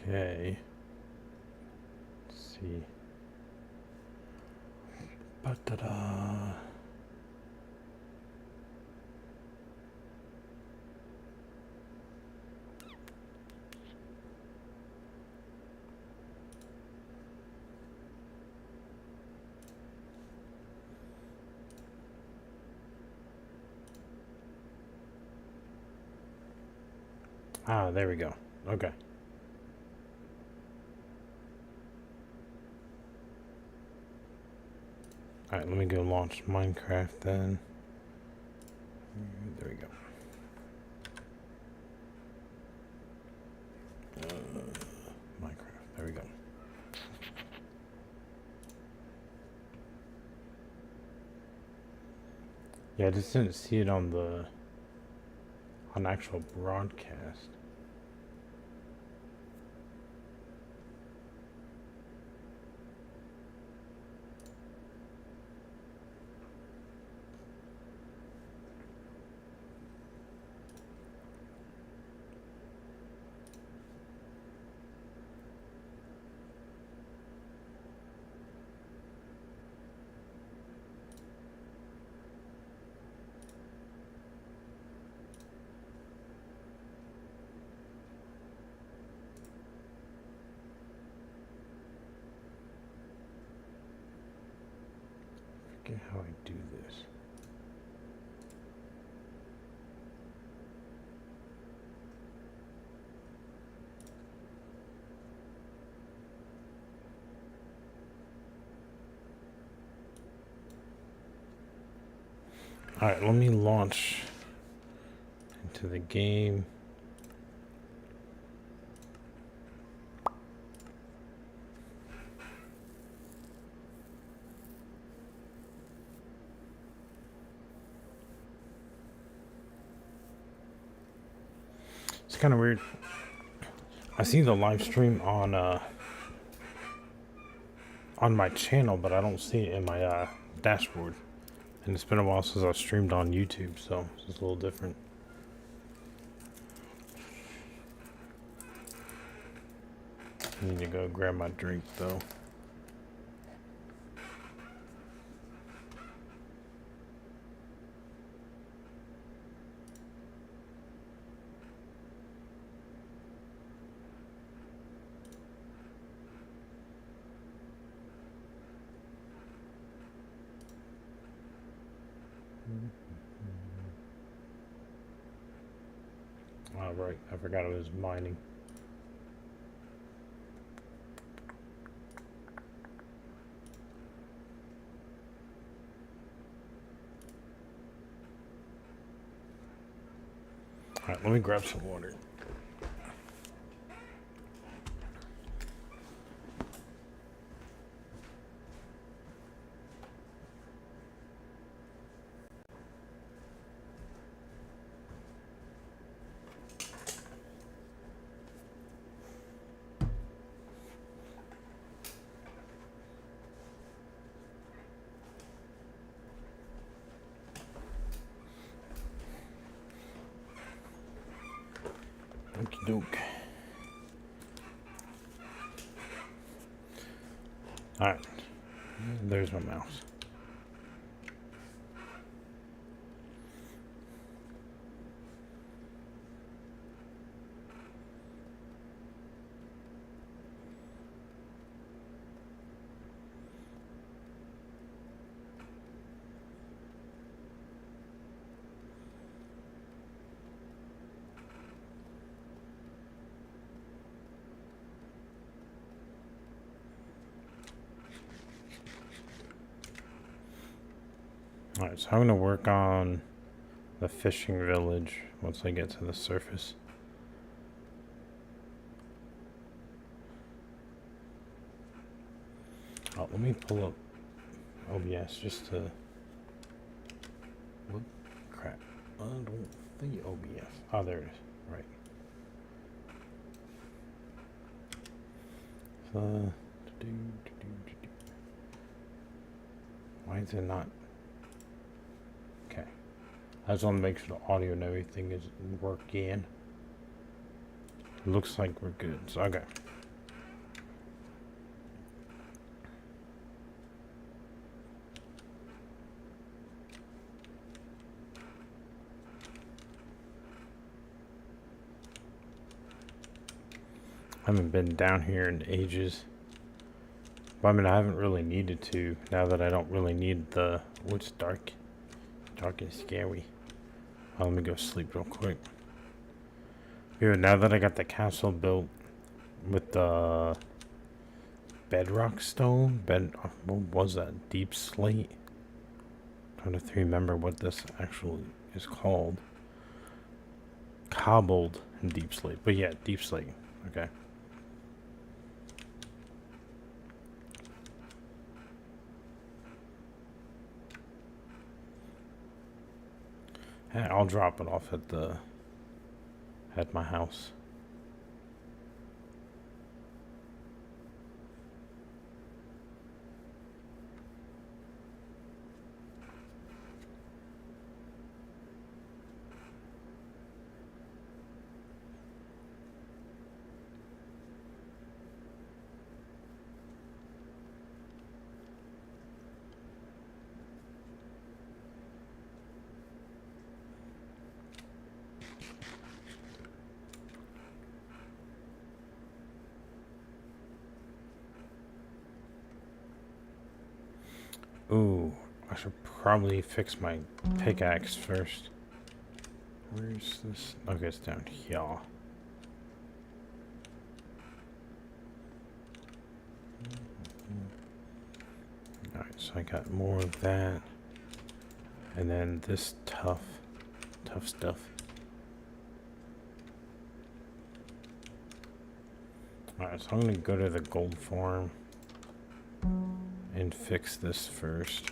Okay. Let's see. Ba-da-da. Ah, there we go. Okay. Alright, let me go launch Minecraft then. There we go. Minecraft, there we go. Yeah, I just didn't see it on the actual broadcast. I forget how I do this. Alright, let me launch into the game. It's kind of weird. I see the live stream on my channel, but I don't see it in my dashboard. And it's been a while since I've streamed on YouTube, so it's a little different. I need to go grab my drink though. Oh, right. I forgot it was mining. Alright, let me grab some water. Okie doke. Alright. There's my mouse. Alright, so I'm going to work on the fishing village once I get to the surface. Oh, let me pull up OBS just to... What? Crap. I don't see OBS. Oh, there it is. Right. So... Why is it not... Okay. I just want to make sure the audio and everything is working. Looks like we're good. So, okay. I haven't been down here in ages. But I mean, I haven't really needed to now that I don't really need the... Oh, it's dark. Dark and scary. Oh, let me go sleep real quick. Here, now that I got the castle built with the bedrock stone, what was that? Deep slate? I'm trying to remember what this actually is called. Cobbled and deep slate. But yeah, deep slate. Okay. I'll drop it off at my house. Ooh, I should probably fix my pickaxe first. Where's this? Okay, it's down here. Alright, so I got more of that. And then this tough stuff. Alright, so I'm gonna go to the gold farm and fix this first.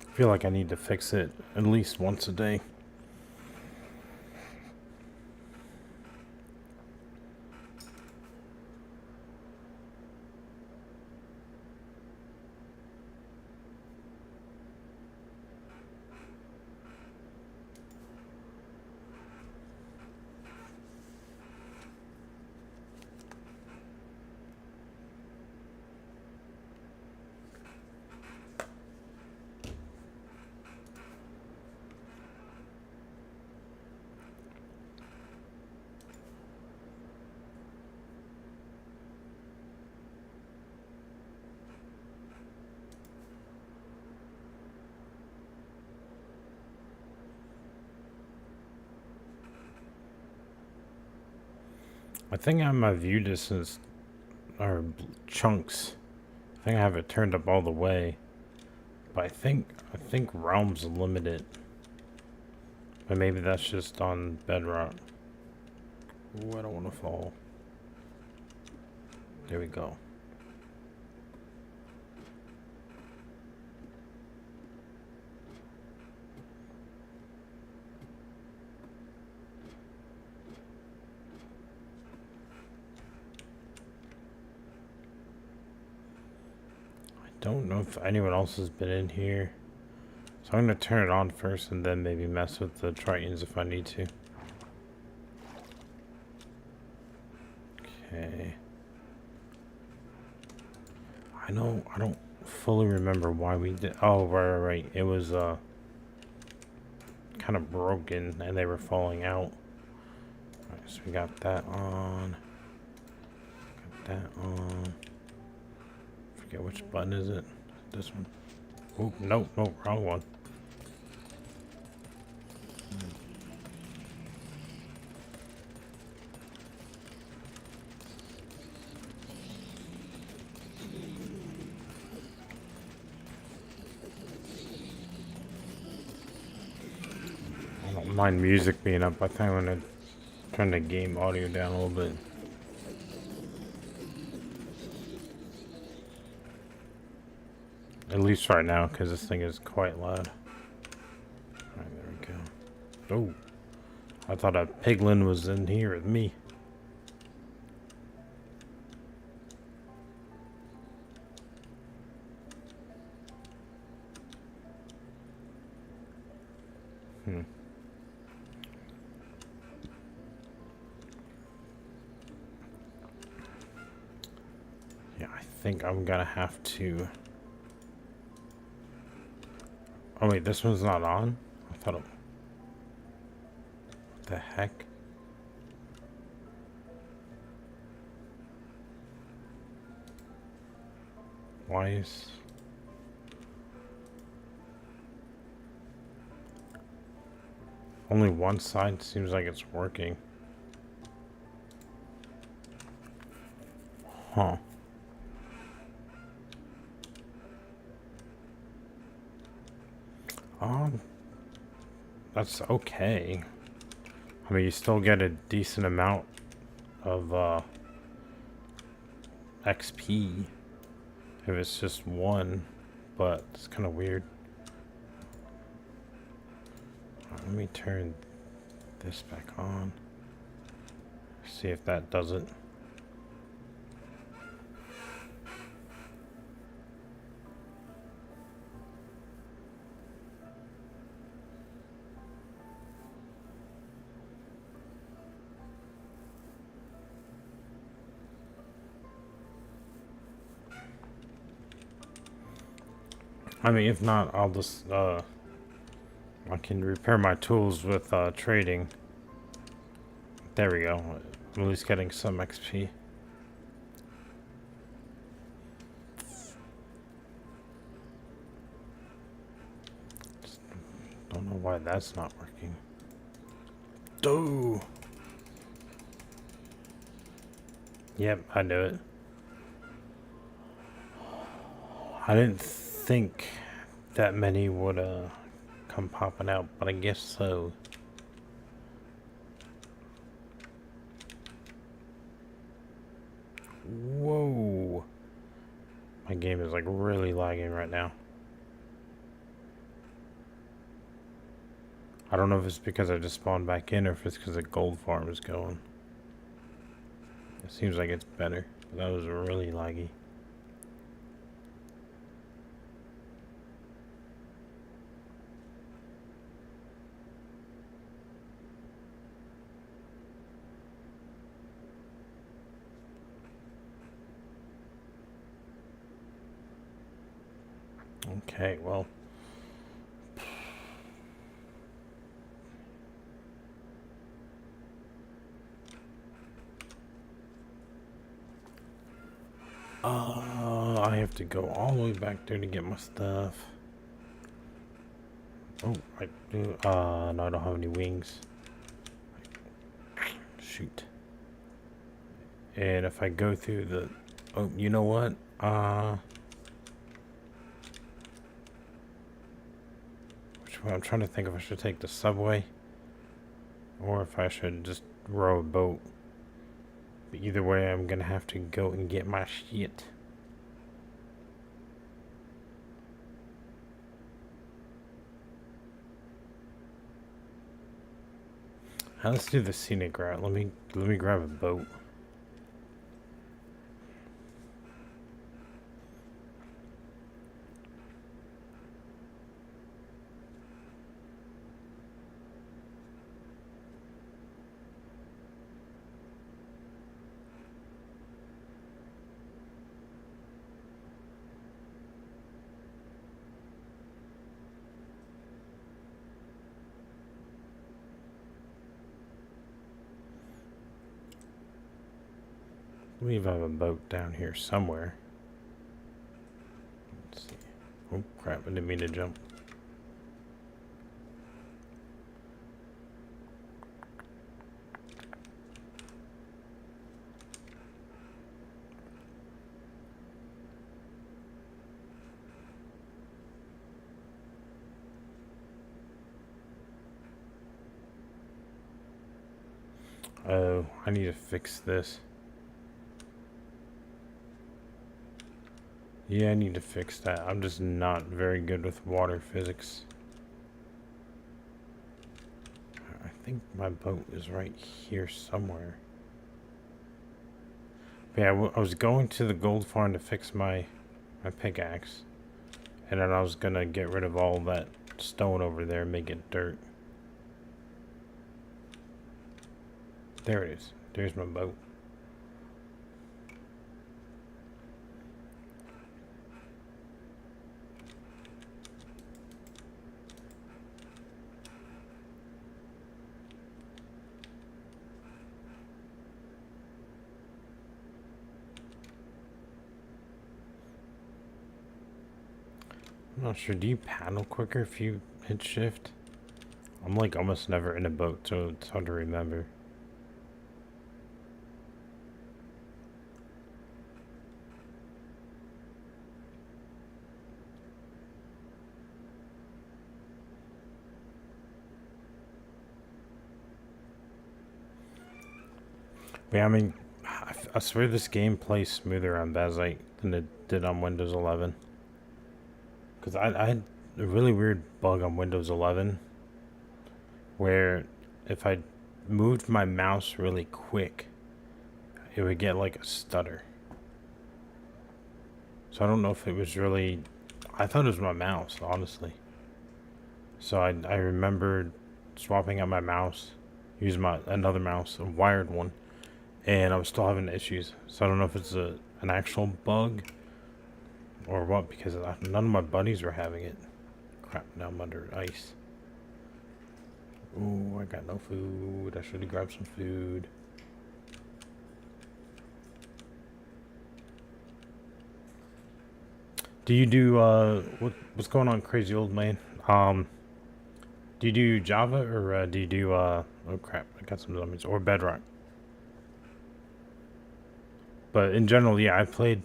I feel like I need to fix it at least once a day. I think I have my view distance or chunks. I think I have it turned up all the way. But I think realms limit it. But maybe that's just on bedrock. Ooh, I don't want to fall. There we go. Don't know if anyone else has been in here. So I'm going to turn it on first and then maybe mess with the Tritons if I need to. Okay. I don't fully remember why we did. Oh, right. It was kind of broken and they were falling out. Alright, so we got that on. Got that on. Forget which button is it? This one. Oh, no, wrong one. I don't mind music being up. I think I'm gonna turn the game audio down a little bit. At least right now, because this thing is quite loud. Alright, there we go. Oh, I thought a piglin was in here with me. Yeah, I think I'm gonna have to... Oh wait, this one's not on? I thought it... the heck? Why is... Only one side seems like it's working. Huh. That's okay. I mean, you still get a decent amount of XP if it's just one, but it's kind of weird. Let me turn this back on. See if that does it. I mean, if not, I'll just, I can repair my tools with, trading. There we go. I'm at least getting some XP. Just don't know why that's not working. Oh! Yep, I knew it. I didn't think that many would come popping out, but I guess so. Whoa. My game is like really lagging right now. I don't know if it's because I just spawned back in or if it's because the gold farm is going. It seems like it's better, but that was really laggy. Okay, well. I have to go all the way back there to get my stuff. Oh, I do. No, I don't have any wings. Shoot. And if I go through the... Oh, you know what? Which way? I'm trying to think if I should take the subway or if I should just row a boat. But either way, I'm gonna have to go and get my shit. Let's do the scenic route. Let me grab a boat. I believe I have a boat down here somewhere. Let's see. Oh crap, I didn't mean to jump. Oh, I need to fix this. Yeah, I need to fix that. I'm just not very good with water physics. I think my boat is right here somewhere. But yeah, I was going to the gold farm to fix my pickaxe. And then I was gonna get rid of all that stone over there and make it dirt. There it is. There's my boat. I'm not sure. Do you paddle quicker if you hit shift? I'm like almost never in a boat, so it's hard to remember. But yeah, I mean, I swear this game plays smoother on Bazite than it did on Windows 11. Because I had a really weird bug on Windows 11 where if I moved my mouse really quick, it would get like a stutter. So I don't know if it was really... I thought it was my mouse, honestly. So I remembered swapping out my mouse, using another mouse, a wired one, and I was still having issues. So I don't know if it's an actual bug or what, because none of my buddies were having it. Crap, now I'm under ice. Ooh, I got no food. I should have grabbed some food. Do you do, what's going on, crazy old man? Do you do Java or do you do, oh crap, I got some zombies, or Bedrock? But in general, yeah, I played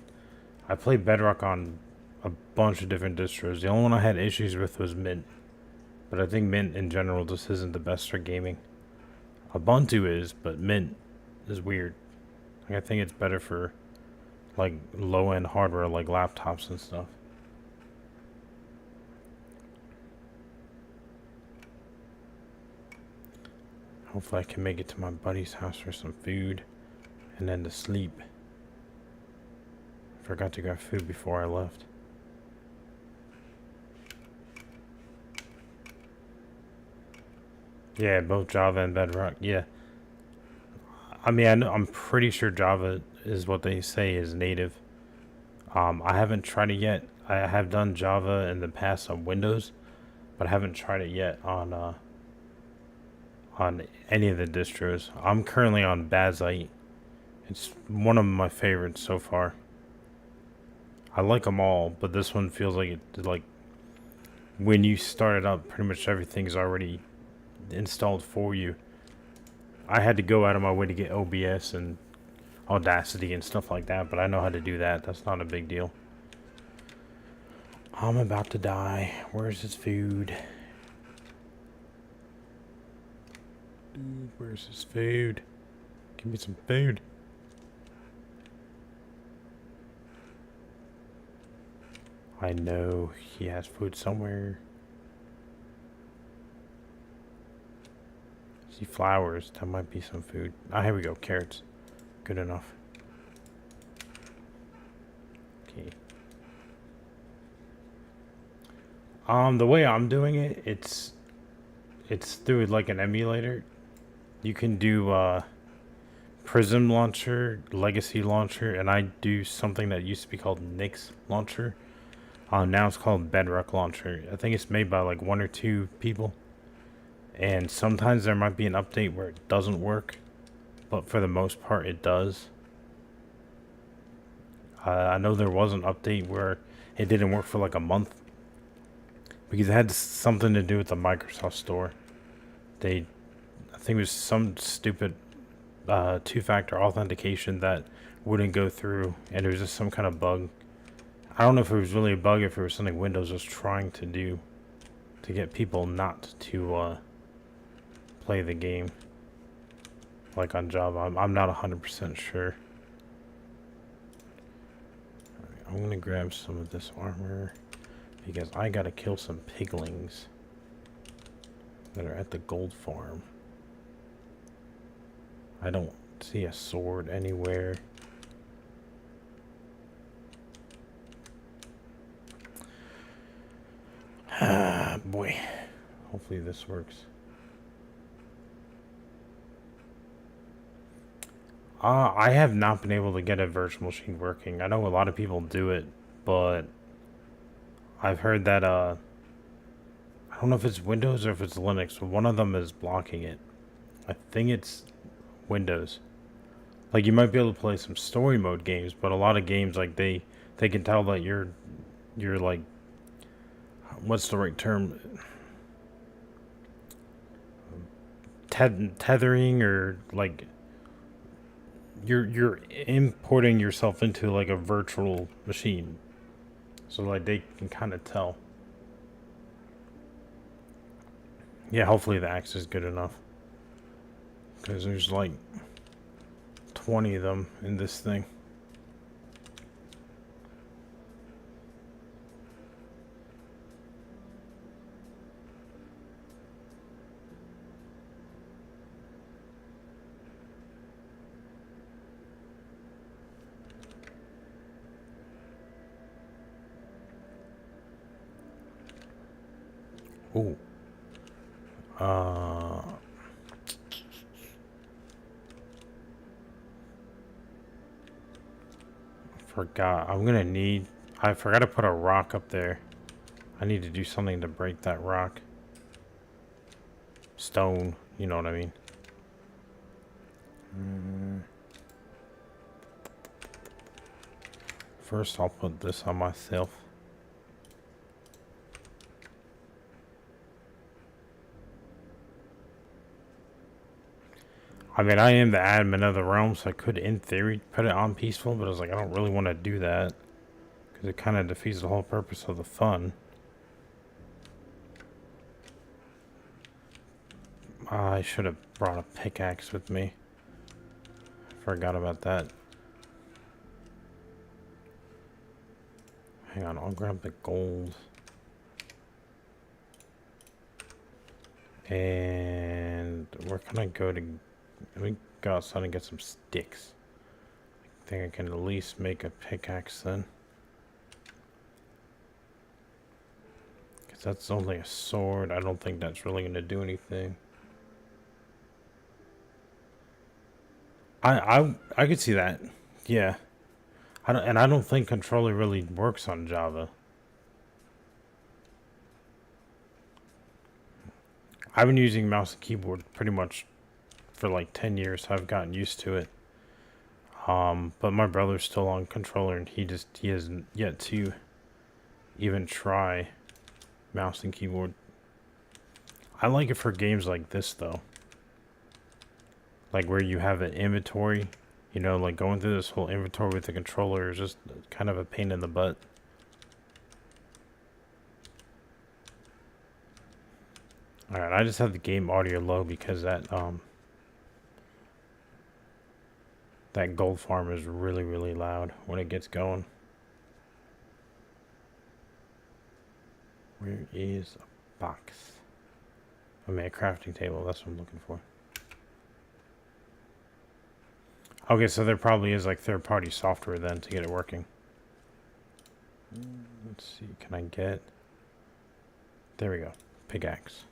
Bedrock on a bunch of different distros. The only one I had issues with was Mint. But I think Mint in general just isn't the best for gaming. Ubuntu is, but Mint is weird. Like, I think it's better for like low-end hardware like laptops and stuff. Hopefully I can make it to my buddy's house for some food and then to sleep. Forgot to grab food before I left. Yeah, both Java and Bedrock. Yeah. I mean, I'm pretty sure Java is what they say is native. I haven't tried it yet. I have done Java in the past on Windows, but I haven't tried it yet on any of the distros. I'm currently on Bazite. It's one of my favorites so far. I like them all, but this one feels like it, like when you start it up, pretty much everything's already installed for you. I had to go out of my way to get OBS and Audacity and stuff like that, but I know how to do that. That's not a big deal. I'm about to die. Where's his food? Dude, where's his food? Give me some food. I know he has food somewhere. See flowers. That might be some food. Ah, here we go. Carrots. Good enough. Okay. The way I'm doing it, it's through like an emulator. You can do Prism Launcher, Legacy Launcher, and I do something that used to be called Nix Launcher. Now it's called Bedrock Launcher. I think it's made by like 1 or 2 people. And sometimes there might be an update where it doesn't work, but for the most part it does. I know there was an update where it didn't work for like a month because it had something to do with the Microsoft Store. I think it was some stupid 2-factor authentication that wouldn't go through, and it was just some kind of bug. I don't know if it was really a bug, if it was something Windows was trying to do to get people not to play the game like on Java. I'm not 100% sure. Right, I'm gonna grab some of this armor because I gotta kill some piglings that are at the gold farm. I don't see a sword anywhere. Ah, boy. Hopefully this works. I have not been able to get a virtual machine working. I know a lot of people do it, but I've heard that, I don't know if it's Windows or if it's Linux, but one of them is blocking it. I think it's Windows. Like, you might be able to play some story mode games, but a lot of games, like, they can tell that you're like, what's the right term? Tethering, or like you're importing yourself into like a virtual machine, so like they can kind of tell. Yeah, hopefully the axe is good enough, because there's like 20 of them in this thing. Ooh. Forgot. I forgot to put a rock up there. I need to do something to break that rock. Stone, you know what I mean. First, I'll put this on myself. I mean, I am the admin of the realm, so I could, in theory, put it on peaceful, but I was like, I don't really want to do that, because it kind of defeats the whole purpose of the fun. I should have brought a pickaxe with me. Forgot about that. Hang on, I'll grab the gold. And where can I go to... Let me go outside and get some sticks. I think I can at least make a pickaxe then. Because that's only a sword. I don't think that's really going to do anything. I could see that. Yeah. I don't think controller really works on Java. I've been using mouse and keyboard pretty much for like 10 years, so I've gotten used to it. But my brother's still on controller, and he hasn't yet to even try mouse and keyboard. I like it for games like this though. Like where you have an inventory, you know, like going through this whole inventory with the controller is just kind of a pain in the butt. Alright, I just have the game audio low because that gold farm is really, really loud when it gets going. Where is a box? I mean, a crafting table, that's what I'm looking for. Okay, so there probably is like third-party software then to get it working. Let's see, can I get... There we go, pickaxe.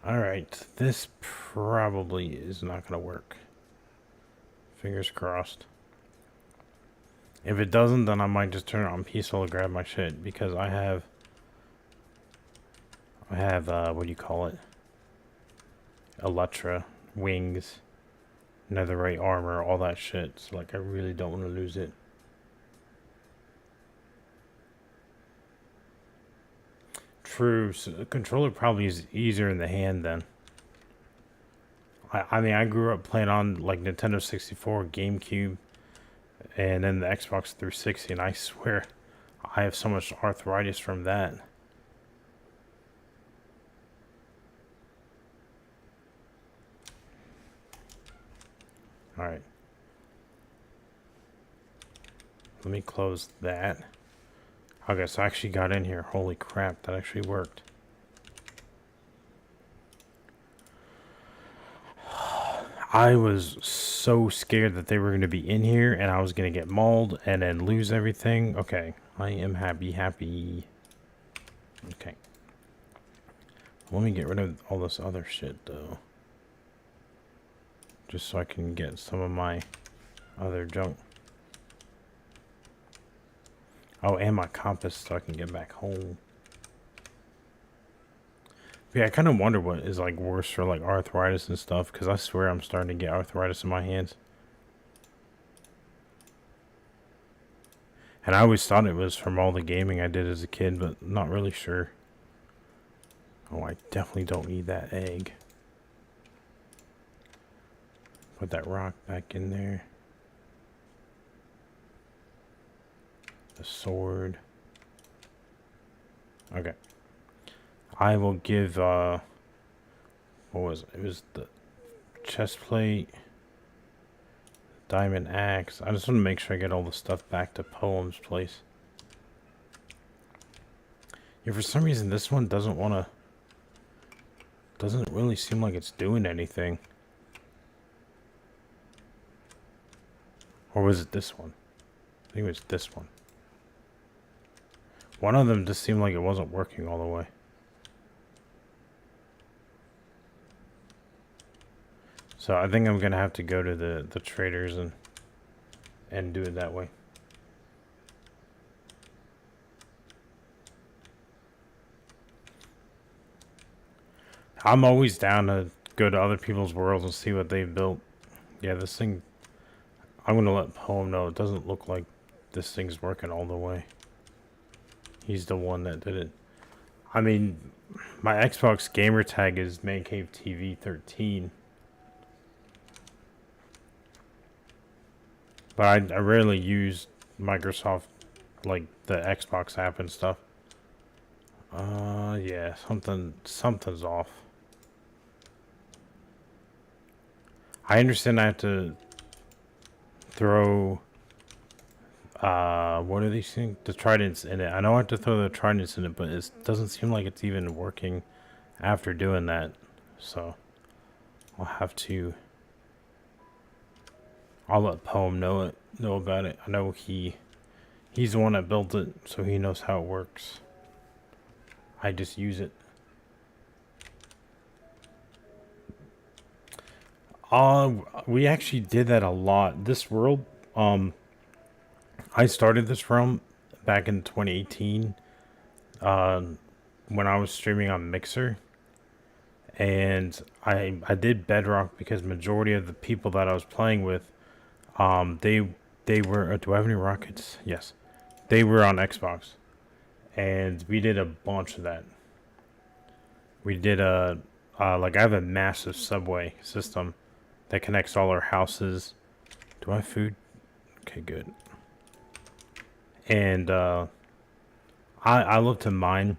Alright, this probably is not going to work. Fingers crossed. If it doesn't, then I might just turn it on peaceful to grab my shit, because I have, what do you call it? Elytra, wings, netherite armor, all that shit. So, like, I really don't want to lose it. True, so the controller probably is easier in the hand then. I mean, I grew up playing on like Nintendo 64, GameCube, and then the Xbox 360, and I swear I have so much arthritis from that. Alright. Let me close that. Okay, so I actually got in here. Holy crap, that actually worked. I was so scared that they were going to be in here and I was going to get mauled and then lose everything. Okay, I am happy. Okay. Let me get rid of all this other shit, though. Just so I can get some of my other junk. Oh, and my compass so I can get back home. But yeah, I kind of wonder what is like worse for like arthritis and stuff, because I swear I'm starting to get arthritis in my hands. And I always thought it was from all the gaming I did as a kid, but not really sure. Oh, I definitely don't need that egg. Put that rock back in there. The sword. Okay. I will give, what was it? It was the chest plate, diamond axe. I just want to make sure I get all the stuff back to Poem's place. Yeah, for some reason this one doesn't really seem like it's doing anything. Or was it this one? I think it was this one. One of them just seemed like it wasn't working all the way. So I think I'm gonna have to go to the traders and do it that way. I'm always down to go to other people's worlds and see what they've built. Yeah, this thing, I'm gonna let Poem know it doesn't look like this thing's working all the way. He's the one that did it. I mean, my Xbox gamer tag is ManCaveTV13. But I rarely use Microsoft, like the Xbox app and stuff. Yeah, something's off. I understand I have to throw, what are these things? The tridents in it. I know I have to throw the tridents in it, but it doesn't seem like it's even working after doing that. So, I'll have to... I'll let Poem know about it. I know he's the one that built it, so he knows how it works. I just use it. We actually did that a lot. This world, I started this realm back in 2018, when I was streaming on Mixer. And I did Bedrock because majority of the people that I was playing with, they were, do I have any rockets? Yes. They were on Xbox. And we did a bunch of that. We did like I have a massive subway system that connects all our houses. Do I have food? Okay, good. And I love to mine.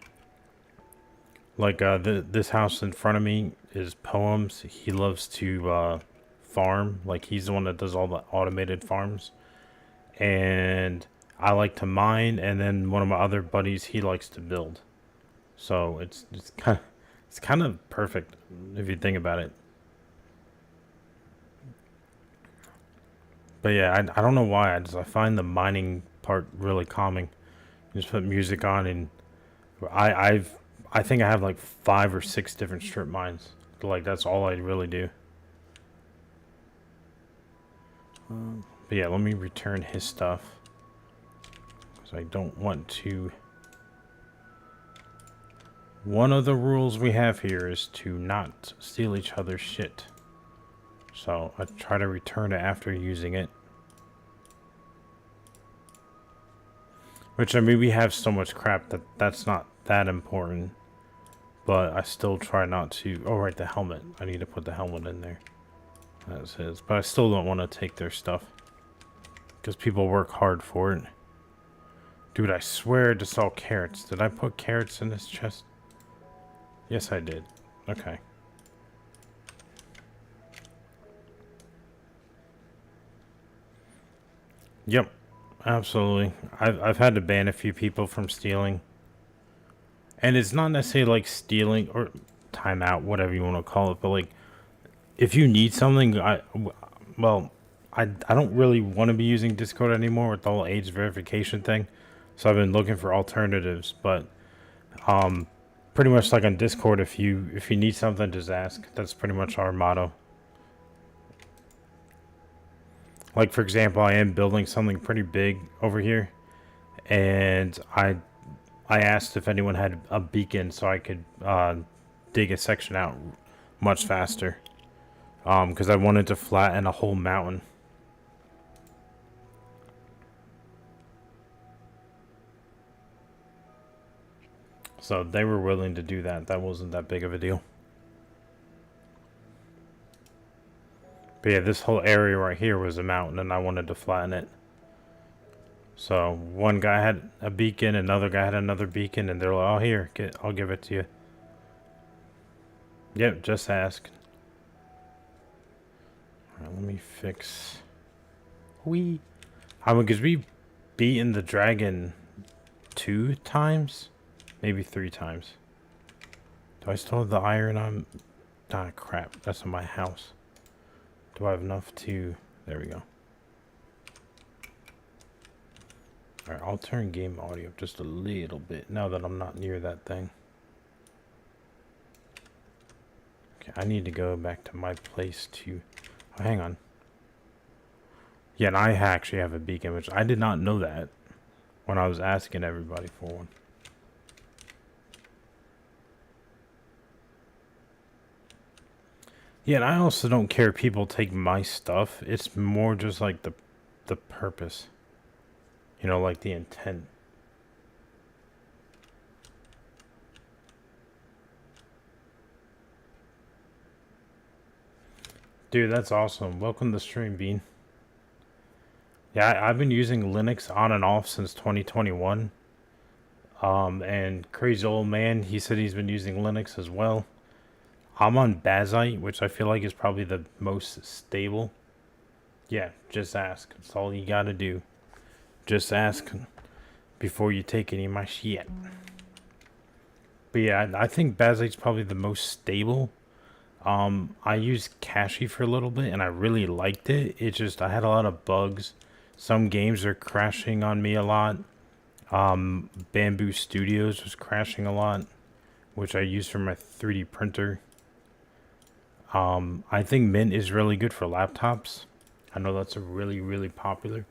Like this house in front of me is Poems. He loves to farm. Like he's the one that does all the automated farms. And I like to mine, and then one of my other buddies, he likes to build. So it's kind of perfect if you think about it. But yeah, I don't know why. I find the mining part really calming. You just put music on, and I think I have like 5 or 6 different strip mines. Like that's all I really do. But yeah, let me return his stuff. Because I don't want to... One of the rules we have here is to not steal each other's shit. So I try to return it after using it. Which, I mean, we have so much crap that that's not that important. But I still try not to... Oh, right, the helmet. I need to put the helmet in there. That's his. But I still don't want to take their stuff. Because people work hard for it. Dude, I swear I just saw carrots. Did I put carrots in this chest? Yes, I did. Okay. Yep. Absolutely. I've had to ban a few people from stealing. And it's not necessarily like stealing or timeout, whatever you want to call it, but like if you need something, I don't really want to be using Discord anymore with the whole age verification thing. So I've been looking for alternatives, but pretty much like on Discord, if you need something, just ask. That's pretty much our motto. Like, for example, I am building something pretty big over here, and I asked if anyone had a beacon so I could dig a section out much faster, because I wanted to flatten a whole mountain. So they were willing to do that. That wasn't that big of a deal. But yeah, this whole area right here was a mountain, and I wanted to flatten it. So one guy had a beacon, another guy had another beacon, and they're like, "Oh, here, I'll give it to you." Yep, just ask. All right, let me fix. Because we beaten the dragon 2 times, maybe 3 times. Do I still have the iron on? Ah, crap. That's in my house. Do I have enough to... There we go. Alright, I'll turn game audio up just a little bit now that I'm not near that thing. Okay, I need to go back to my place to... Oh, hang on. Yeah, and I actually have a beacon, which I did not know that when I was asking everybody for one. Yeah, and I also don't care if people take my stuff. It's more just like the purpose. You know, like the intent. Dude, that's awesome. Welcome to the stream, Bean. Yeah, I've been using Linux on and off since 2021. And Crazy Old Man, he said he's been using Linux as well. I'm on Bazite, which I feel like is probably the most stable. Yeah, just ask. That's all you gotta do. Just ask before you take any of my shit. But yeah, I think Bazite's probably the most stable. I used Cache for a little bit, and I really liked it. It just, I had a lot of bugs. Some games are crashing on me a lot. Bamboo Studios was crashing a lot, which I use for my 3D printer. I think Mint is really good for laptops. I know that's a really popular.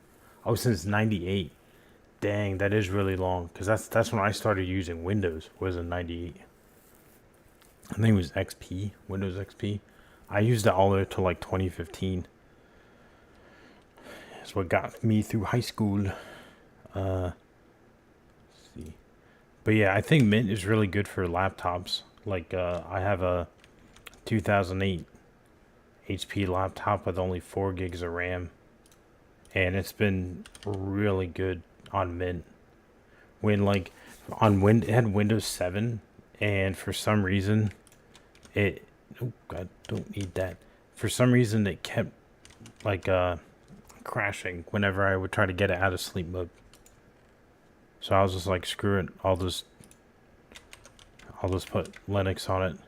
Oh, since 98. Dang, that is really long. Because that's when I started using Windows, was in 98. I think it was XP, Windows XP. I used it all the way to like 2015. That's what got me through high school. Let's see. But yeah, I think Mint is really good for laptops. Like, I have a 2008 HP laptop with only 4 gigs of RAM, and it's been really good on Mint. When like it had Windows 7, and for some reason I don't need that. For some reason it kept like crashing whenever I would try to get it out of sleep mode. So I was just like, screw it, I'll just put Linux on it.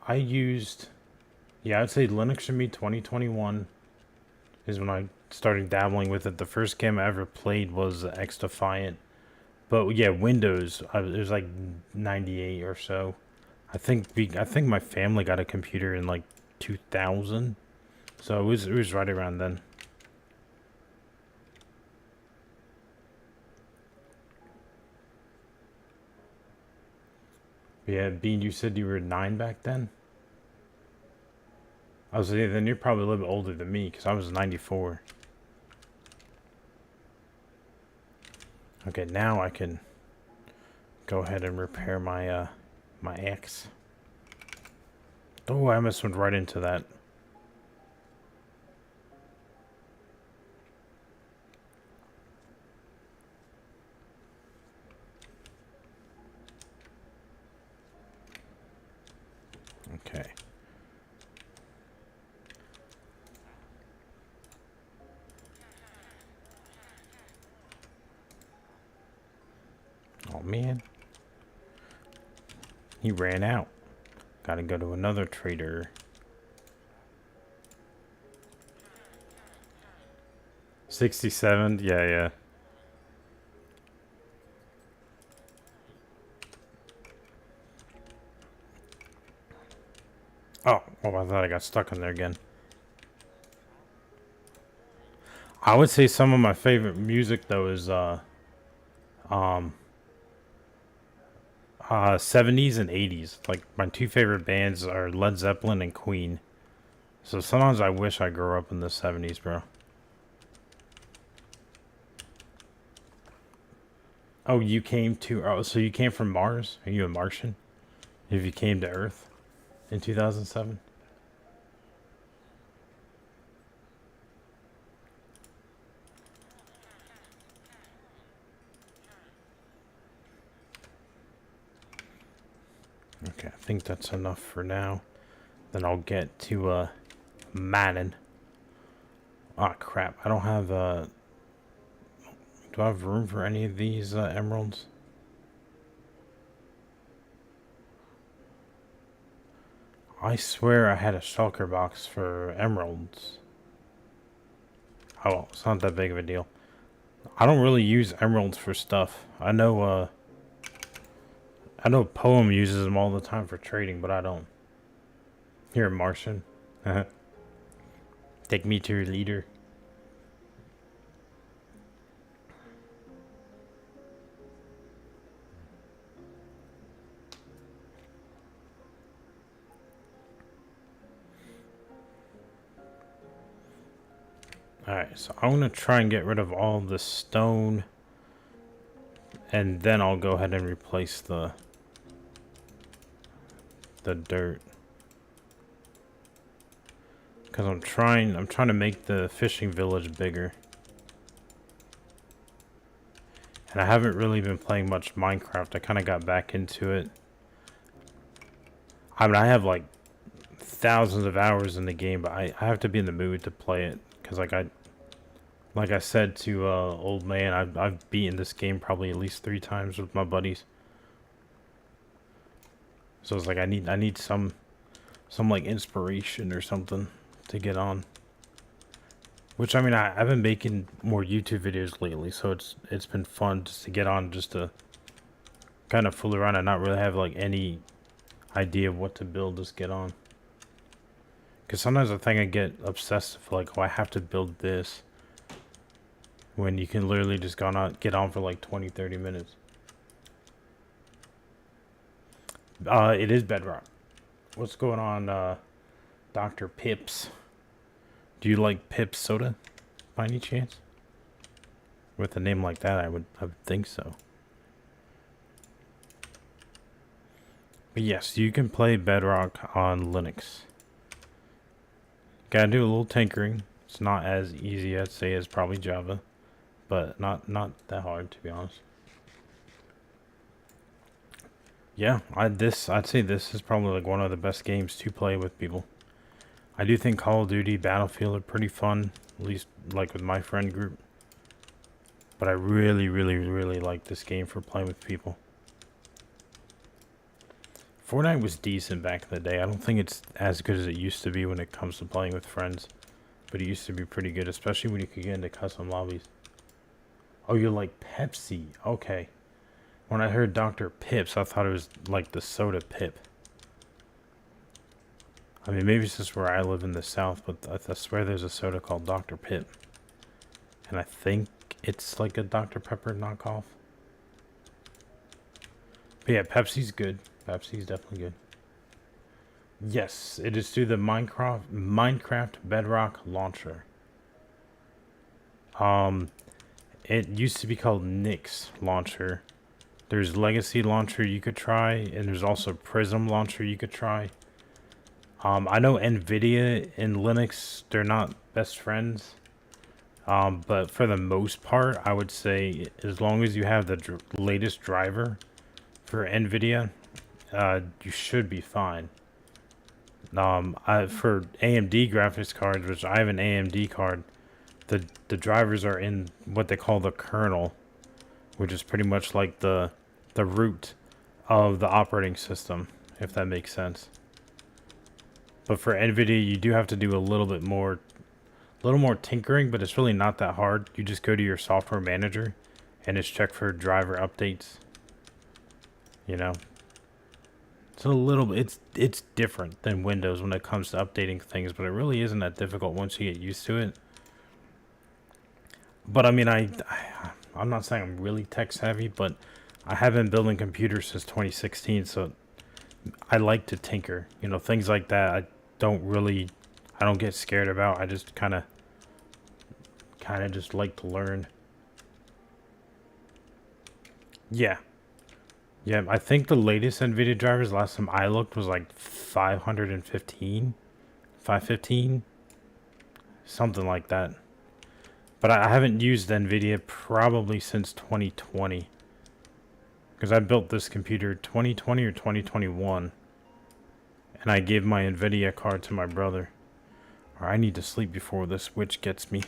I used, yeah, I'd say Linux for me 2021 is when I started dabbling with it. The first game I ever played was XDefiant. But yeah, Windows, it was like 98 or so. I think my family got a computer in like 2000. So it was right around then. Yeah, Bean, you said you were 9 back then? I was saying, then you're probably a little bit older than me, because I was 94. Okay, now I can go ahead and repair my my axe. Oh, I almost went right into that. Okay. Oh man. He ran out. Gotta go to another trader. 67? Yeah. Oh, I thought I got stuck in there again. I would say some of my favorite music though is 70s and 80s. Like my 2 favorite bands are Led Zeppelin and Queen. So sometimes I wish I grew up in the 70s, bro. Oh, you came to. Oh, so you came from Mars? Are you a Martian? If you came to Earth in 2007? Okay, I think that's enough for now. Then I'll get to Madden. Ah, crap. I don't have do I have room for any of these emeralds? I swear I had a shulker box for emeralds. Oh, well, it's not that big of a deal. I don't really use emeralds for stuff. I know Poem uses them all the time for trading, but I don't. You're a Martian. Take me to your leader. Alright, so I'm going to try and get rid of all the stone. And then I'll go ahead and replace the dirt. Because I'm trying to make the fishing village bigger. And I haven't really been playing much Minecraft. I kind of got back into it. I mean, I have like thousands of hours in the game, but I have to be in the mood to play it. Because like I said to old man, I've beaten this game probably at least 3 times with my buddies. So it's like I need some like inspiration or something to get on. Which I mean I've been making more YouTube videos lately, so it's been fun just to get on, just to kind of fool around and not really have like any idea of what to build. Just get on. Because sometimes I think I get obsessive, like, oh, I have to build this, when you can literally just get on for like 20-30 minutes. It is Bedrock. What's going on, Dr. Pips? Do you like Pips soda, by any chance? With a name like that, I would think so. But yes, you can play Bedrock on Linux. Gotta do a little tinkering. It's not as easy, I'd say, as probably Java, but not that hard, to be honest. Yeah, I'd say this is probably like one of the best games to play with people. I do think Call of Duty, Battlefield are pretty fun, at least like with my friend group. But I really, really, really like this game for playing with people. Fortnite was decent back in the day. I don't think it's as good as it used to be when it comes to playing with friends. But it used to be pretty good, especially when you could get into custom lobbies. Oh, you like Pepsi? Okay. When I heard Dr. Pips, I thought it was like the soda Pip. I mean, maybe it's just where I live in the South, but I swear there's a soda called Dr. Pip. And I think it's like a Dr. Pepper knockoff. But yeah, Pepsi's good. Pepsi's definitely good. Yes, it is through the Minecraft Bedrock launcher. It used to be called Nix launcher. There's Legacy launcher you could try, and there's also Prism launcher you could try. I know NVIDIA and Linux, they're not best friends. But for the most part, I would say as long as you have the latest driver for NVIDIA, you should be fine. For AMD graphics cards, which I have an AMD card, the drivers are in what they call the kernel, which is pretty much like the root of the operating system, if that makes sense. But for NVIDIA, you do have to do a little more tinkering, but it's really not that hard. You just go to your software manager and just check for driver updates. You know, it's a little bit, it's different than Windows when it comes to updating things, but it really isn't that difficult once you get used to it. But I mean, I'm not saying I'm really tech savvy, but I have been building computers since 2016, so I like to tinker. You know, things like that I don't get scared about. I just kind of just like to learn. Yeah. Yeah, I think the latest NVIDIA drivers, last time I looked, was like 515, 515, something like that. But I haven't used NVIDIA probably since 2020. Because I built this computer 2020 or 2021. And I gave my NVIDIA card to my brother. Or I need to sleep before this witch gets me.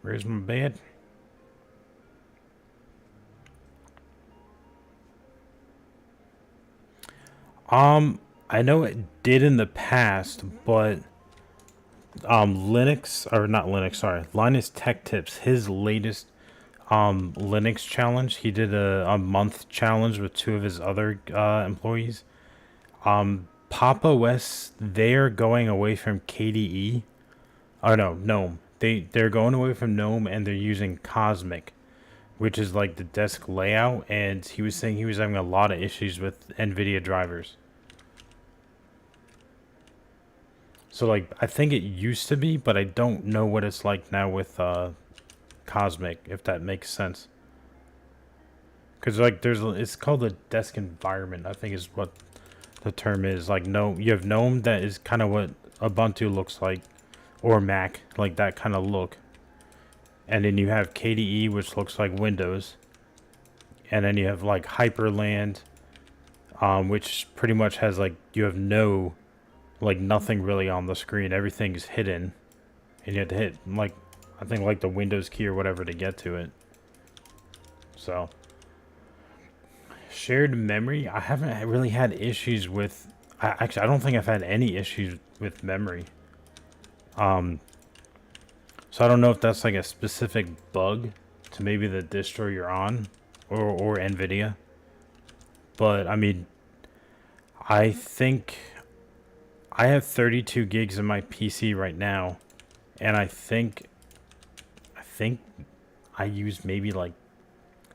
Where's my bed? I know it did in the past, but Linux, or not Linux, sorry, Linus Tech Tips, his latest Linux challenge, he did a month challenge with two of his other employees. Pop OS, they're going away from KDE. Oh no, GNOME. They're going away from GNOME and they're using Cosmic, which is like the desk layout. And he was saying he was having a lot of issues with NVIDIA drivers. So like I think it used to be, but I don't know what it's like now with Cosmic, if that makes sense. Because like it's called a desk environment, I think is what the term is. Like no, you have GNOME, that is kind of what Ubuntu looks like, or Mac, like that kind of look. And then you have KDE, which looks like Windows. And then you have like Hyperland, which pretty much has like, you have nothing really on the screen. Everything's hidden. And you have to hit like, I think like the Windows key or whatever to get to it. So, shared memory, I haven't really had issues with, actually I don't think I've had any issues with memory. So I don't know if that's like a specific bug to maybe the distro you're on, or NVIDIA. But I mean, I think I have 32 gigs in my PC right now, and I think I use maybe like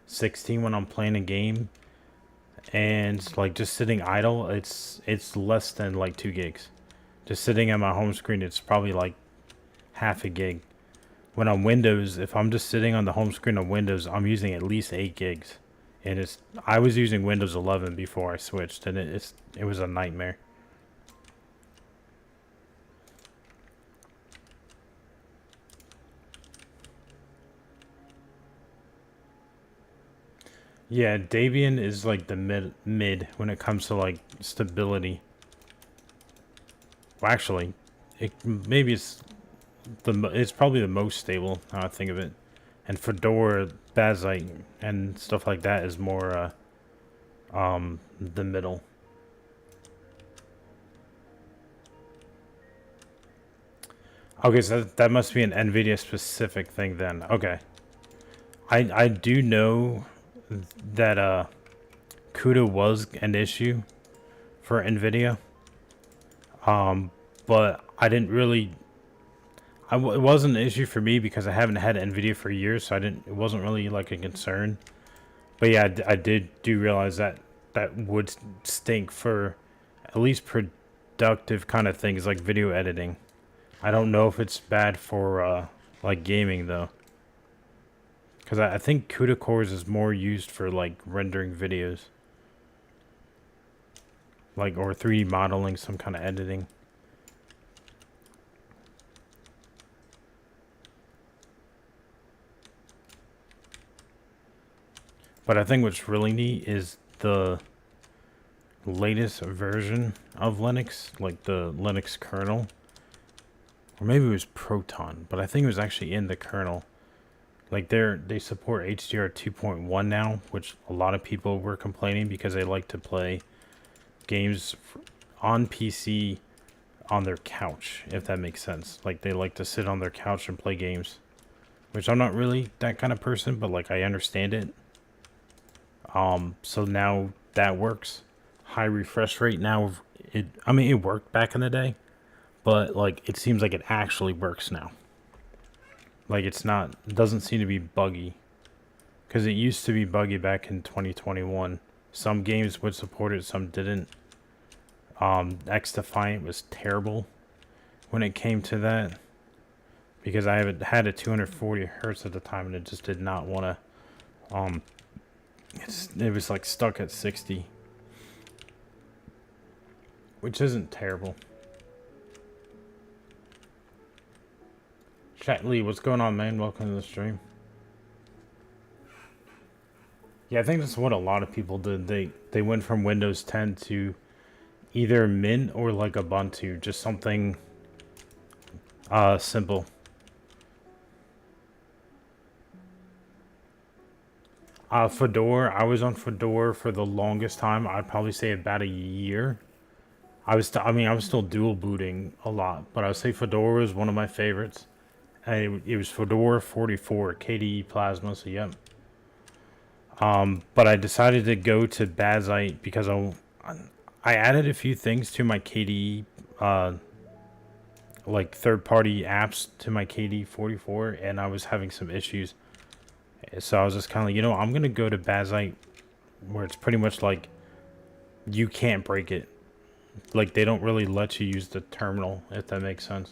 16 when I'm playing a game, and like just sitting idle, it's less than like 2 gigs. Just sitting on my home screen, it's probably like half a gig. When on Windows, if I'm just sitting on the home screen of Windows, I'm using at least 8 gigs. And I was using Windows 11 before I switched, and it was a nightmare. Yeah, Debian is like the mid when it comes to like stability. Well, actually, maybe it's probably the most stable, now I think of it. And Fedora, Bazzite, and stuff like that is more the middle. Okay, so that must be an NVIDIA specific thing then. Okay. I do know that CUDA was an issue for NVIDIA. But I didn't really, it wasn't an issue for me because I haven't had NVIDIA for years, so it wasn't really like a concern. But yeah, I did realize that would stink for at least productive kind of things like video editing. I don't know if it's bad for like gaming though, because I think CUDA cores is more used for like rendering videos, like, or 3D modeling, some kind of editing. But I think what's really neat is the latest version of Linux, like the Linux kernel. Or maybe it was Proton, but I think it was actually in the kernel. Like they support HDR 2.1 now, which a lot of people were complaining because they like to play games on PC on their couch, if that makes sense. Like they like to sit on their couch and play games, which I'm not really that kind of person, but like I understand it. So now that works. High refresh rate now. I mean, it worked back in the day, but like it seems like it actually works now. Like it doesn't seem to be buggy, because it used to be buggy back in 2021. Some games would support it, some didn't. XDefiant was terrible when it came to that. because I had a 240 hertz at the time, and it just did not want to. It was like stuck at 60, which isn't terrible. Chat Lee, what's going on, man? Welcome to the stream. Yeah, I think that's what a lot of people did. They went from Windows 10 to either Mint or like Ubuntu, just something simple. Fedora, I was on Fedora for the longest time. I'd probably say about a year. I was still dual booting a lot, but I would say Fedora was one of my favorites. And it was Fedora 44 KDE Plasma, so yep. But I decided to go to Bazite because I added a few things to my KDE, like third-party apps to my KDE 44, and I was having some issues. So I was just kind of like, I'm going to go to Bazite, where it's pretty much like you can't break it. Like, they don't really let you use the terminal, if that makes sense.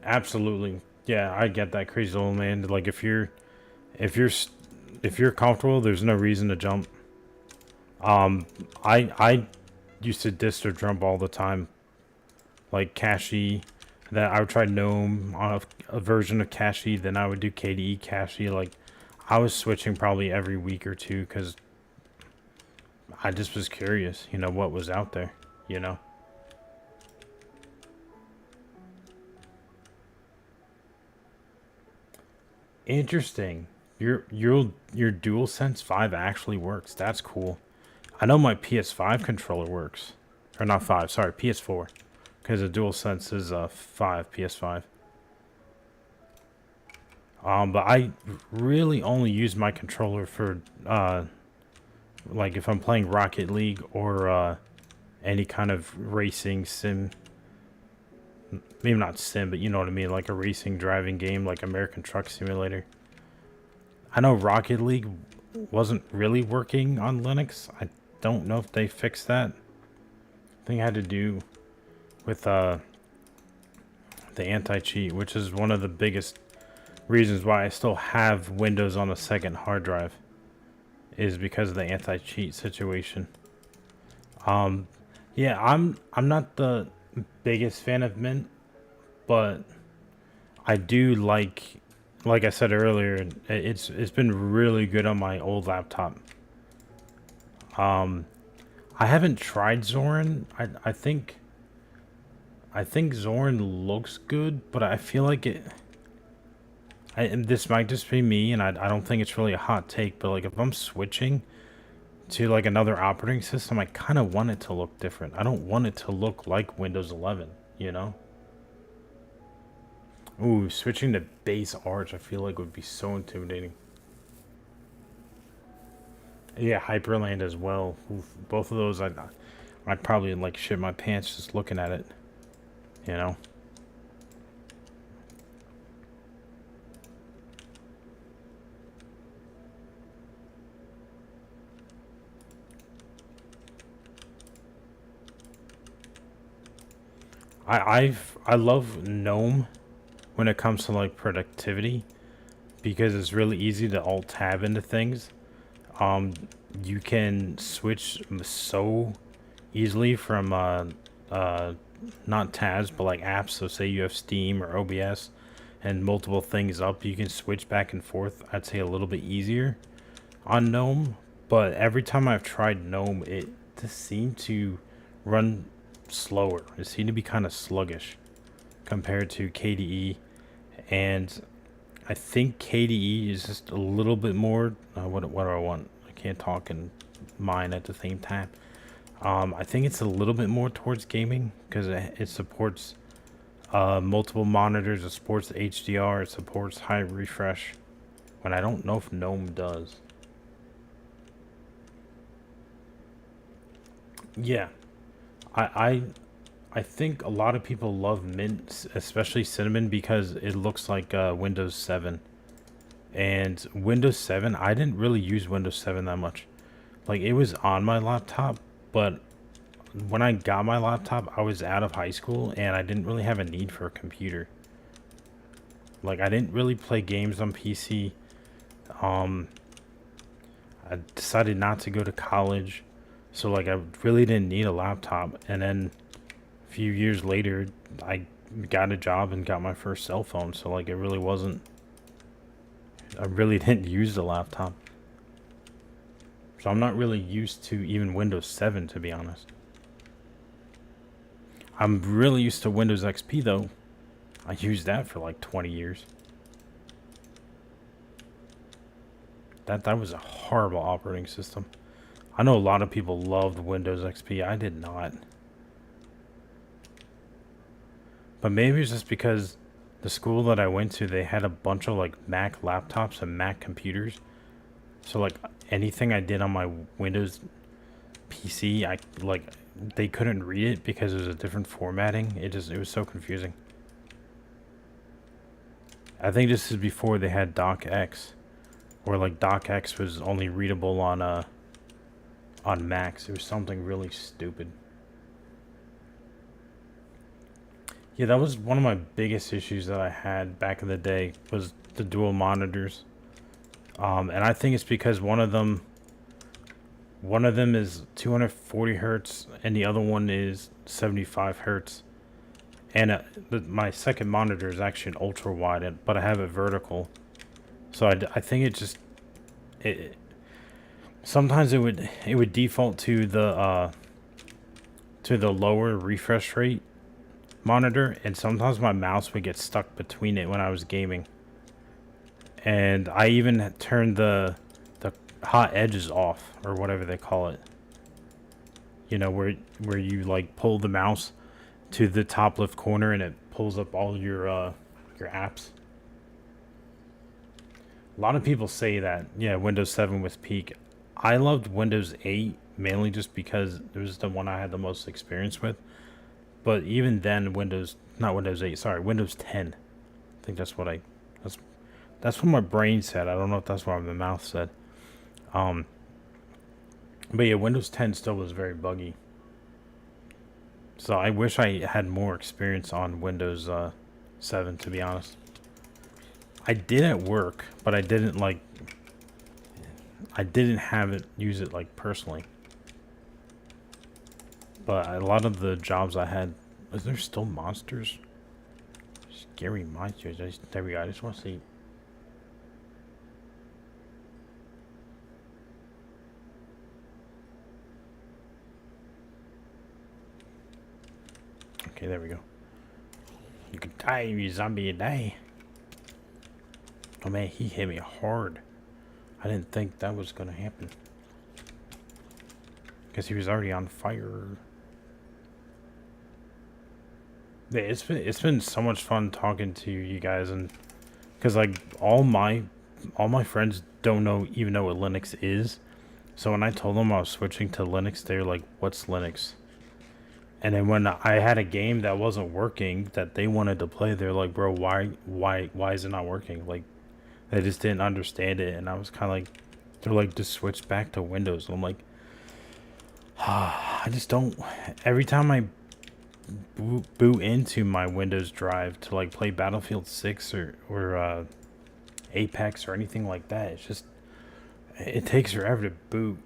Absolutely. Yeah, I get that, crazy old man. Like, if you're comfortable, there's no reason to jump. I used to distro jump all the time. Like Cache, that I would try GNOME on a version of Cache, then I would do KDE Cache. Like, I was switching probably every week or two because I just was curious, what was out there, Interesting. Your DualSense 5 actually works. That's cool. I know my PS5 controller works. Or not 5, sorry, PS4. Because the DualSense is 5, PS5. But I really only use my controller for like if I'm playing Rocket League or any kind of racing sim. Maybe not sim, but you know what I mean, like a racing driving game like American Truck Simulator. I know Rocket League wasn't really working on Linux. I don't know if they fixed that. I think it had to do with the anti-cheat, which is one of the biggest reasons why I still have Windows on a second hard drive, is because of the anti-cheat situation. Yeah, I'm not the biggest fan of Mint, but I do like I said earlier, it's been really good on my old laptop. I haven't tried Zorin. I think Zorin looks good, but I feel like this might just be me, and I don't think it's really a hot take, but like if I'm switching to like another operating system, I kind of want it to look different. I don't want it to look like Windows 11, Ooh, switching to base Arch, I feel like would be so intimidating. Yeah, Hyperland as well. Oof, both of those, I'd probably like shit my pants just looking at it, I love GNOME when it comes to like productivity, because it's really easy to alt tab into things. You can switch so easily from not tabs but like apps. So say you have Steam or OBS and multiple things up, you can switch back and forth. I'd say a little bit easier on GNOME, but every time I've tried GNOME, it just seemed to run slower. It seemed to be kind of sluggish compared to KDE, and I think KDE is just a little bit more. What do I want? I can't talk and mine at the same time. I think it's a little bit more towards gaming because it supports multiple monitors. It supports HDR. It supports high refresh. When I don't know if GNOME does. Yeah, I think a lot of people love Mint, especially Cinnamon, because it looks like Windows 7. And Windows 7, I didn't really use Windows 7 that much. Like, it was on my laptop, but when I got my laptop, I was out of high school and I didn't really have a need for a computer. Like, I didn't really play games on PC. Um, I decided not to go to college, so like I really didn't need a laptop. And then a few years later, I got a job and got my first cell phone. So like it really wasn't. I really didn't use the laptop. So I'm not really used to even Windows 7, to be honest. I'm really used to Windows XP though. I used that for like 20 years. That was a horrible operating system. I know a lot of people loved Windows XP. I did not. But maybe it's just because the school that I went to, they had a bunch of like Mac laptops and Mac computers. So like anything I did on my Windows PC, I like they couldn't read it because it was a different formatting. It was so confusing. I think this is before they had DocX, where like DocX was only readable on Macs. It was something really stupid. Yeah, that was one of my biggest issues that I had back in the day was the dual monitors. And I think it's because one of them is 240 hertz and the other one is 75 hertz. And my second monitor is actually an ultra wide, but I have it vertical. So I think it sometimes it would default to the lower refresh rate monitor, and sometimes my mouse would get stuck between it when I was gaming. And I even turned the hot edges off, or whatever they call it. You know, where you like pull the mouse to the top left corner and it pulls up all your apps. A lot of people say that, yeah, Windows 7 was peak. I loved Windows 8 mainly just because it was the one I had the most experience with. But even then, Windows 10. I think that's what that's what my brain said. I don't know if that's what my mouth said. But yeah, Windows 10 still was very buggy. So I wish I had more experience on Windows 7, to be honest. I did at work, but I didn't use it like personally. But a lot of the jobs I had, is there still monsters? Scary monsters. There we go. I just want to see. Okay, there we go. You could die, you zombie, you die. Oh man, he hit me hard. I didn't think that was gonna happen. Because he was already on fire. Yeah, it's been so much fun talking to you guys, and because like all my friends don't even know what Linux is. So when I told them I was switching to Linux, they were like, "What's Linux?" And then when I had a game that wasn't working that they wanted to play, they're like, "Bro, why is it not working?" Like they just didn't understand it, and I was kind of like, they're like, "Just switch back to Windows." And I'm like, I just don't. Every time I boot into my Windows drive to like play Battlefield 6 or Apex or anything like that, it's just it takes forever to boot,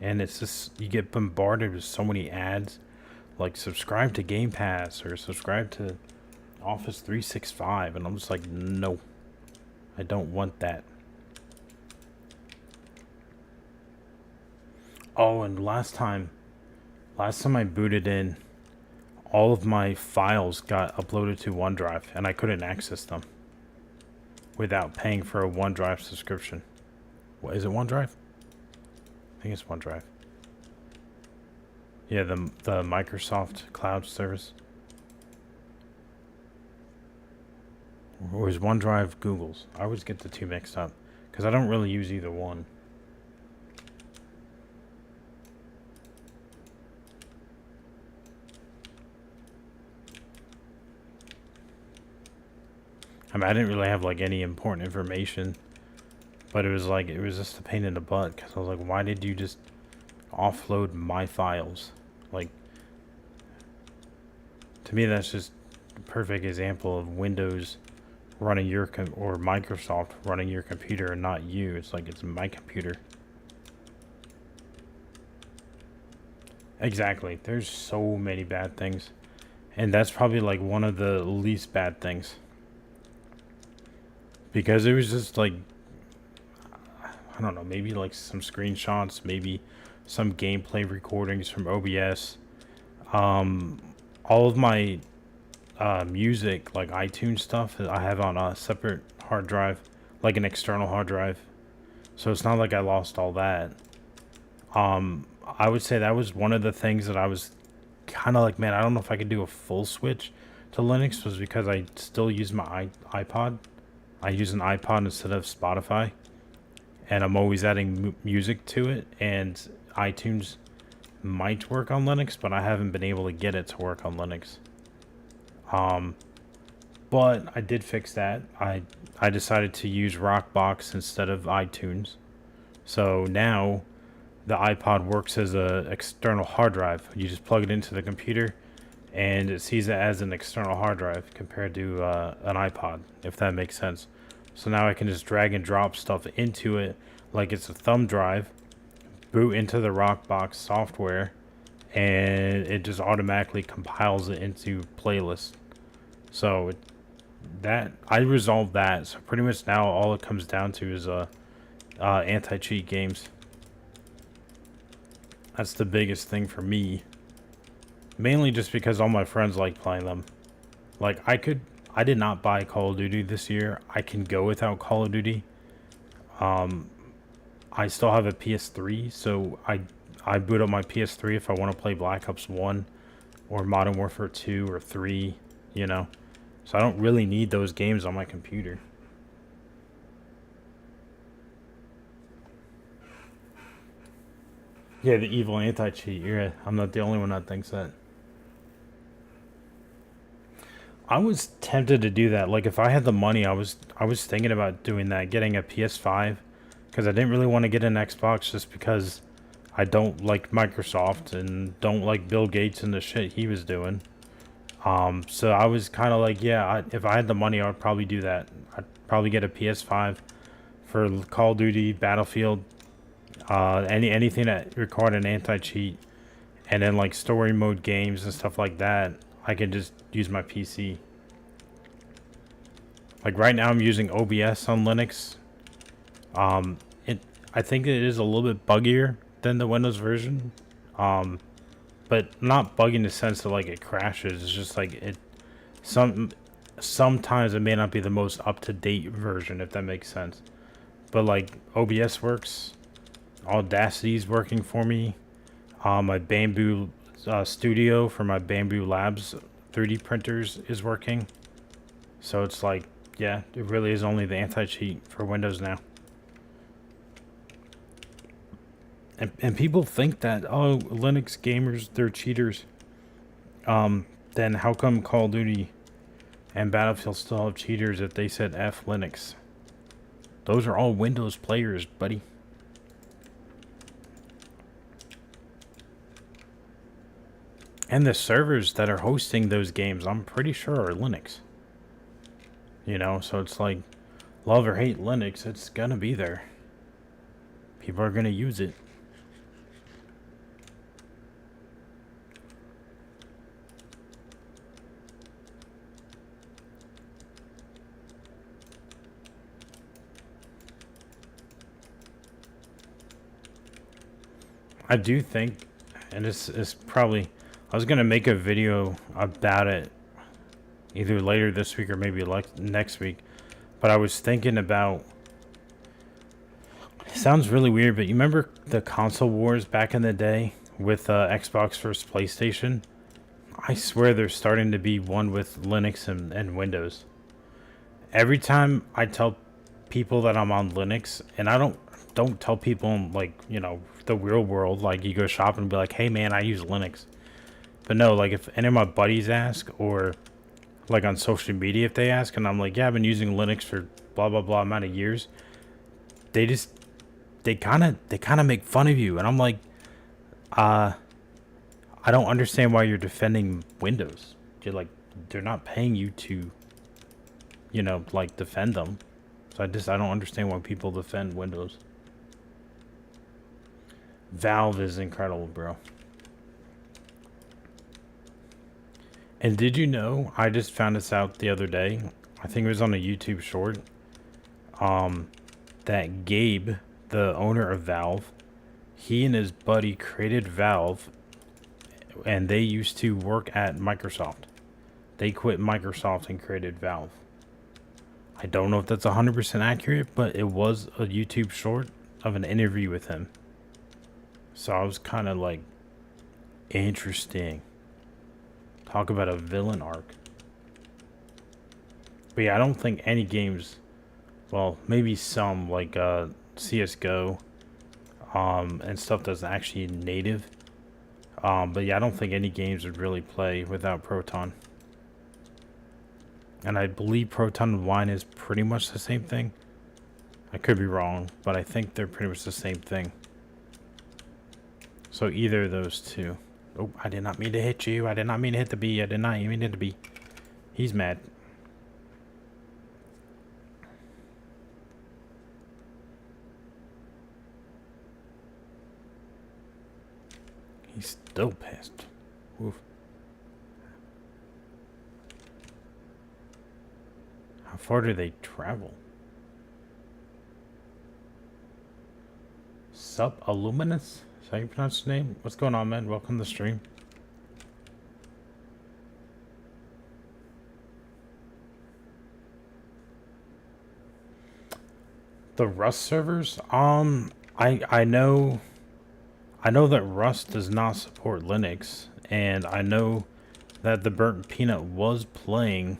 and it's just you get bombarded with so many ads, like subscribe to Game Pass or subscribe to Office 365, and I'm just like, no, I don't want that. Oh, and last time I booted in, all of my files got uploaded to OneDrive, and I couldn't access them without paying for a OneDrive subscription. What is it, OneDrive? I think it's OneDrive. Yeah, the Microsoft Cloud service. Or is OneDrive Google's? I always get the two mixed up because I don't really use either one. I mean, I didn't really have like any important information, but it was just a pain in the butt because I was like, why did you just offload my files? Like, To me, that's just a perfect example of Windows running your or Microsoft running your computer and not you. It's like it's my computer. Exactly. There's so many bad things. And that's probably like one of the least bad things. Because it was just like, I don't know, maybe like some screenshots, maybe some gameplay recordings from OBS. All of my music, like iTunes stuff, I have on a separate hard drive, like an external hard drive. So it's not like I lost all that. I would say that was one of the things that I was kind of like, man, I don't know if I could do a full switch to Linux, was because I still use my iPod. I use an iPod instead of Spotify, and I'm always adding music to it, and iTunes might work on Linux, but I haven't been able to get it to work on Linux. But I did fix that. I decided to use Rockbox instead of iTunes. So now the iPod works as a external hard drive. You just plug it into the computer and it sees it as an external hard drive compared to an iPod, if that makes sense. So now I can just drag and drop stuff into it like it's a thumb drive, boot into the Rockbox software, and it just automatically compiles it into playlists. So that I resolved that. So pretty much now all it comes down to is anti-cheat games. That's the biggest thing for me. Mainly just because all my friends like playing them. Like I did not buy Call of Duty this year. I can go without Call of Duty. I still have a PS3, so I boot up my PS3 if I want to play Black Ops 1 or Modern Warfare 2 or 3, you know. So I don't really need those games on my computer. Yeah, the evil anti-cheat. I'm not the only one that thinks that. I was tempted to do that. Like if I had the money, I was thinking about doing that, getting a PS5, because I didn't really want to get an Xbox just because I don't like Microsoft and don't like Bill Gates and the shit he was doing. So I was kind of like, yeah, if I had the money, I would probably do that. I'd probably get a PS5 for Call of Duty, Battlefield, anything that required an anti-cheat, and then like story mode games and stuff like that, I can just use my PC. Like right now I'm using OBS on Linux. I think it is a little bit buggier than the Windows version. But not buggy in the sense that like it crashes. It's just like sometimes it may not be the most up-to-date version, if that makes sense. But like OBS works. Audacity's working for me. My Bamboo Studio for my Bamboo Labs 3D printers is working. So it's like, yeah, it really is only the anti-cheat for Windows now. And people think that, oh, Linux gamers, they're cheaters. Then how come Call of Duty and Battlefield still have cheaters if they said F Linux? Those are all Windows players, buddy. And the servers that are hosting those games, I'm pretty sure are Linux. You know, so it's like, love or hate Linux, it's gonna be there. People are gonna use it. I do think, and this is probably, I was gonna make a video about it either later this week or maybe like next week, but I was thinking about, it sounds really weird, but you remember the console wars back in the day with Xbox versus PlayStation? I swear there's starting to be one with Linux and Windows. Every time I tell people that I'm on Linux, and I don't tell people in, like, you know, the real world, like you go shopping and be like, hey man, I use Linux. But no, like if any of my buddies ask, or like on social media if they ask, and I'm like, yeah, I've been using Linux for blah blah blah amount of years, they kind of make fun of you, and I'm like, I don't understand why you're defending Windows. you're like, they're not paying you to, you know, like defend them. So I don't understand why people defend Windows. Valve is incredible, bro. And did you know, I just found this out the other day, I think it was on a YouTube short, that Gabe, the owner of Valve, he and his buddy created Valve, and they used to work at Microsoft. They quit Microsoft and created Valve. I don't know if that's 100% accurate, but it was a YouTube short of an interview with him. So I was kind of like, interesting. Talk about a villain arc. But yeah, I don't think any games, well, maybe some like CSGO and stuff that's actually native. But yeah, I don't think any games would really play without Proton. And I believe Proton and Wine is pretty much the same thing. I could be wrong, but I think they're pretty much the same thing. So either of those two. Oh, I did not mean to hit you. I did not mean to hit the bee. I did not mean to hit the bee. He's mad. He's still pissed. Oof. How far do they travel? Subaluminous? Is that how you pronounce his name? What's going on, man? Welcome to the stream. The Rust servers? I know that Rust does not support Linux, and I know that the Burnt Peanut was playing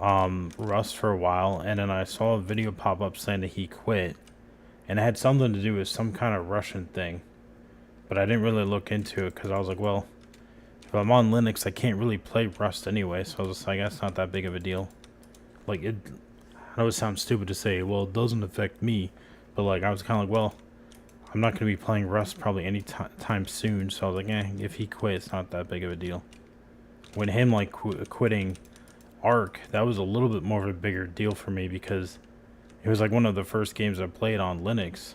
Rust for a while, and then I saw a video pop up saying that he quit, and it had something to do with some kind of Russian thing, but I didn't really look into it because I was like, well, if I'm on Linux, I can't really play Rust anyway, so I was just like, that's not that big of a deal. Like, I know it sounds stupid to say, well, it doesn't affect me, but like, I was kind of like, well, I'm not going to be playing Rust probably any time soon, so I was like, if he quit, it's not that big of a deal. When him, like, quitting Ark, that was a little bit more of a bigger deal for me because it was like one of the first games I played on Linux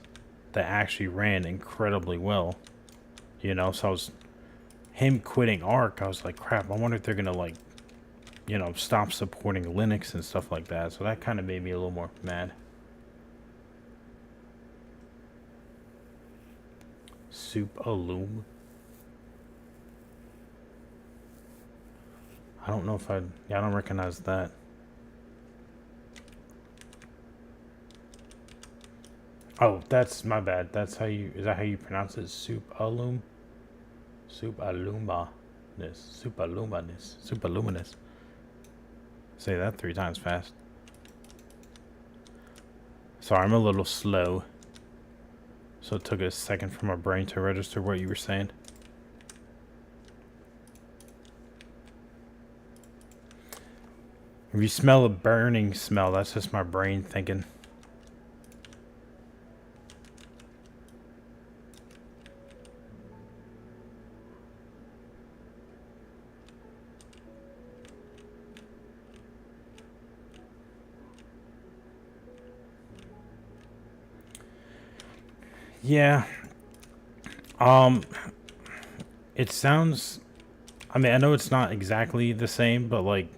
that actually ran incredibly well. You know, so him quitting Ark, I was like, crap, I wonder if they're going to, like, you know, stop supporting Linux and stuff like that. So that kind of made me a little more mad. Subalume. I don't know if I don't recognize that. Oh, that's my bad. That's how you, is that how you pronounce it? Subalume? Subaluminous. Subaluminous. Say that 3 times fast. Sorry, I'm a little slow. So it took a second for my brain to register what you were saying. If you smell a burning smell, that's just my brain thinking. Yeah. It sounds, I mean, I know it's not exactly the same, but like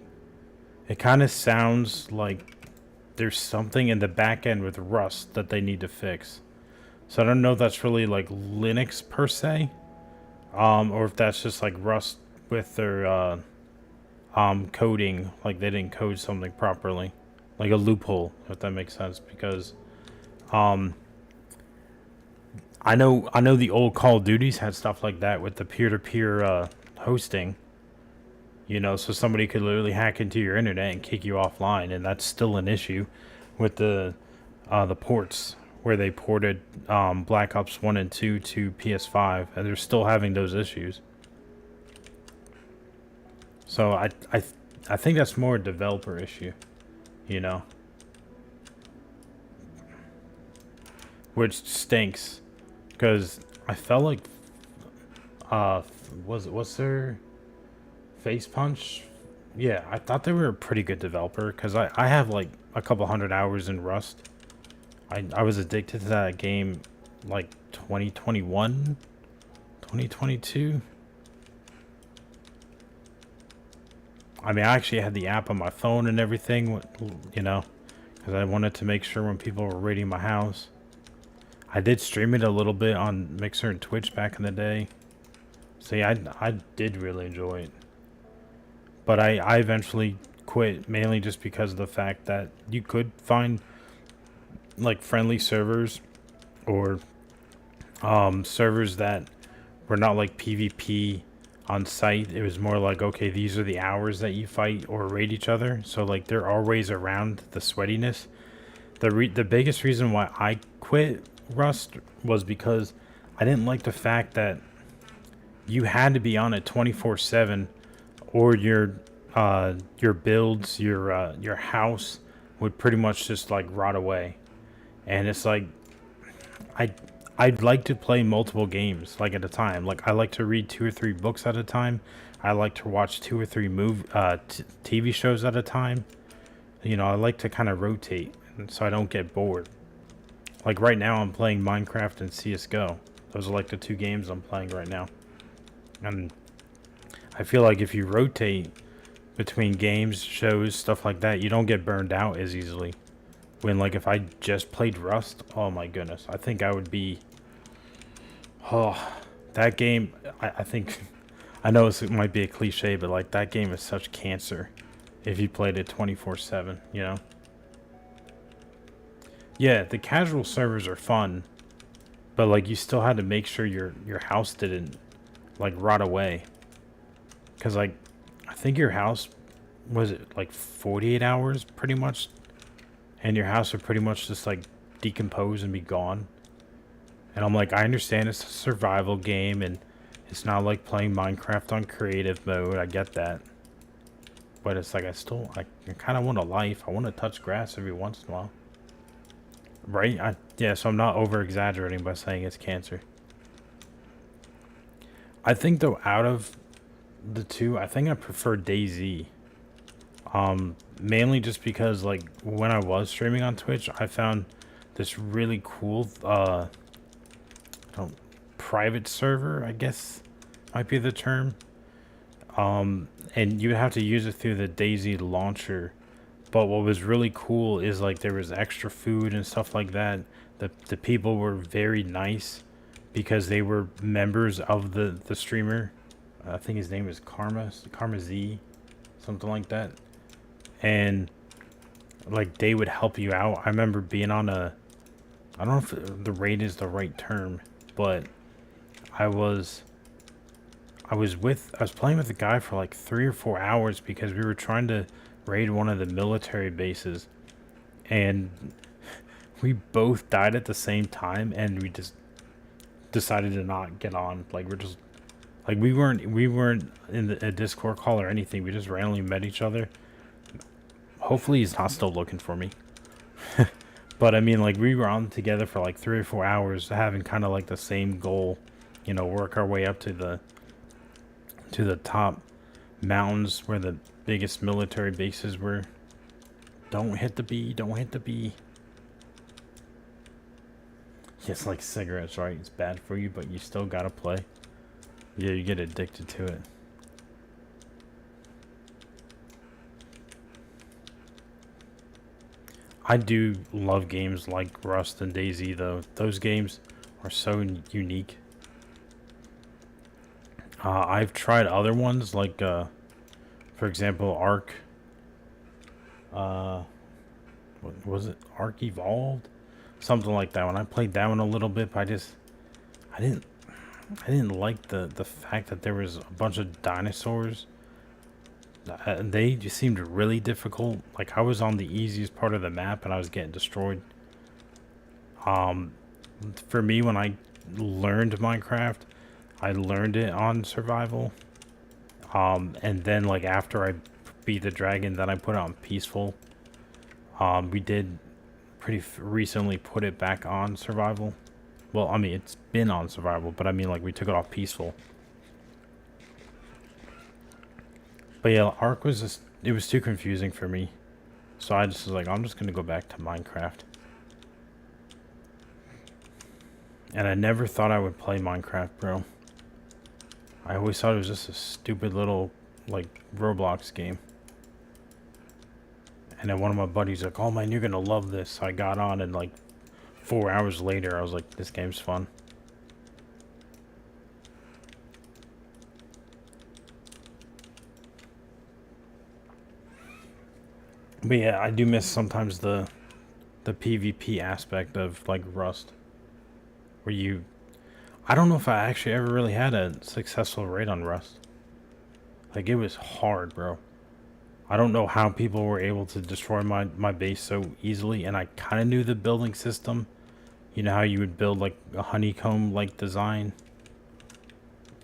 it kind of sounds like there's something in the back end with Rust that they need to fix. So I don't know if that's really like Linux per se, or if that's just like Rust with their coding, like they didn't code something properly, like a loophole, if that makes sense. Because I know the old Call of Duties had stuff like that with the peer-to-peer hosting. You know, so somebody could literally hack into your internet and kick you offline, and that's still an issue with the ports where they ported Black Ops 1 and 2 to PS5, and they're still having those issues. So I think that's more a developer issue, you know, which stinks because I felt like what's their Face Punch, yeah, I thought they were a pretty good developer because I have like a couple hundred hours in Rust. I was addicted to that game like 2021, 2022. I mean, I actually had the app on my phone and everything, you know, because I wanted to make sure when people were raiding my house. I did stream it a little bit on Mixer and Twitch back in the day. So yeah, I did really enjoy it. But I eventually quit, mainly just because of the fact that you could find like friendly servers or servers that were not like PvP on site. It was more like, okay, these are the hours that you fight or raid each other. So like there are ways around the sweatiness. The biggest reason why I quit Rust was because I didn't like the fact that you had to be on it 24/7, or your builds, your house would pretty much just like rot away. And it's like I I'd like to play multiple games like at a time. Like I like to read 2 or 3 books at a time. I like to watch 2 or 3 TV shows at a time. You know, I like to kind of rotate so I don't get bored. Like right now I'm playing Minecraft and CS:GO. Those are like the 2 games I'm playing right now. And I feel like if you rotate between games, shows, stuff like that, you don't get burned out as easily. When like if I just played Rust, oh my goodness, I think I would be. Oh, that game. I think. I know it might be a cliche, but like that game is such cancer. If you played it 24/7, you know. Yeah, the casual servers are fun, but like you still had to make sure your house didn't like rot away. Cause like I think your house was it like 48 hours pretty much, and your house would pretty much just like decompose and be gone. And I'm like, I understand it's a survival game and it's not like playing Minecraft on creative mode. I get that. But it's like I kind of want a life. I want to touch grass every once in a while. Right? Yeah, so I'm not over exaggerating by saying it's cancer. I think though out of the 2, I think I prefer DayZ. Mainly just because like when I was streaming on Twitch, I found this really cool private server, I guess might be the term. And you would have to use it through the DayZ launcher. But what was really cool is like there was extra food and stuff like that. The people were very nice because they were members of the streamer. I think his name is Karma Z, something like that. And like they would help you out. I remember being on I don't know if the raid is the right term, but I was playing with a guy for like 3 or 4 hours because we were trying to raid one of the military bases, and we both died at the same time, and we just decided to not get on. Like we're just like we weren't in a Discord call or anything. We just randomly met each other. Hopefully he's not still looking for me. But I mean, like we were on together for like 3 or 4 hours, having kind of like the same goal, you know, work our way up to the top mountains where the biggest military bases were. Don't hit the bee, don't hit the bee. It's like cigarettes, right? It's bad for you, but you still gotta play. Yeah, you get addicted to it. I do love games like Rust and DayZ though. Those games are so unique. I've tried other ones like, for example, Ark. What was it? Ark Evolved? Something like that. When I played that one a little bit, but I didn't like the fact that there was a bunch of dinosaurs. They just seemed really difficult. Like I was on the easiest part of the map and I was getting destroyed. For me, when I learned Minecraft, I learned it on survival. And then like after I beat the dragon, then I put it on peaceful. We did pretty recently put it back on survival. Well, I mean, it's been on survival, but I mean, like we took it off peaceful. But yeah, Ark was just, it was too confusing for me. So I just was like, I'm just going to go back to Minecraft. And I never thought I would play Minecraft, bro. I always thought it was just a stupid little, like, Roblox game. And then one of my buddies like, oh man, you're going to love this. So I got on and like 4 hours later, I was like, this game's fun. But yeah, I do miss sometimes the PvP aspect of like Rust. Where you, I don't know if I actually ever really had a successful raid on Rust. Like, it was hard, bro. I don't know how people were able to destroy my base so easily, and I kind of knew the building system. You know how you would build like a honeycomb like design.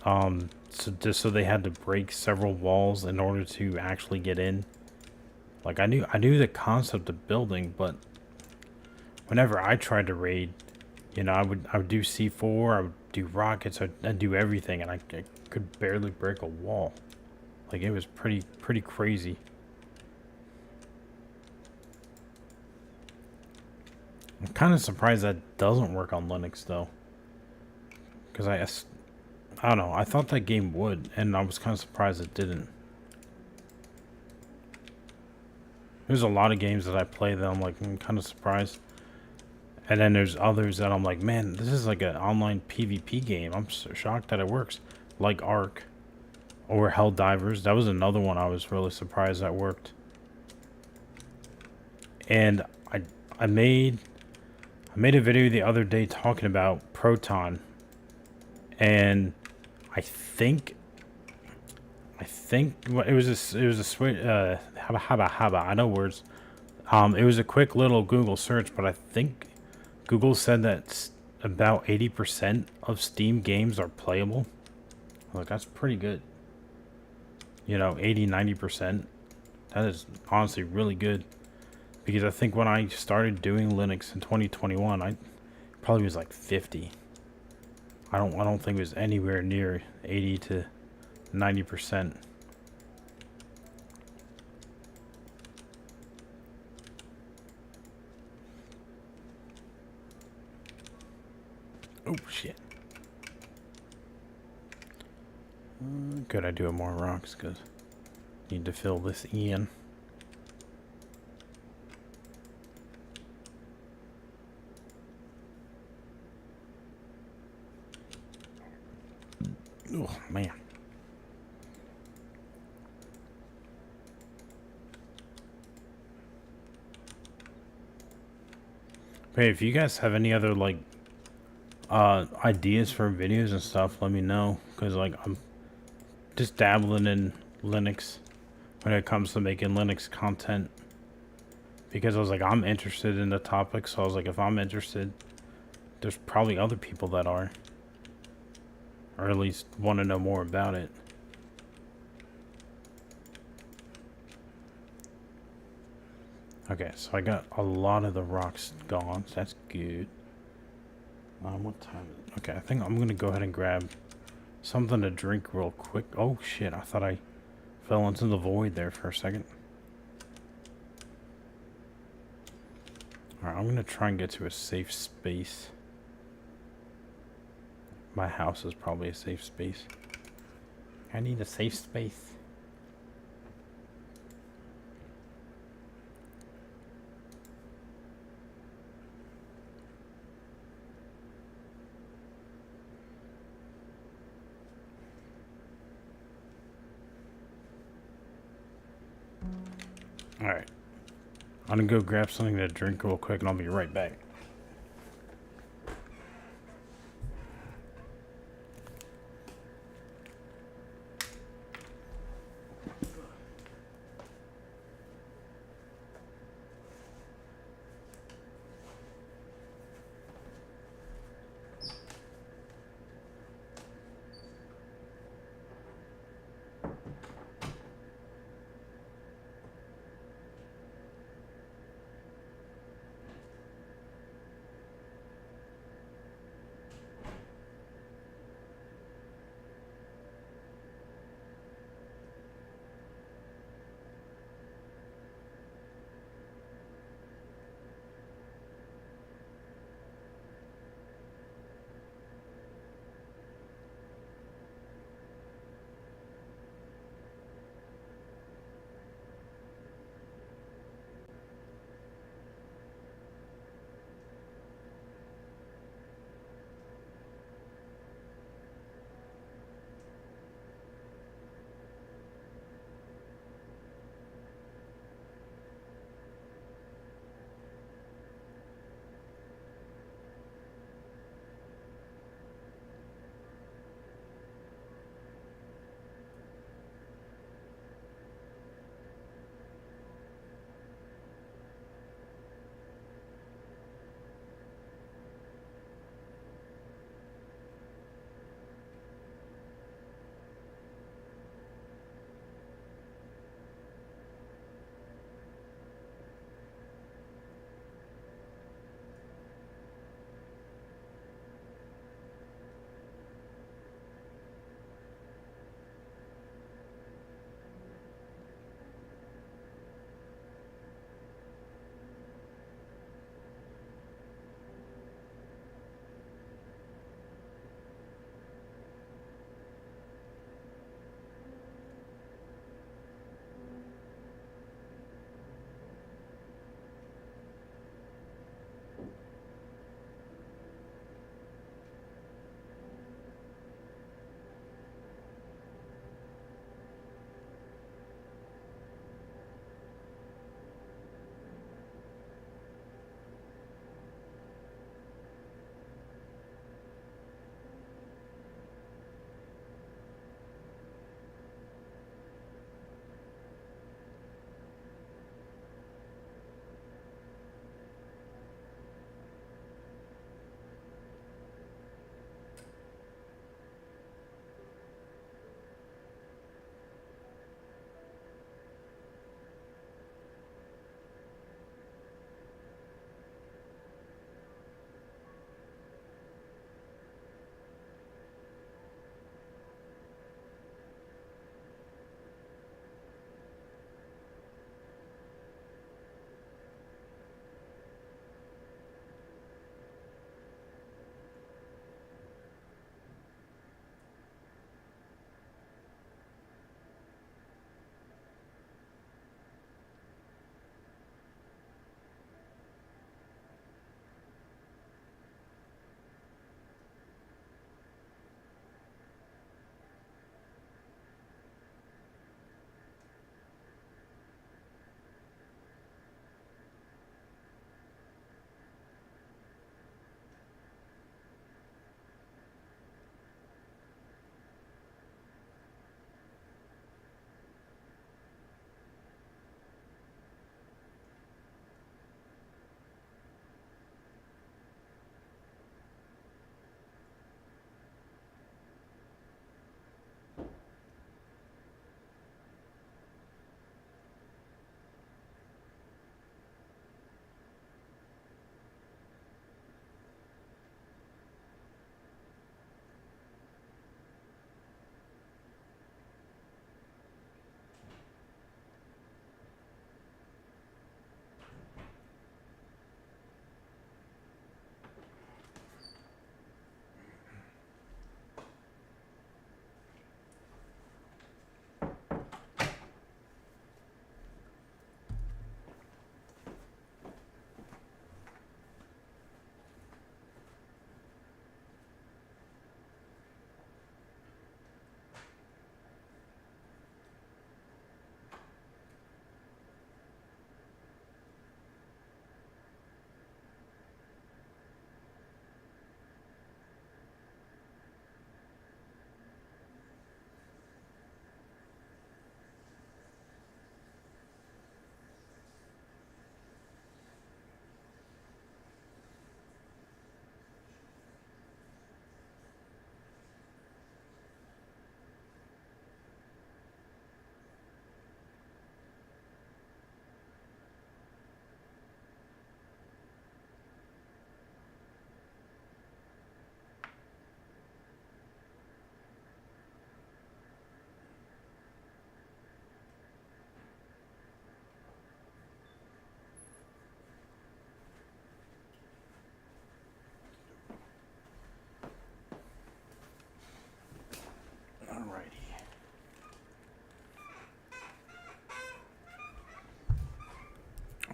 So just so they had to break several walls in order to actually get in. Like, I knew the concept of building, but whenever I tried to raid, you know, I would do C4, I would do rockets, I'd do everything, and I could barely break a wall. Like, it was pretty crazy. I'm kind of surprised that doesn't work on Linux though, because I don't know, I thought that game would, and I was kind of surprised it didn't. There's a lot of games that I play that I'm like, I'm kind of surprised. And then there's others that I'm like, man, this is like an online PvP game. I'm so shocked that it works. Like Ark or Helldivers. That was another one I was really surprised that worked. And I made a video the other day talking about Proton. And I think it was a switch. Haba. I know words. It was a quick little Google search, but I think Google said that about 80% of Steam games are playable. Look, that's pretty good. You know, 80-90%. That is honestly really good. Because I think when I started doing Linux in 2021, I probably was like 50. I don't think it was anywhere near 80 to 90%. Oh shit. Good, I do have more rocks because need to fill this in. Oh man. Hey, if you guys have any other like ideas for videos and stuff, let me know, because like I'm just dabbling in Linux when it comes to making Linux content, because I was like, I'm interested in the topic, so I was like, if I'm interested, there's probably other people that are, or at least want to know more about it. Okay, so I got a lot of the rocks gone, so that's good. What time is it? Okay, I think I'm gonna go ahead and grab something to drink real quick. Oh shit, I thought I fell into the void there for a second. Alright, I'm gonna try and get to a safe space. My house is probably a safe space. I need a safe space. Alright. I'm gonna go grab something to drink real quick and I'll be right back.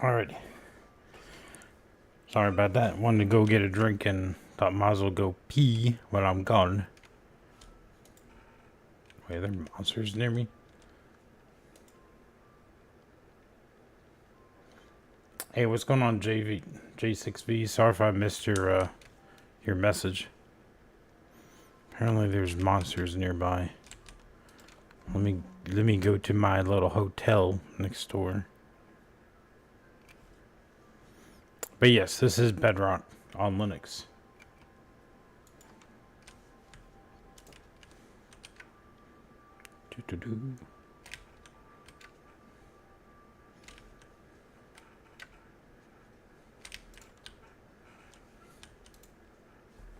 Alright. Sorry about that. Wanted to go get a drink and thought might as well go pee when I'm gone. Wait, are there monsters near me? Hey, what's going on, J6V? Sorry if I missed your message. Apparently there's monsters nearby. Let me go to my little hotel next door. But yes, this is Bedrock on Linux. Doo-doo-doo.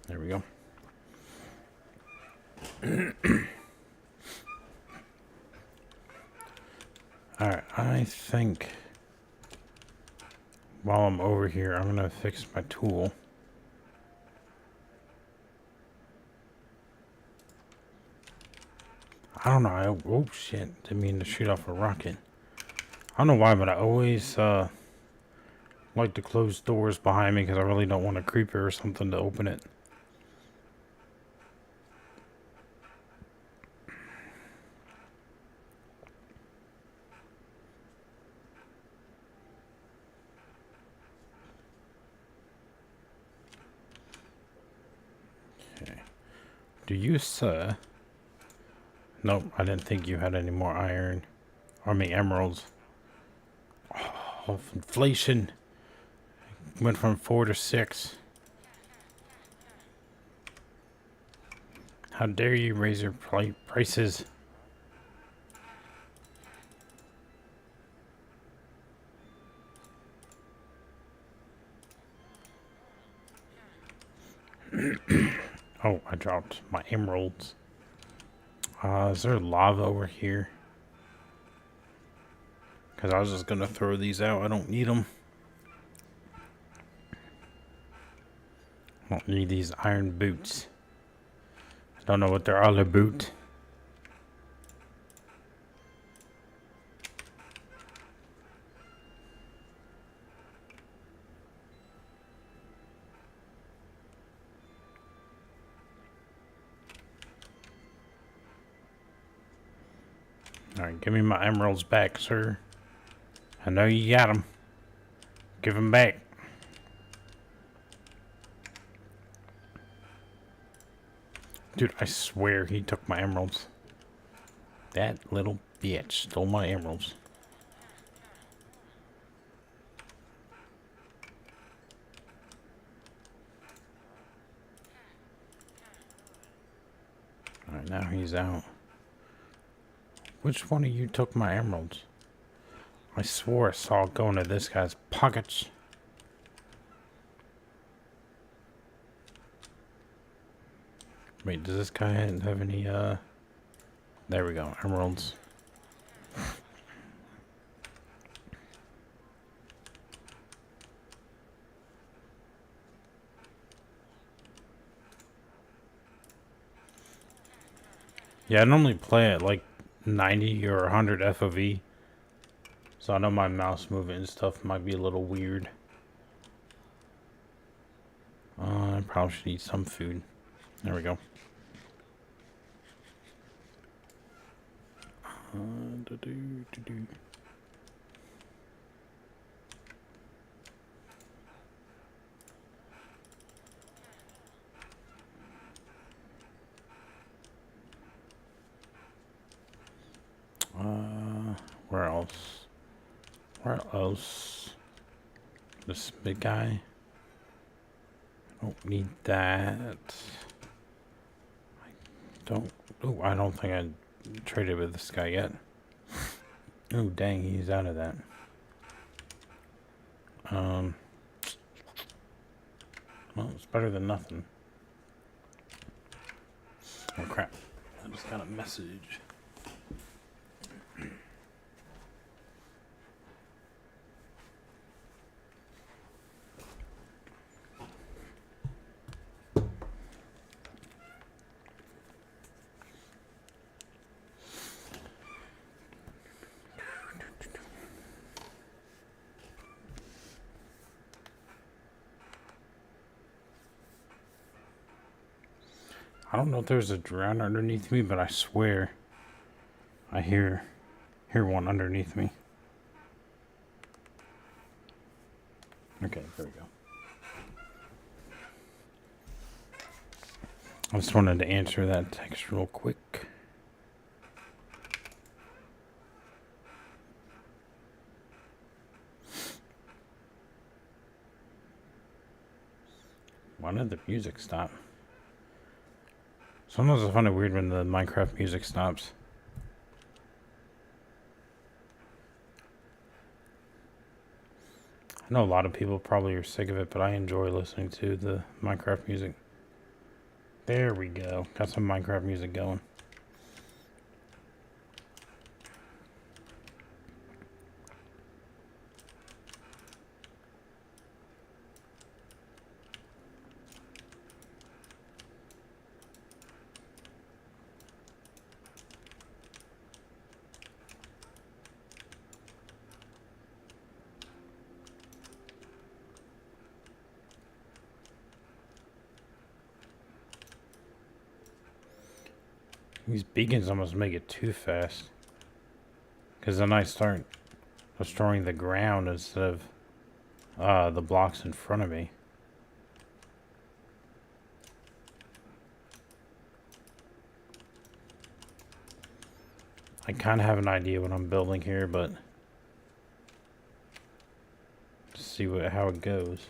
There we go. Alright, I think while I'm over here, I'm gonna fix my tool. I don't know, oh shit, didn't mean to shoot off a rocket. I don't know why, but I always like to close doors behind me because I really don't want a creeper or something to open it. Okay. Do you, sir? Nope, I didn't think you had any more iron. Or emeralds. Oh, inflation. Went from 4 to 6. How dare you raise your prices? Oh, I dropped my emeralds. Is there lava over here? Because I was just going to throw these out. I don't need them. I don't need these iron boots. I don't know what they're all about. Alright, give me my emeralds back, sir. I know you got them. Give them back. Dude, I swear he took my emeralds. That little bitch stole my emeralds. Alright, now he's out. Which one of you took my emeralds? I swore I saw it go into this guy's pockets. Wait, does this guy have any, there we go, emeralds. Yeah, I normally play at like 90 or 100 FOV. So I know my mouse movement and stuff might be a little weird. I probably should eat some food. There we go. Where else? Where else? This big guy. I don't need that. I don't. Oh, I don't think I traded with this guy yet. Oh, dang, he's out of that. Well, it's better than nothing. Oh, crap. I just got a message. I don't know if there's a drone underneath me, but I swear I hear one underneath me. Okay, there we go. I just wanted to answer that text real quick. Why did the music stop? Sometimes I find it weird when the Minecraft music stops. I know a lot of people probably are sick of it, but I enjoy listening to the Minecraft music. There we go. Got some Minecraft music going. These beacons almost make it too fast. Because then I start destroying the ground instead of the blocks in front of me. I kind of have an idea what I'm building here, but see how it goes.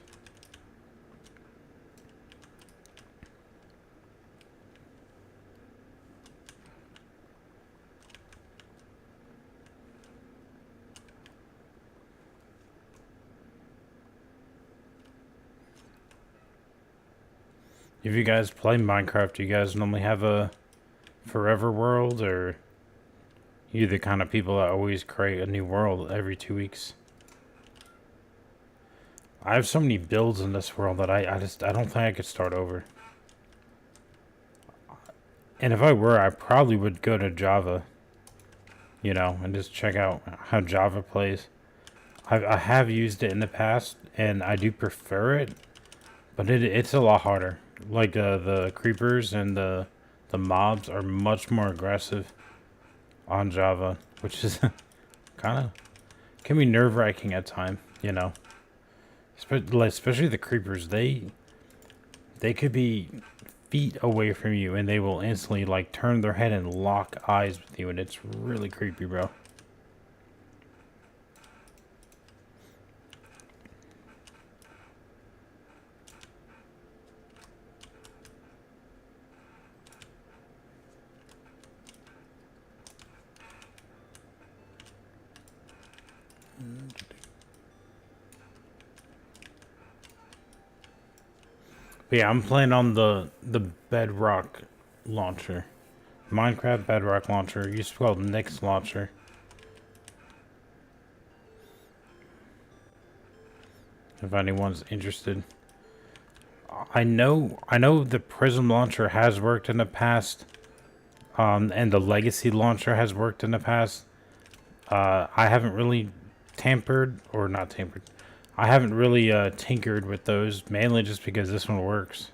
If you guys play Minecraft, do you guys normally have a forever world, or you the kind of people that always create a new world every 2 weeks? I have so many builds in this world that I don't think I could start over. And if I were, I probably would go to Java, you know, and just check out how Java plays. I have used it in the past, and I do prefer it, but it's a lot harder. Like the creepers and the mobs are much more aggressive on Java, which is kind of can be nerve-wracking at times, you know. Especially the creepers, they could be feet away from you, and they will instantly like turn their head and lock eyes with you, and it's really creepy, bro. But yeah, I'm playing on the Bedrock launcher. Minecraft Bedrock launcher. It used to be called Nyx launcher. If anyone's interested. I know the Prism launcher has worked in the past. And the Legacy launcher has worked in the past. I haven't really tampered, or not tampered. I haven't really tinkered with those, mainly just because this one works.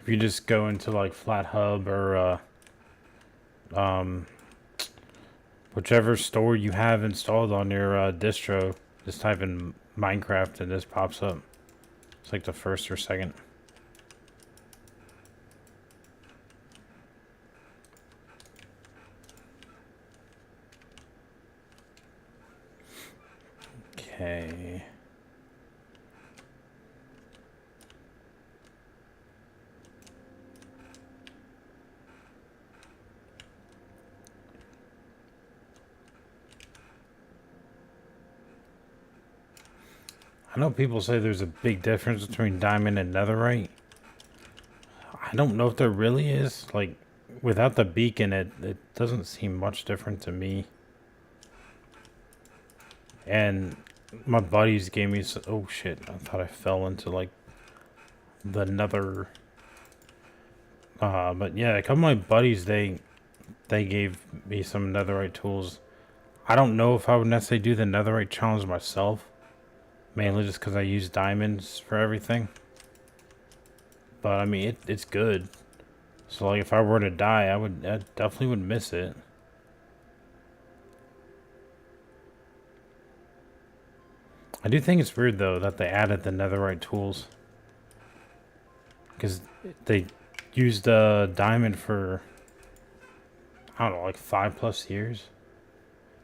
If you just go into like FlatHub or whichever store you have installed on your distro, just type in Minecraft and this pops up. It's like the first or second. Okay. I know people say there's a big difference between diamond and netherite. I don't know if there really is. Like, without the beacon, it doesn't seem much different to me. And my buddies gave me oh shit, I thought I fell into like the nether. But yeah, a couple of my buddies, they gave me some netherite tools. I don't know if I would necessarily do the netherite challenge myself. mainly just because I use diamonds for everything. But I mean, it's good. So like, if I were to die, I definitely would miss it. I do think it's weird though that they added the netherite tools, because they used diamond for, I don't know, like 5+ years.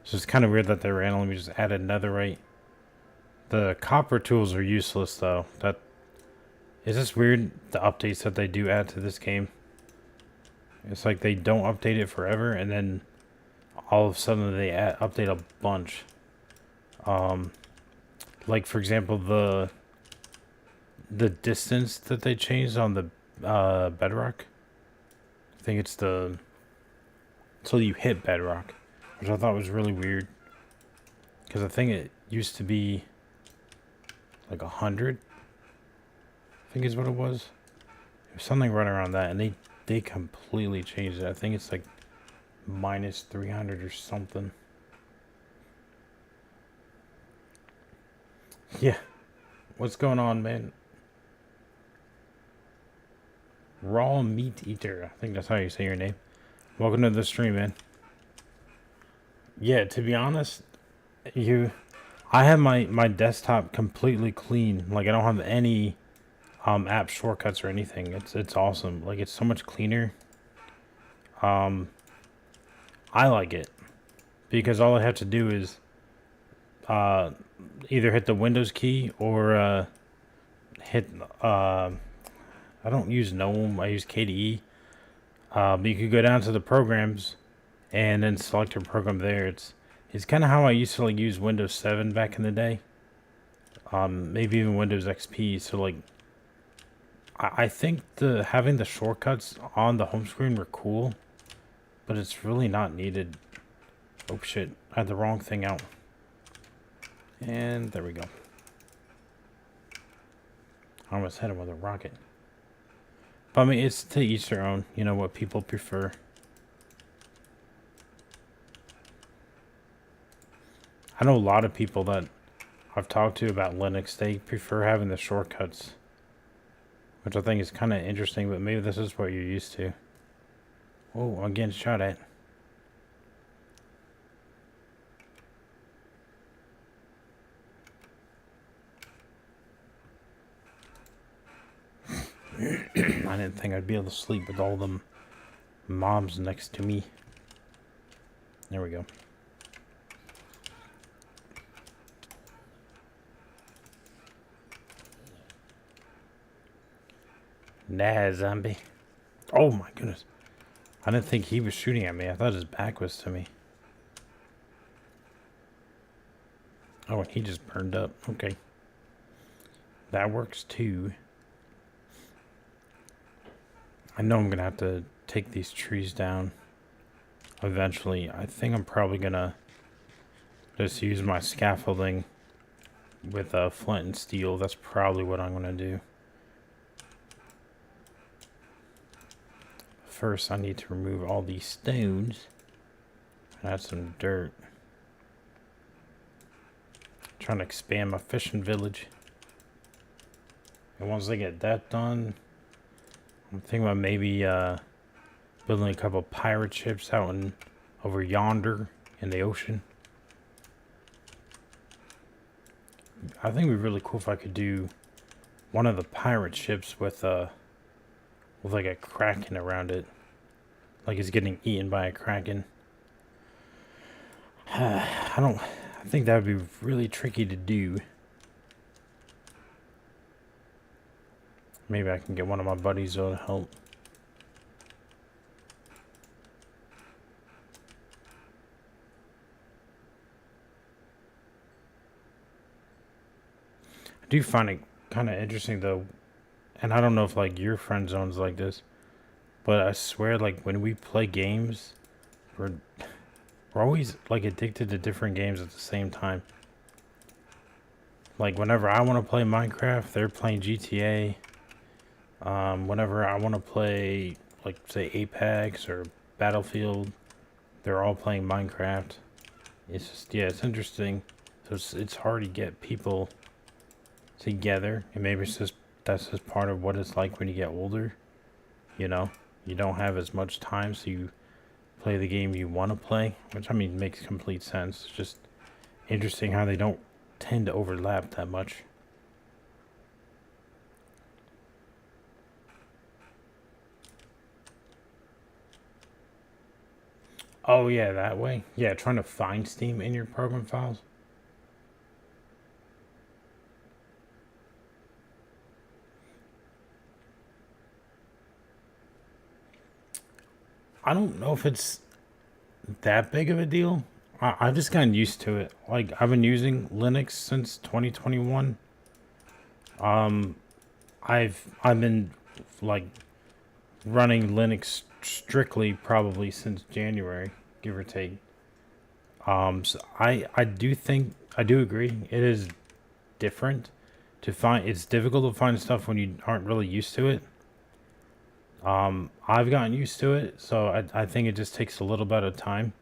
So it's kind of weird that they randomly just added netherite. The copper tools are useless though. That is just weird. The updates that they do add to this game, it's like they don't update it forever, and then all of a sudden they update a bunch. Like for example, the distance that they changed on the bedrock. I think it's the so you hit bedrock, which I thought was really weird, because I think it used to be like 100. I think is what it was. It was something right around that, and they completely changed it. I think it's like -300 or something. Yeah. What's going on, man? Raw Meat Eater. I think that's how you say your name. Welcome to the stream, man. Yeah, to be honest, I have my desktop completely clean. Like I don't have any app shortcuts or anything. It's awesome. Like it's so much cleaner. I like it because all I have to do is either hit the Windows key or hit I don't use GNOME, I use KDE. But you could go down to the programs and then select your program there. It's kind of how I used to like use Windows 7 back in the day. Maybe even Windows XP. So like I think having the shortcuts on the home screen were cool, but it's really not needed. Oh shit, I had the wrong thing out. And there we go. I almost hit him with a rocket. But I mean, it's to each their own. You know what people prefer. I know a lot of people that I've talked to about Linux, they prefer having the shortcuts, which I think is kind of interesting, but maybe this is what you're used to. Oh, I'm getting shot at. I didn't think I'd be able to sleep with all them mobs next to me. There we go. Nah, zombie. Oh my goodness. I didn't think he was shooting at me. I thought his back was to me. Oh, and he just burned up. Okay. That works too. I know I'm going to have to take these trees down eventually. I think I'm probably going to just use my scaffolding with flint and steel. That's probably what I'm going to do. First, I need to remove all these stones and add some dirt. Trying to expand my fishing village. And once I get that done, I'm thinking about maybe building a couple pirate ships out over yonder in the ocean. I think it'd be really cool if I could do one of the pirate ships with like a kraken around it, like it's getting eaten by a kraken. I think that would be really tricky to do. Maybe I can get one of my buddies though to help. I do find it kind of interesting though, and I don't know if like your friend zone's like this, but I swear like when we play games, we're always like addicted to different games at the same time. Like whenever I want to play Minecraft, they're playing GTA. Whenever I want to play, like, say, Apex or Battlefield, they're all playing Minecraft. It's just, yeah, it's interesting. So it's hard to get people together, and maybe it's just that's just part of what it's like when you get older. You know, you don't have as much time, so you play the game you want to play, which I mean makes complete sense. It's just interesting how they don't tend to overlap that much. Oh yeah, that way. Yeah, trying to find Steam in your program files. I don't know if it's that big of a deal. I've just gotten used to it. Like I've been using Linux since 2021. Um, I've been like running Linux strictly probably since January, give or take. So I do agree. It is different to find. It's difficult to find stuff when you aren't really used to it. I've gotten used to it, so I think it just takes a little bit of time.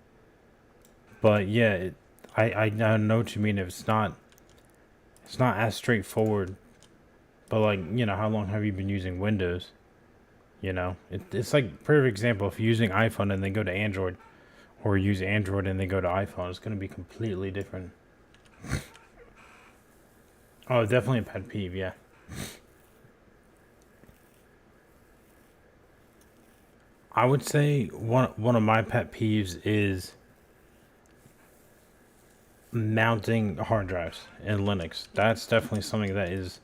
But yeah, I know what you mean. If it's not as straightforward. But like, you know, how long have you been using Windows? You know, it's like perfect example. If you're using iPhone and then go to Android, or use Android and then go to iPhone, it's going to be completely different. Oh, definitely a pet peeve. Yeah. I would say one of my pet peeves is mounting hard drives in Linux. That's definitely something that is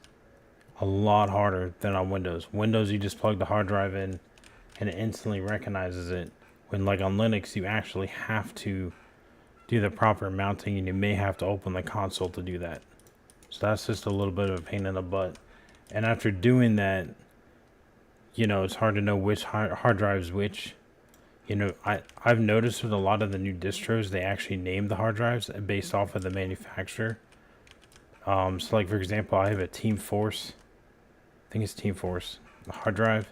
a lot harder than on Windows. Windows, you just plug the hard drive in and it instantly recognizes it. When like on Linux, you actually have to do the proper mounting and you may have to open the console to do that. So that's just a little bit of a pain in the butt. And after doing that, you know, it's hard to know which hard drive's which. You know, I've noticed with a lot of the new distros, they actually name the hard drives based off of the manufacturer. So like for example, I have a Team Force, I think it's Team Force, hard drive,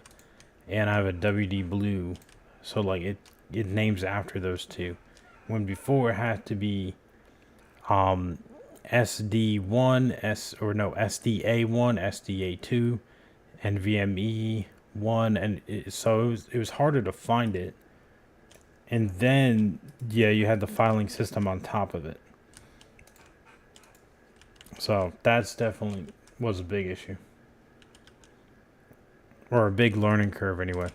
and I have a WD Blue. So like it names after those two. When before it had to be SD1, SDA1, SDA2, and VME1, and so it was harder to find it. And then yeah, you had the filing system on top of it. So that's definitely was a big issue. Or a big learning curve anyway.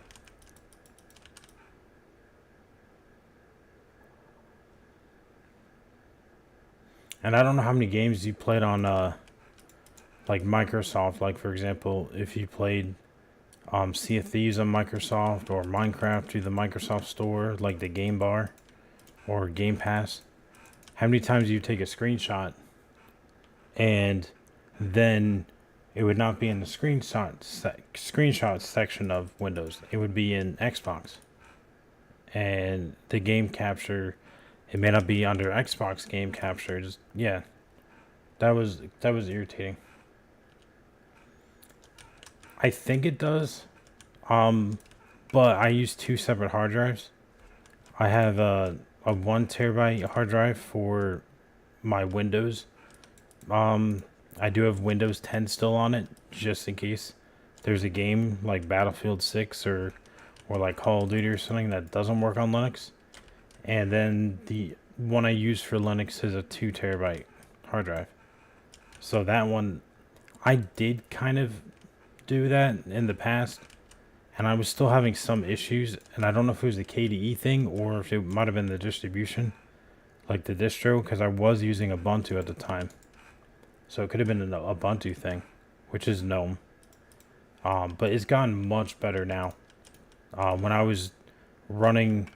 And I don't know how many games you played on like Microsoft. Like for example, if you played Sea of Thieves on Microsoft or Minecraft through the Microsoft Store, like the Game Bar or Game Pass. How many times do you take a screenshot and then it would not be in the screenshot section of Windows. It would be in Xbox. And the game capture, it may not be under Xbox game capture. Just yeah, that was irritating. I think it does, but I use two separate hard drives. I have a 1 terabyte hard drive for my Windows. I do have Windows 10 still on it, just in case there's a game like Battlefield 6 or like Call of Duty or something that doesn't work on Linux. And then the one I use for Linux is a 2 terabyte hard drive. So that one, I did kind of do that in the past, and I was still having some issues. And I don't know if it was the KDE thing or if it might have been the distribution, like the distro, because I was using Ubuntu at the time. So it could have been an Ubuntu thing, which is GNOME. But it's gotten much better now. When I was running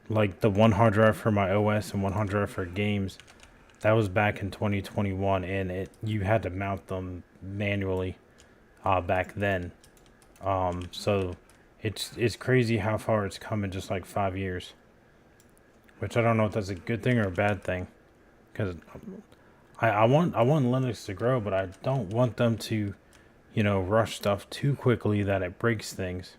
like the one hard drive for my OS and one hard drive for games, that was back in 2021, and you had to mount them manually back then. So it's crazy how far it's come in just like 5 years. Which I don't know if that's a good thing or a bad thing, because I want Linux to grow, but I don't want them to, you know, rush stuff too quickly that it breaks things.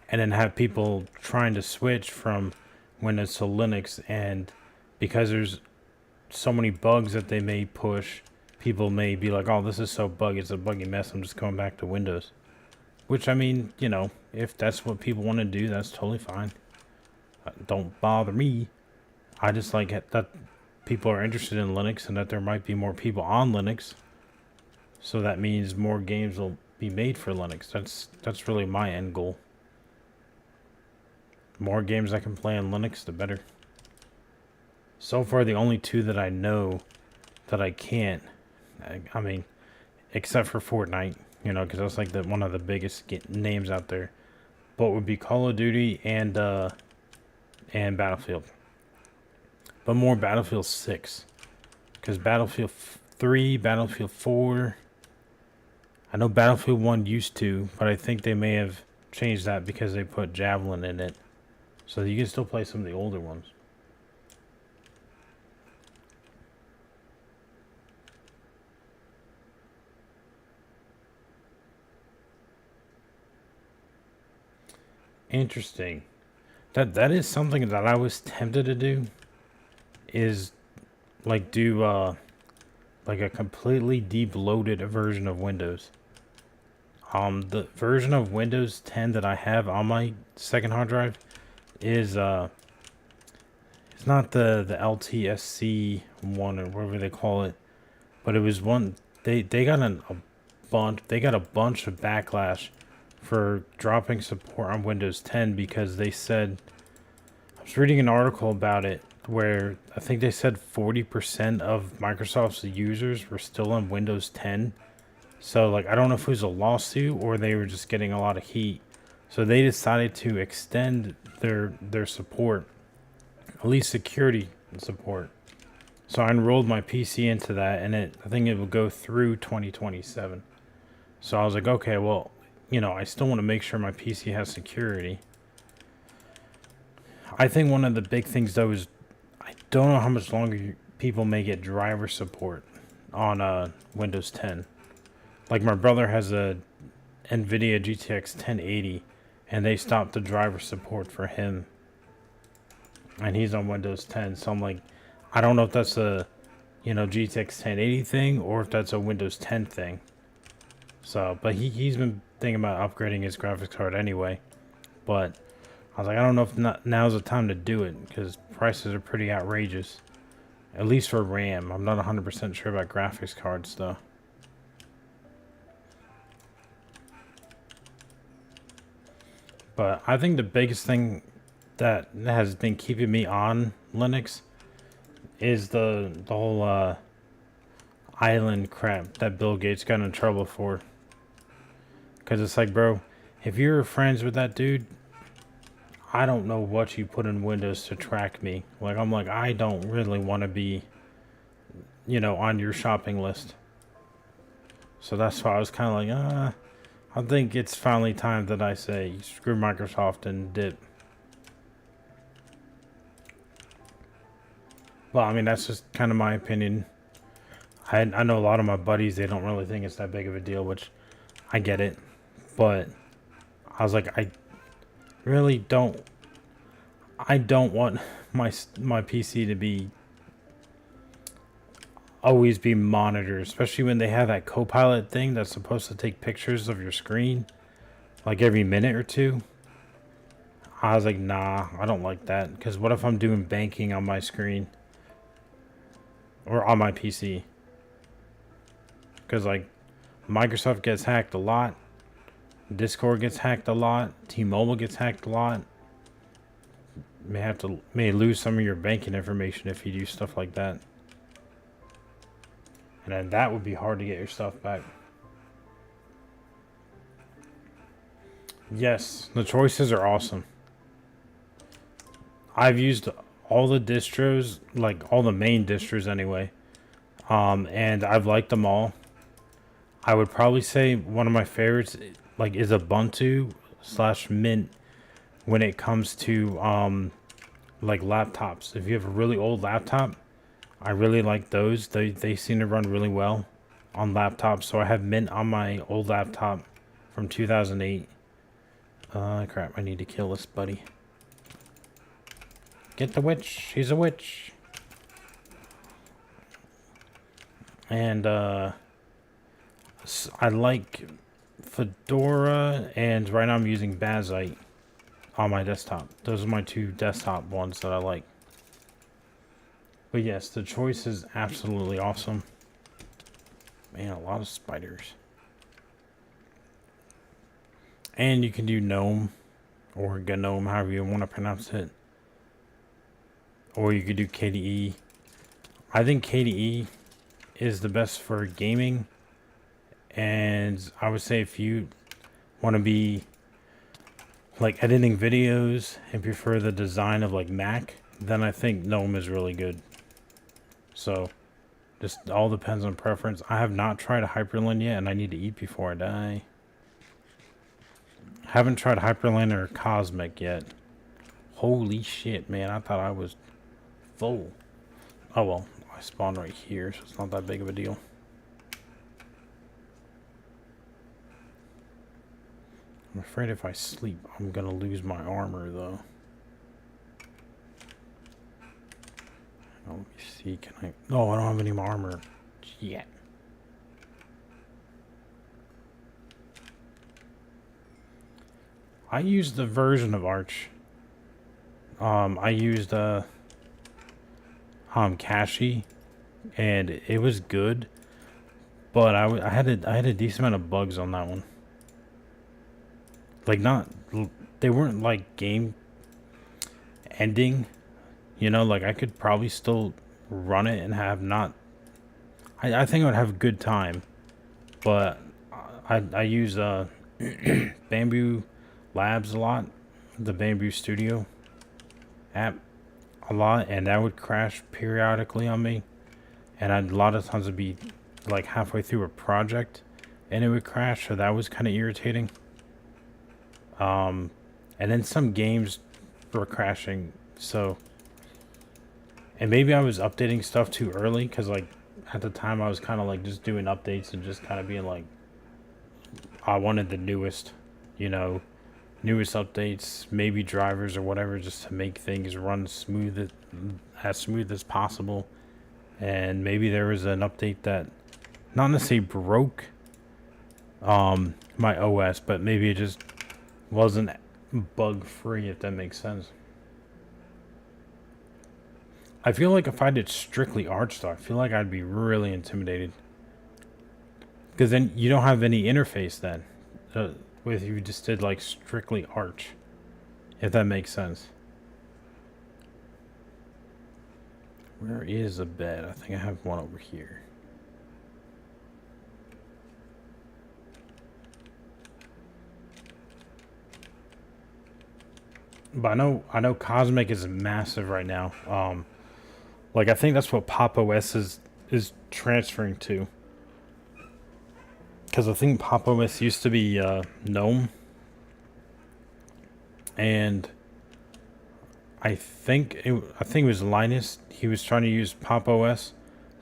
And then have people trying to switch from Windows to Linux, and because there's so many bugs that they may push, people may be like, oh, this is so buggy, it's a buggy mess, I'm just going back to Windows. Which, I mean, you know, if that's what people want to do, that's totally fine. Don't bother me. I just like it that people are interested in Linux and that there might be more people on Linux. So that means more games will be made for Linux. That's really my end goal. The more games I can play on Linux, the better. So far, the only two that I know that I can't, I mean, except for Fortnite, you know, because that's like one of the biggest names out there. But would be Call of Duty and Battlefield. But more Battlefield 6. Because Battlefield 3, Battlefield 4... I know Battlefield 1 used to, but I think they may have changed that because they put Javelin in it. So you can still play some of the older ones. Interesting. That is something that I was tempted to do. Is like do like a completely deep-loaded version of Windows. The version of Windows 10 that I have on my second hard drive is it's not the LTSC one or whatever they call it, but it was one they got a bunch of backlash for dropping support on Windows 10 because they said, I was reading an article about it where I think they said 40% of Microsoft's users were still on Windows 10. So, like, I don't know if it was a lawsuit or they were just getting a lot of heat. So they decided to extend their support, at least security support. So I enrolled my PC into that, and I think it will go through 2027. So I was like, okay, well, you know, I still want to make sure my PC has security. I think one of the big things, though, is I don't know how much longer people may get driver support on Windows 10. Like, my brother has a NVIDIA GTX 1080, and they stopped the driver support for him. And he's on Windows 10, so I'm like, I don't know if that's a, you know, GTX 1080 thing, or if that's a Windows 10 thing. So, but he's been thinking about upgrading his graphics card anyway. But I was like, I don't know if now's the time to do it, because prices are pretty outrageous. At least for RAM. I'm not 100% sure about graphics cards, though. But I think the biggest thing that has been keeping me on Linux is the whole island crap that Bill Gates got in trouble for. Because it's like, bro, if you're friends with that dude, I don't know what you put in Windows to track me. Like, I'm like, I don't really want to be, you know, on your shopping list. So that's why I was kind of like, I think it's finally time that I say screw Microsoft and dip. Well, I mean, that's just kind of my opinion. I know a lot of my buddies, they don't really think it's that big of a deal, which I get it. But I was like, I really don't. I don't want my PC to be always be monitored, especially when they have that Copilot thing that's supposed to take pictures of your screen like every minute or two. I was like, nah, I don't like that, because what if I'm doing banking on my screen or on my PC? Because like Microsoft gets hacked a lot, Discord gets hacked a lot, T-Mobile gets hacked a lot. May lose some of your banking information if you do stuff like that. And then that would be hard to get your stuff back. Yes, the choices are awesome. I've used all the distros, like all the main distros anyway. And I've liked them all. I would probably say one of my favorites like is Ubuntu/Mint when it comes to like laptops. If you have a really old laptop, I really like those. They seem to run really well on laptops. So I have Mint on my old laptop from 2008. Crap, I need to kill this buddy. Get the witch. She's a witch. And I like Fedora, and right now I'm using Bazite on my desktop. Those are my two desktop ones that I like. But yes, the choice is absolutely awesome. Man, a lot of spiders. And you can do GNOME or GNOME, however you want to pronounce it. Or you could do KDE. I think KDE is the best for gaming. And I would say if you want to be like editing videos and prefer the design of like Mac, then I think GNOME is really good. So just all depends on preference. I have not tried a Hyperlin yet, and I need to eat before I die. Haven't tried Hyperlin or Cosmic yet. Holy shit, man. I thought I was full. Oh well, I spawned right here, so it's not that big of a deal. I'm afraid if I sleep, I'm gonna lose my armor, though. Oh, let me see, can I... Oh, I don't have any more armor yet. I used the version of Arch. I used Kashi, and it was good, but I had a decent amount of bugs on that one. Like, they weren't like game ending, you know, like I could probably still run it and have not, I think I would have a good time, but I use Bamboo Labs a lot, the Bamboo Studio app a lot, and that would crash periodically on me, and a lot of times it'd be like halfway through a project and it would crash, so that was kind of irritating. And then some games were crashing, so, and maybe I was updating stuff too early, because like at the time I was kind of like just doing updates and just kind of being like, I wanted the newest, you know, newest updates, maybe drivers or whatever, just to make things run smooth, as smooth as possible. And maybe there was an update that not necessarily broke my OS, but maybe it just wasn't bug free, if that makes sense. I feel like if I did strictly Arch though, I feel like I'd be really intimidated, because then you don't have any interface then with you just did like strictly Arch, if that makes sense. Where is a bed? I think I have one over here. But I know Cosmic is massive right now. Like I think that's what Pop! OS is transferring to. Because I think Pop! OS used to be GNOME, and I think it was Linus. He was trying to use Pop! OS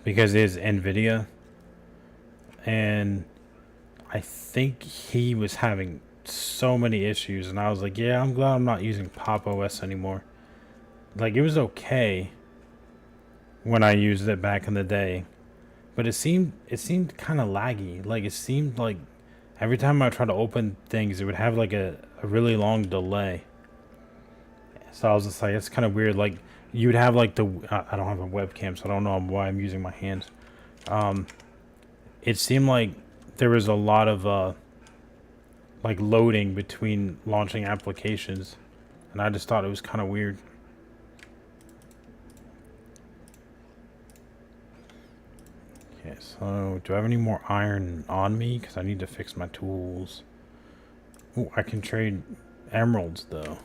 because it is NVIDIA, and I think he was having so many issues, and I was like, yeah, I'm glad I'm not using Pop! OS anymore. Like, it was okay when I used it back in the day, but it seemed kind of laggy. Like, it seemed like every time I tried to open things, it would have like a really long delay. So I was just like, it's kind of weird. Like, you would have like I don't have a webcam, so I don't know why I'm using my hands. It seemed like there was a lot of like loading between launching applications, and I just thought it was kind of weird. Okay, so do I have any more iron on me? Because I need to fix my tools. Oh, I can trade emeralds though.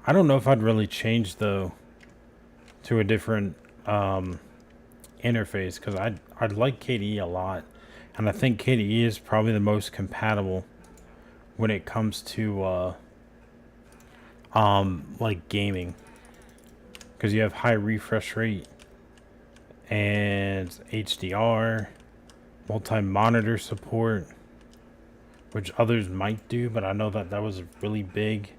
I don't know if I'd really change though to a different interface, because I'd like KDE a lot, and I think KDE is probably the most compatible when it comes to like gaming, because you have high refresh rate and HDR, multi-monitor support, which others might do, but I know that was really big.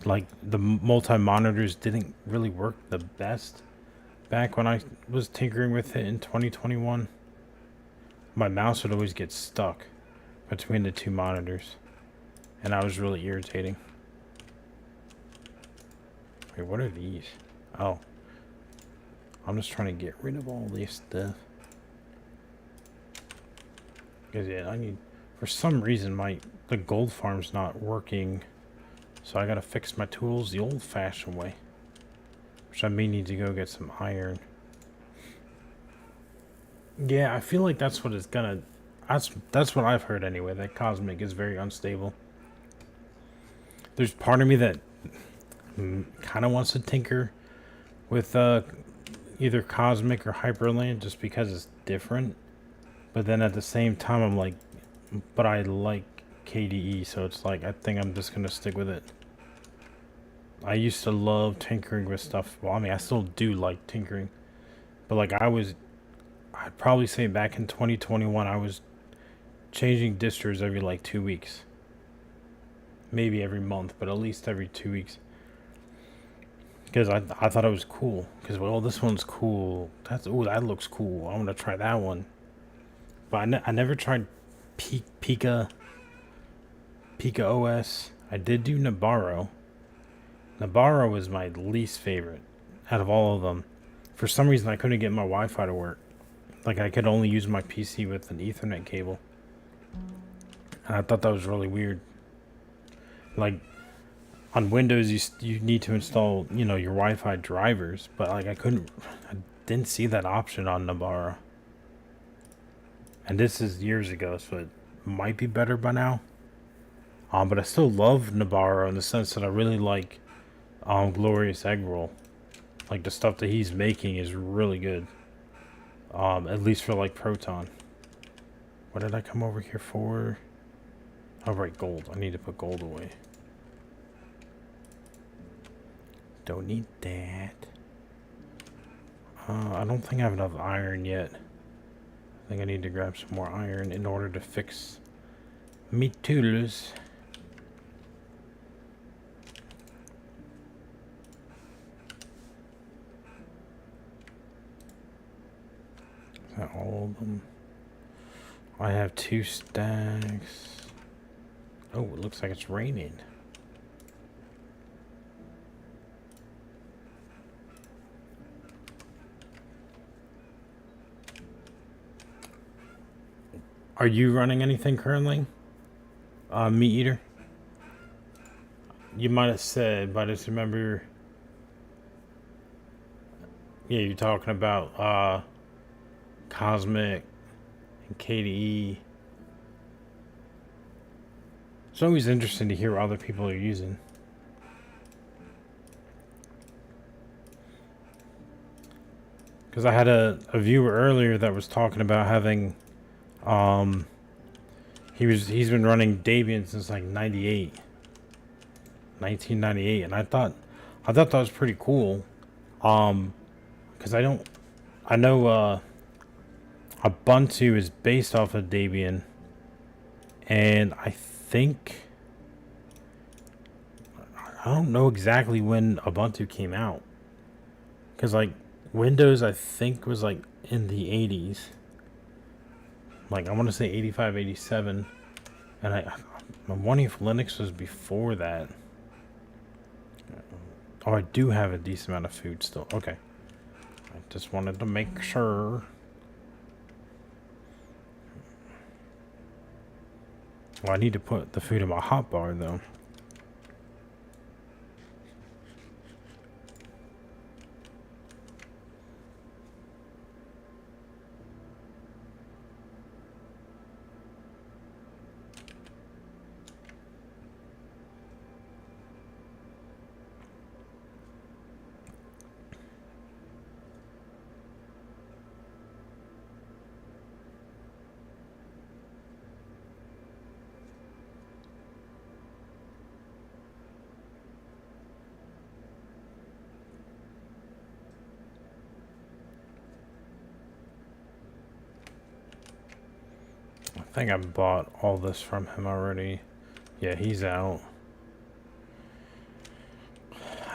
like the multi-monitors didn't really work the best back when I was tinkering with it in 2021. My mouse would always get stuck between the two monitors, and I was really irritating. Wait, what are these? Oh, I'm just trying to get rid of all this stuff. Because yeah, I need, for some reason the gold farm's not working, so I gotta fix my tools the old-fashioned way. Which I may need to go get some iron. Yeah, I feel like that's what it's gonna. That's what I've heard anyway. That Cosmic is very unstable. There's part of me that kind of wants to tinker with either Cosmic or Hyperland just because it's different. But then at the same time, I'm like, but I like KDE, so it's like I think I'm just gonna stick with it. I used to love tinkering with stuff. Well, I mean, I still do like tinkering, but like I'd probably say back in 2021, I was changing distros every like 2 weeks. Maybe every month, but at least every 2 weeks. Because I thought it was cool. Because, well, this one's cool. Ooh, that looks cool. I want to try that one. But I never tried Pika OS. I did do Nabarro. Nabarro was my least favorite out of all of them. For some reason, I couldn't get my Wi-Fi to work. Like, I could only use my PC with an Ethernet cable. And I thought that was really weird. Like, on Windows, you need to install, your Wi-Fi drivers. But, like, I didn't see that option on Nabarro. And this is years ago, so it might be better by now. But I still love Nabarro in the sense that I really like Glorious Egg Roll. Like, the stuff that he's making is really good. At least for, like, Proton. What did I come over here for? Oh, right, gold. I need to put gold away. Don't need that. I don't think I have enough iron yet. I think I need to grab some more iron in order to fix me tools. Is that all of them? I have 2 stacks. Oh, it looks like it's raining. Are you running anything currently? Meat Eater? You might have said, but I just remember. Yeah, you're talking about Cosmic and KDE. It's always interesting to hear what other people are using. Because I had a viewer earlier that was talking about having, he's been running Debian since like 1998, and I thought that was pretty cool. Because I know Ubuntu is based off of Debian, and I don't know exactly when Ubuntu came out, because like Windows I think was like in the 80s, like I want to say 85, 87, and I'm wondering if Linux was before that. Oh, I do have a decent amount of food still. Okay, I just wanted to make sure. Well, I need to put the food in my hotbar though. I think I bought all this from him already. Yeah, he's out.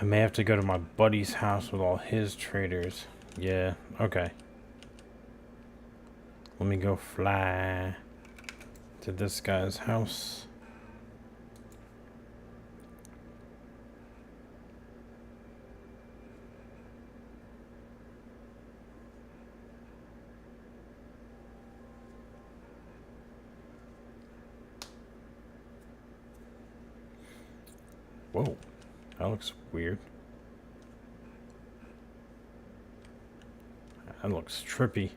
I may have to go to my buddy's house with all his traders. Yeah, okay. Let me go fly to this guy's house. Whoa, that looks weird. That looks trippy.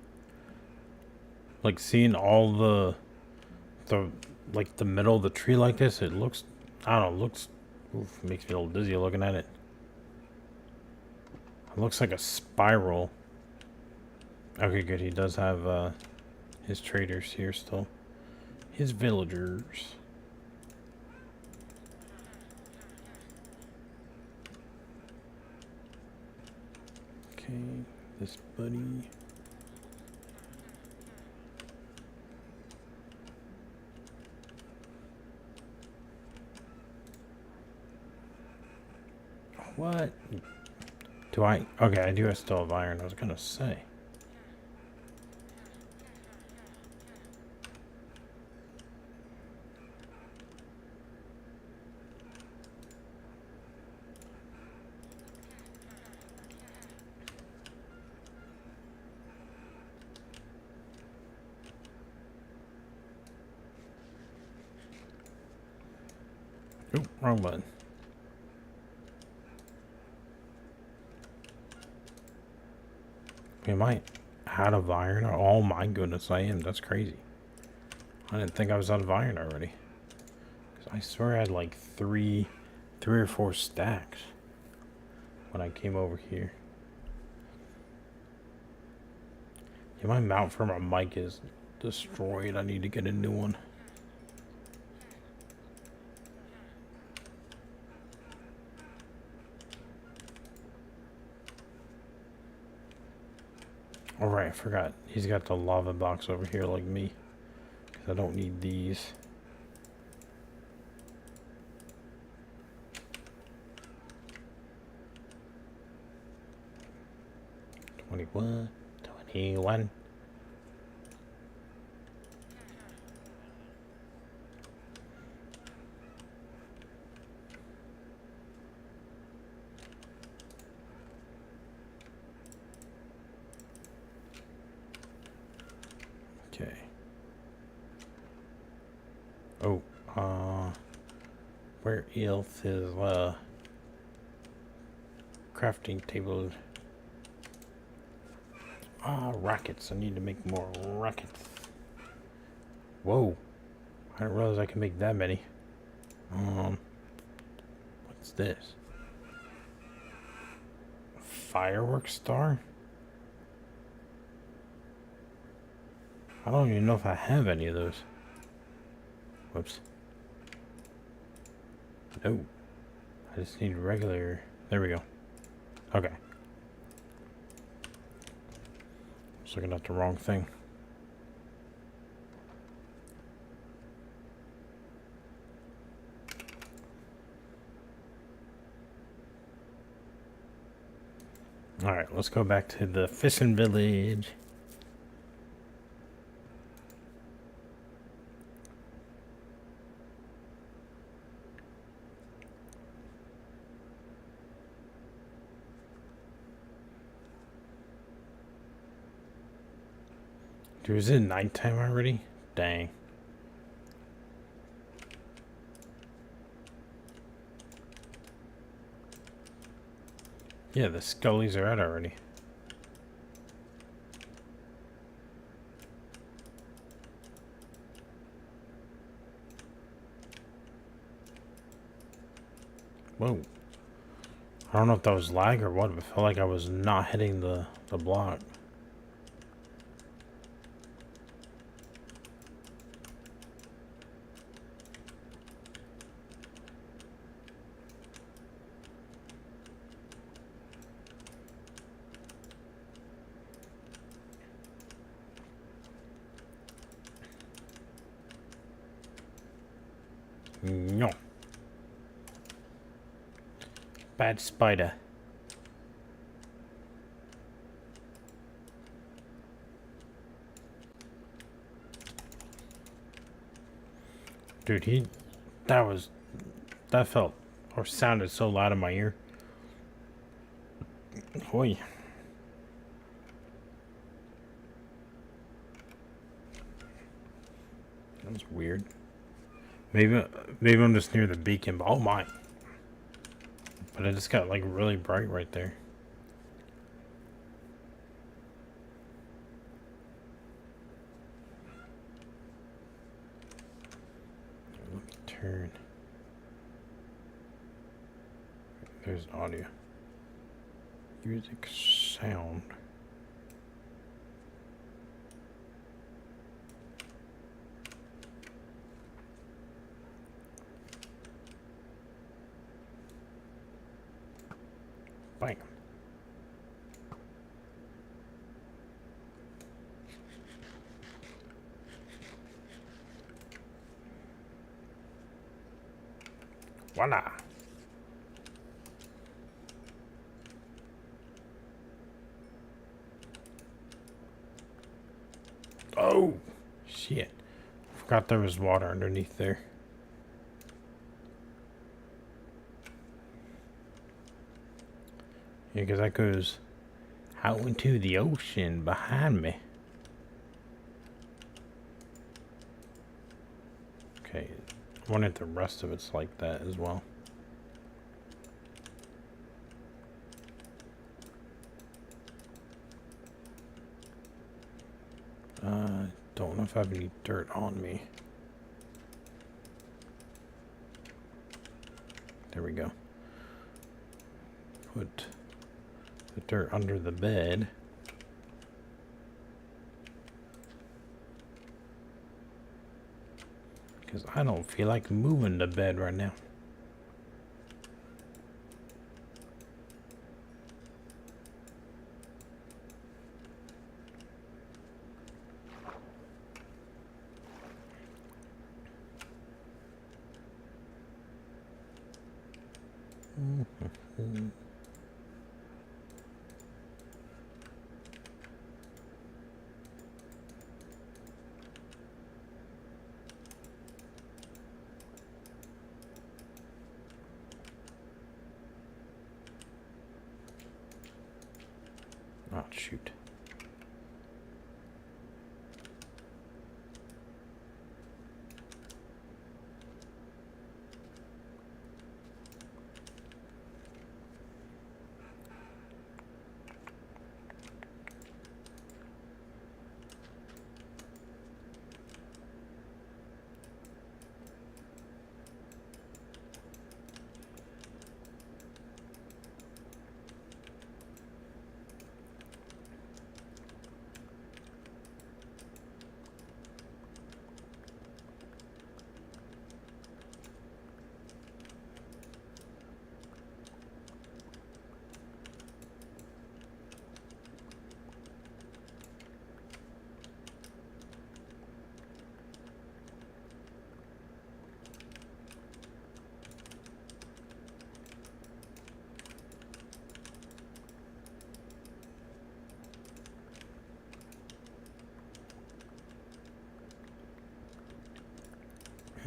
Like seeing all the like the middle of the tree like this, it looks, I don't know, looks, oof, makes me a little dizzy looking at it. It looks like a spiral. Okay, good. He does have his traders here still. His villagers. Okay, this buddy. What? Do I? Okay, I do still have iron. I was gonna say. Oh, wrong button. Am I out of iron? Oh my goodness, I am. That's crazy. I didn't think I was out of iron already. 'Cause I swear I had like three or four stacks when I came over here. Yeah, my mount for my mic is destroyed. I need to get a new one. Alright, I forgot. He's got the lava box over here like me. Because I don't need these. $21. Okay. Oh, where else is crafting table? Rockets. I need to make more rockets. Whoa. I didn't realize I could make that many. What's this? Fireworks star? I don't even know if I have any of those. Whoops. No. I just need regular. There we go. Okay. I was looking at the wrong thing. Alright, let's go back to the fishing village. Dude, is it nighttime already? Dang. Yeah, the scullies are out already. Whoa. I don't know if that was lag or what, but I felt like I was not hitting the block. No. Bad spider. Dude, that felt or sounded so loud in my ear. Boy. That was weird. Maybe I'm just near the beacon, but oh my. But it just got like really bright right there. Let me turn. There's audio. Music sound. Bam. Voila. Oh, shit. Forgot there was water underneath there. Yeah, because that goes out into the ocean behind me. Okay, I wonder if the rest of it's like that as well. Don't know if I have any dirt on me. There we go. Put the dirt under the bed. Because I don't feel like moving the bed right now. Oh, shoot.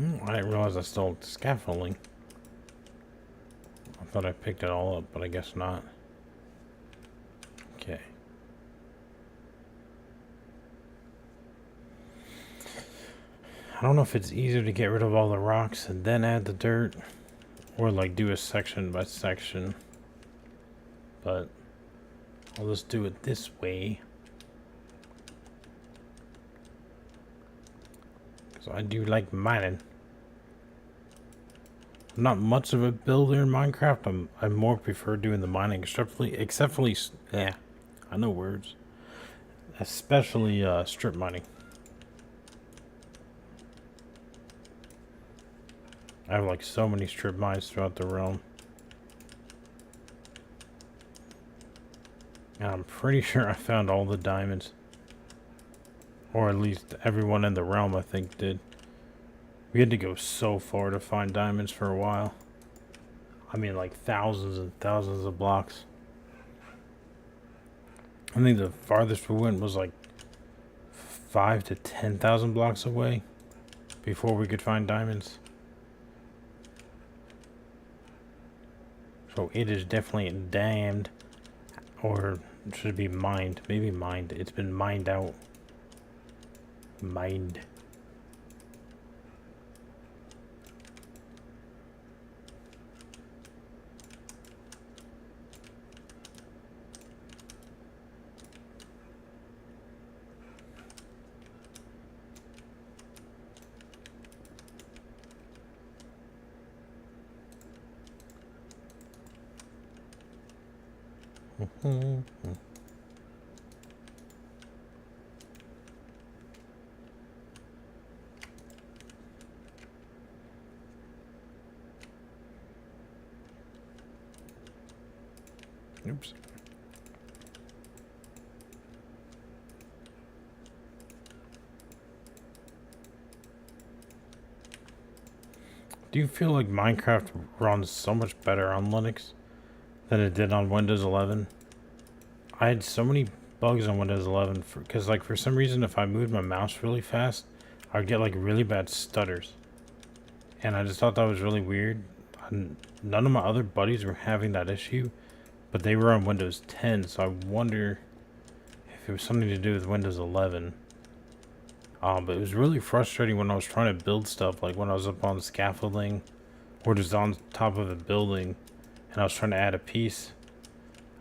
I didn't realize I stole scaffolding. I thought I picked it all up, but I guess not. Okay. I don't know if it's easier to get rid of all the rocks and then add the dirt, or like do a section by section. But I'll just do it this way. Because I do like mining. I'm not much of a builder in Minecraft. I more prefer doing the mining, except yeah, I know words. Especially strip mining. I have like so many strip mines throughout the realm. And I'm pretty sure I found all the diamonds. Or at least everyone in the realm, I think, did. We had to go so far to find diamonds for a while. I mean, like thousands and thousands of blocks. I think the farthest we went was like 5 to 10,000 blocks away before we could find diamonds. So it is definitely damned, or should it be mined? Maybe mined. It's been mined out. Mined. Oops. Do you feel like Minecraft runs so much better on Linux than it did on Windows 11? I had so many bugs on Windows 11 because, like, for some reason, if I moved my mouse really fast, I'd get like really bad stutters, and I just thought that was really weird. None of my other buddies were having that issue, but they were on Windows 10, so I wonder if it was something to do with Windows 11. But it was really frustrating when I was trying to build stuff, like when I was up on scaffolding or just on top of a building and I was trying to add a piece.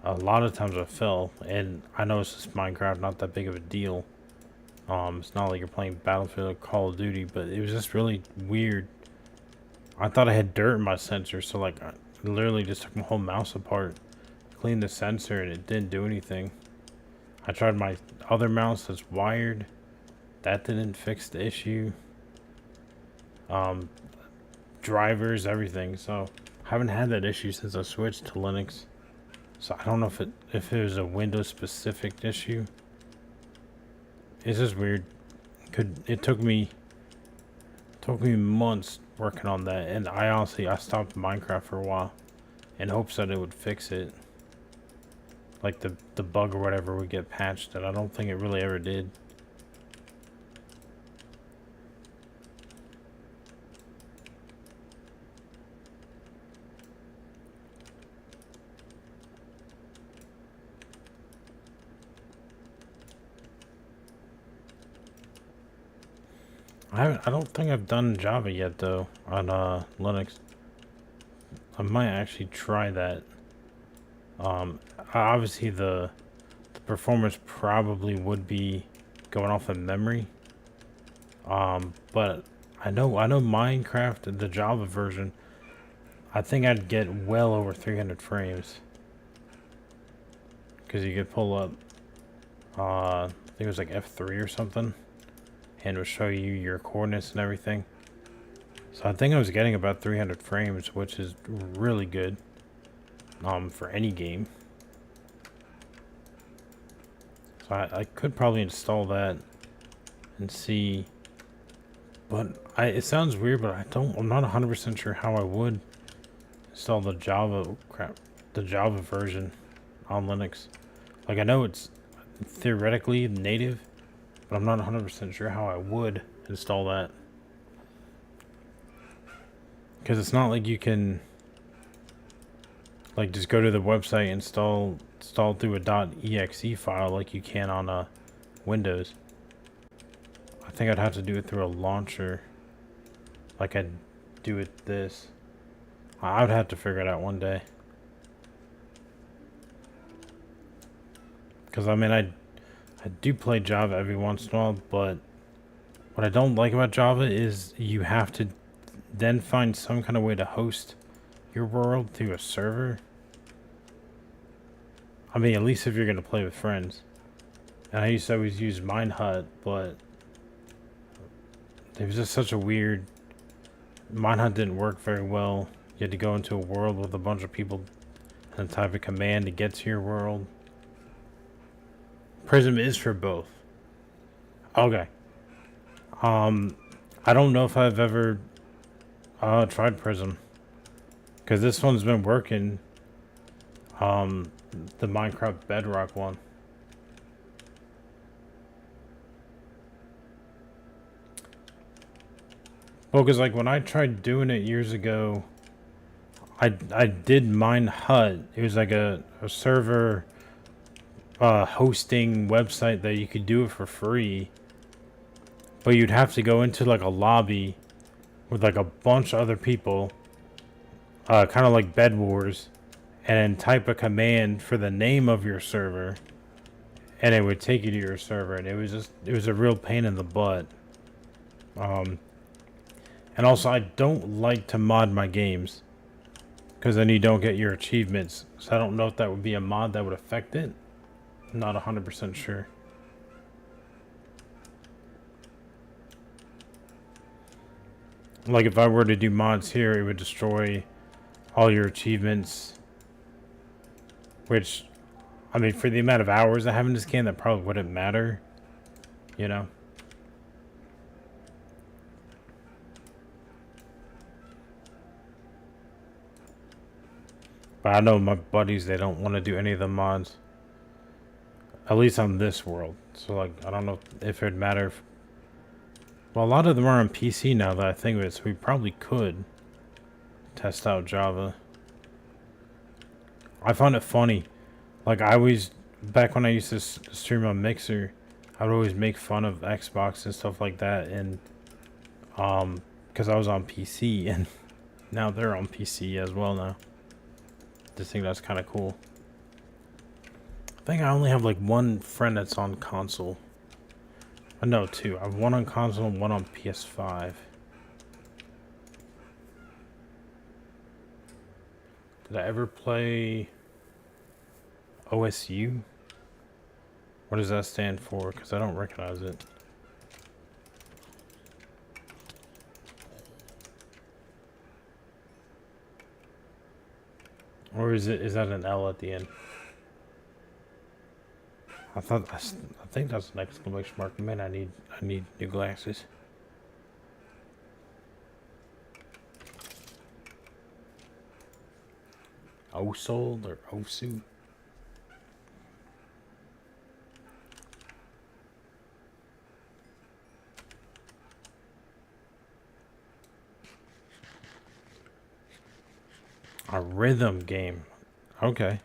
A lot of times I fell, and I know it's just Minecraft, not that big of a deal. It's not like you're playing Battlefield or Call of Duty, but it was just really weird. I thought I had dirt in my sensor, so like I literally just took my whole mouse apart, cleaned the sensor, and it didn't do anything. I tried my other mouse that's wired. That didn't fix the issue. Drivers, everything. So I haven't had that issue since I switched to Linux. So I don't know if it was a Windows specific issue. It's just weird. It took me months working on that, and I stopped Minecraft for a while in hopes that it would fix it. Like the bug or whatever would get patched, and I don't think it really ever did. I don't think I've done Java yet though on Linux. I might actually try that. Obviously the performance probably would be going off of memory. But I know Minecraft, the Java version, I think I'd get well over 300 frames. Because you could pull up, I think it was like F3 or something, and it would show you your coordinates and everything. So I think I was getting about 300 frames, which is really good, for any game. So I could probably install that and see, but it sounds weird, but I'm not 100% sure how I would install the Java version on Linux. Like, I know it's theoretically native, but I'm not 100% sure how I would install that. Because it's not like you can, like, just go to the website and install through a .exe file like you can on Windows. I think I'd have to do it through a launcher, like I'd do it this. I would have to figure it out one day. Because I mean, I do play Java every once in a while, but what I don't like about Java is you have to then find some kind of way to host your world through a server. I mean, at least if you're going to play with friends. And I used to always use Minehut, but it was just such a weird... Minehut didn't work very well. You had to go into a world with a bunch of people and type a command to get to your world. Prism is for both. Okay. I don't know if I've ever tried Prism. Because this one's been working. The Minecraft Bedrock one. Well, because like when I tried doing it years ago, I did Mine Hut. It was like a server hosting website that you could do it for free. But you'd have to go into like a lobby with like a bunch of other people, kind of like Bed Wars, and then type a command for the name of your server, and it would take you to your server. And it was a real pain in the butt. And also, I don't like to mod my games, because then you don't get your achievements. So I don't know if that would be a mod that would affect it. I'm not 100% sure. Like if I were to do mods here, it would destroy all your achievements. Which, I mean, for the amount of hours I have in this game, that probably wouldn't matter. You know? But I know my buddies, they don't want to do any of the mods. At least on this world. So, like, I don't know if it would matter if... Well, a lot of them are on PC now that I think of it, so we probably could test out Java. I found it funny. Like, I always... Back when I used to stream on Mixer, I would always make fun of Xbox and stuff like that, and... because I was on PC, and now they're on PC as well now. Just think that's kind of cool. I think I only have like one friend that's on console. No, two. I have one on console and one on PS5. Did I ever play OSU? What does that stand for? Because I don't recognize it. Or is that an L at the end? I think that's an exclamation mark. Man, I need new glasses. Osol or Osu? A rhythm game. Okay.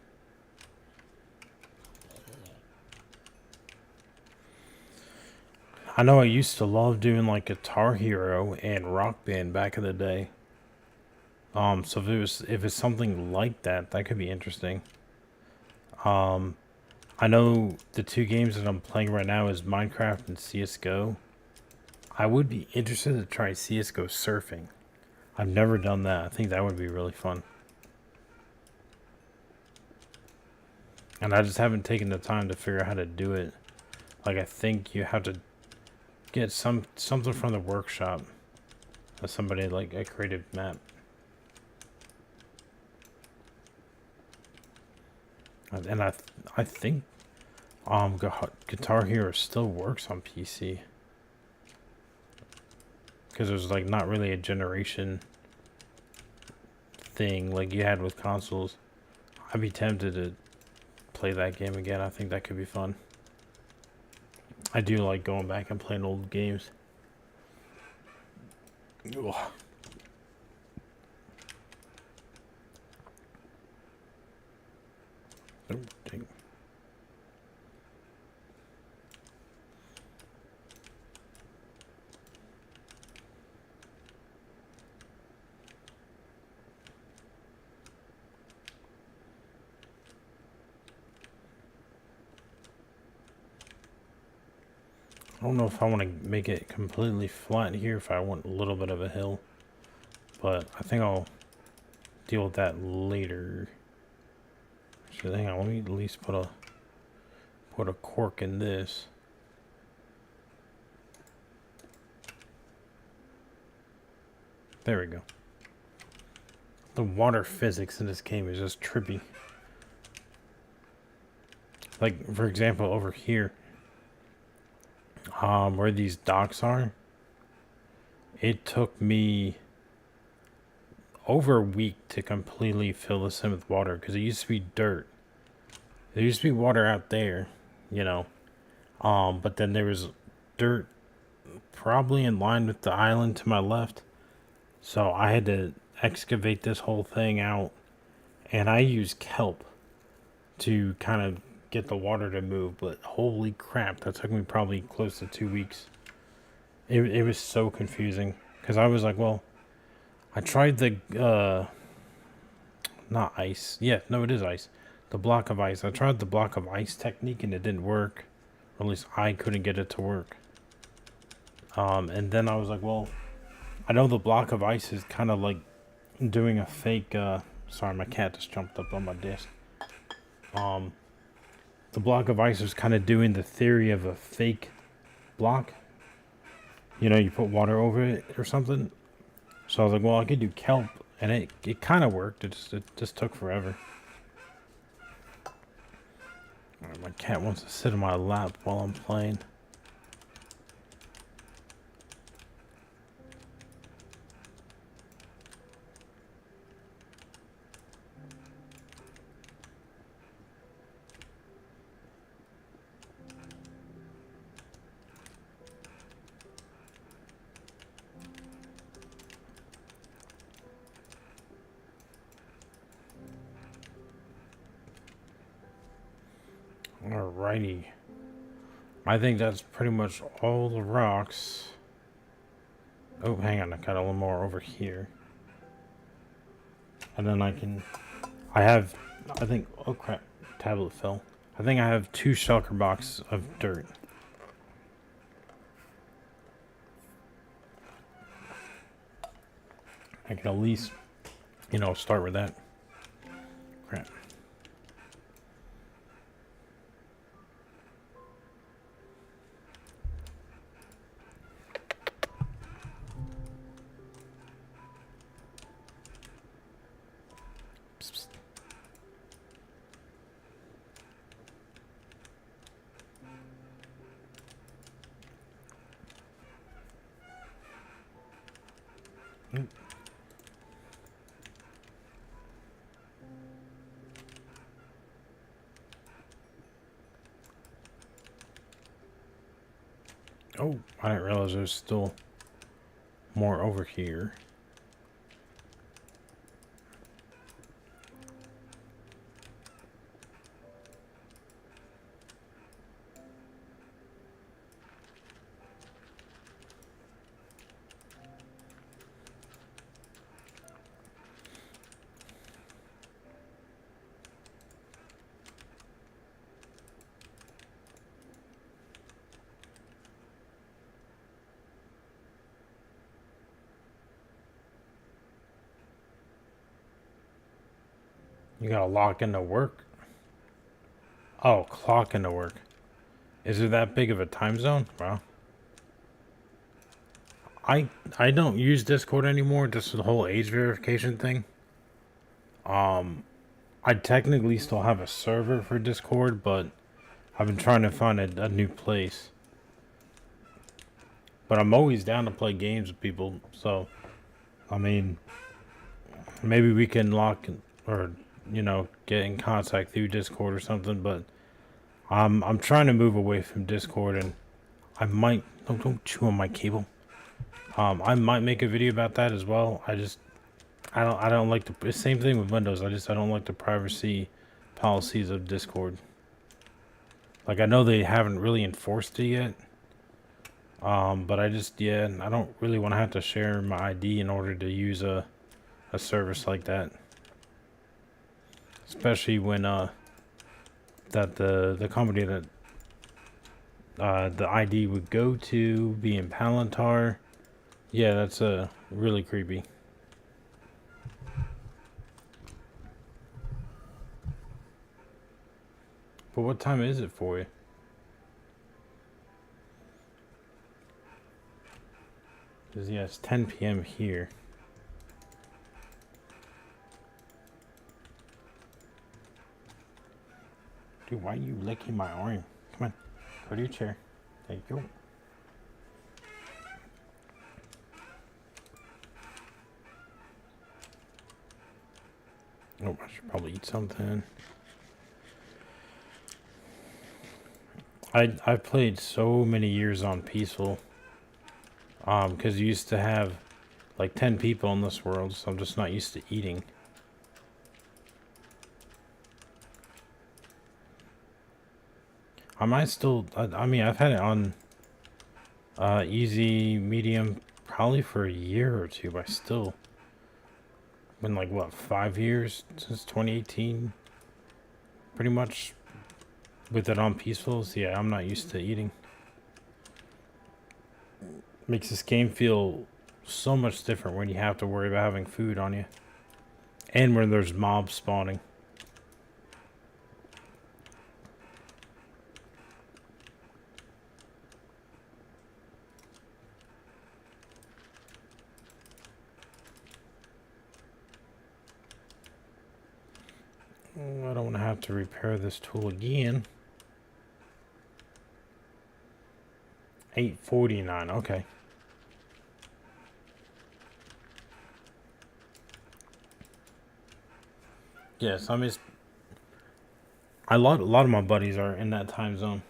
I know I used to love doing like Guitar Hero and Rock Band back in the day. So if it's something like that, that could be interesting. I know the two games that I'm playing right now is Minecraft and CS:GO. I would be interested to try CS:GO surfing. I've never done that. I think that would be really fun. And I just haven't taken the time to figure out how to do it. Like, I think you have to get something from the workshop. Somebody like a creative map. And I think Guitar Hero still works on PC. Because there's like not really a generation thing like you had with consoles. I'd be tempted to play that game again. I think that could be fun. I do like going back and playing old games. Ugh. Oh, dang. I don't know if I want to make it completely flat here, if I want a little bit of a hill. But I think I'll deal with that later. So hang on, let me at least put a cork in this. There we go. The water physics in this game is just trippy. Like, for example, over here, where these docks are, it took me over a week to completely fill this in with water because it used to be dirt. There used to be water out there, you know. But then there was dirt probably in line with the island to my left. So I had to excavate this whole thing out, and I used kelp to kind of get the water to move. But holy crap, that took me probably close to 2 weeks. It was so confusing because I was like, well, I tried the not ice. Yeah, no, it is ice. The block of ice. I tried the block of ice technique and it didn't work. Or at least I couldn't get it to work. And then I was like, well, I know the block of ice is kind of like doing a fake, sorry, my cat just jumped up on my desk. The block of ice was kind of doing the theory of a fake block. You know, you put water over it or something. So I was like, well, I could do kelp, and it kind of worked. It just took forever. Alright, my cat wants to sit in my lap while I'm playing. Alrighty. I think that's pretty much all the rocks. Oh, hang on. I got a little more over here. And then I think, oh crap, tablet fell. I think I have 2 shulker boxes of dirt. I can at least, you know, start with that. Crap. Psst, psst. Oh, I didn't realize there's still more over here. You gotta lock into work? Oh, clock into work. Is it that big of a time zone? Wow. I don't use Discord anymore, just the whole age verification thing. I technically still have a server for Discord, but I've been trying to find a new place. But I'm always down to play games with people, so I mean, maybe we can lock or, you know, get in contact through Discord or something, but I'm trying to move away from Discord, and I might don't chew on my cable. I might make a video about that as well. I don't like the same thing with Windows. I don't like the privacy policies of Discord. Like, I know they haven't really enforced it yet. But I don't really want to have to share my ID in order to use a service like that. Especially when that the company that the ID would go to be in Palantir. Yeah, that's really creepy. But what time is it for you? Because, yeah, it's 10 p.m. here. Dude, why are you licking my arm? Come on, go to your chair. Thank you. Oh, I should probably eat something. I've played so many years on peaceful. Because you used to have like 10 people in this world, so I'm just not used to eating. I might still. I mean, I've had it on easy, medium, probably for a year or two, but still. Been like what, 5 years since 2018? Pretty much with it on peacefuls. Yeah, I'm not used to eating. Makes this game feel so much different when you have to worry about having food on you. And when there's mobs spawning. I don't want to have to repair this tool again. 849, okay. Yes, I mean, a lot of my buddies are in that time zone.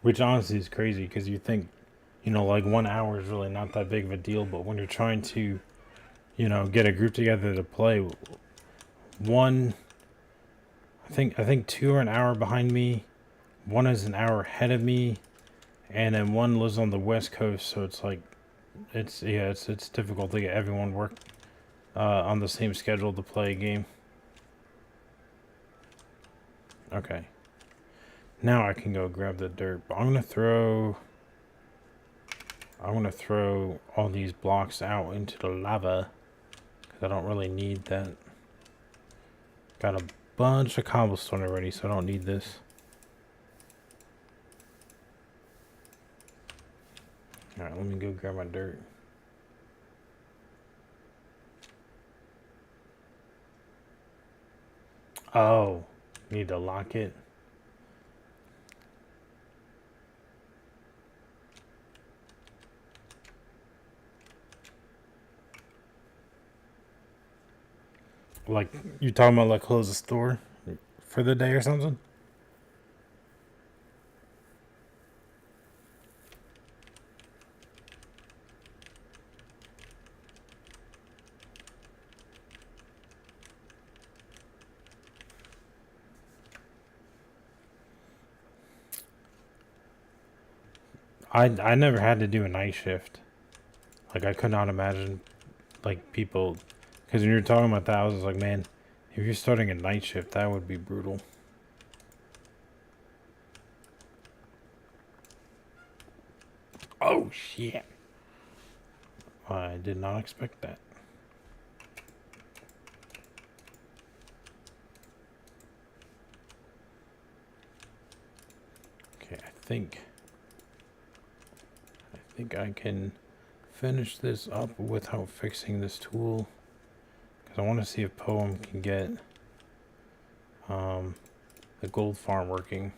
Which honestly is crazy because you think, like 1 hour is really not that big of a deal, but when you're trying to, get a group together to play, one, I think two are an hour behind me, one is an hour ahead of me, and then one lives on the West Coast, so it's like, it's difficult to get everyone work on the same schedule to play a game. Okay. Now I can go grab the dirt, but I'm gonna throw all these blocks out into the lava because I don't really need that. Got a bunch of cobblestone already, so I don't need this. Alright, let me go grab my dirt. Oh, need to lock it. Like, you talking about like close the store for the day or something? I never had to do a night shift. Like, I could not imagine, like, people... Because when you're talking about that, I was like, man, if you're starting a night shift, that would be brutal. Oh, shit. I did not expect that. Okay, I think I can finish this up without fixing this tool. Because I want to see if Poem can get the gold farm working.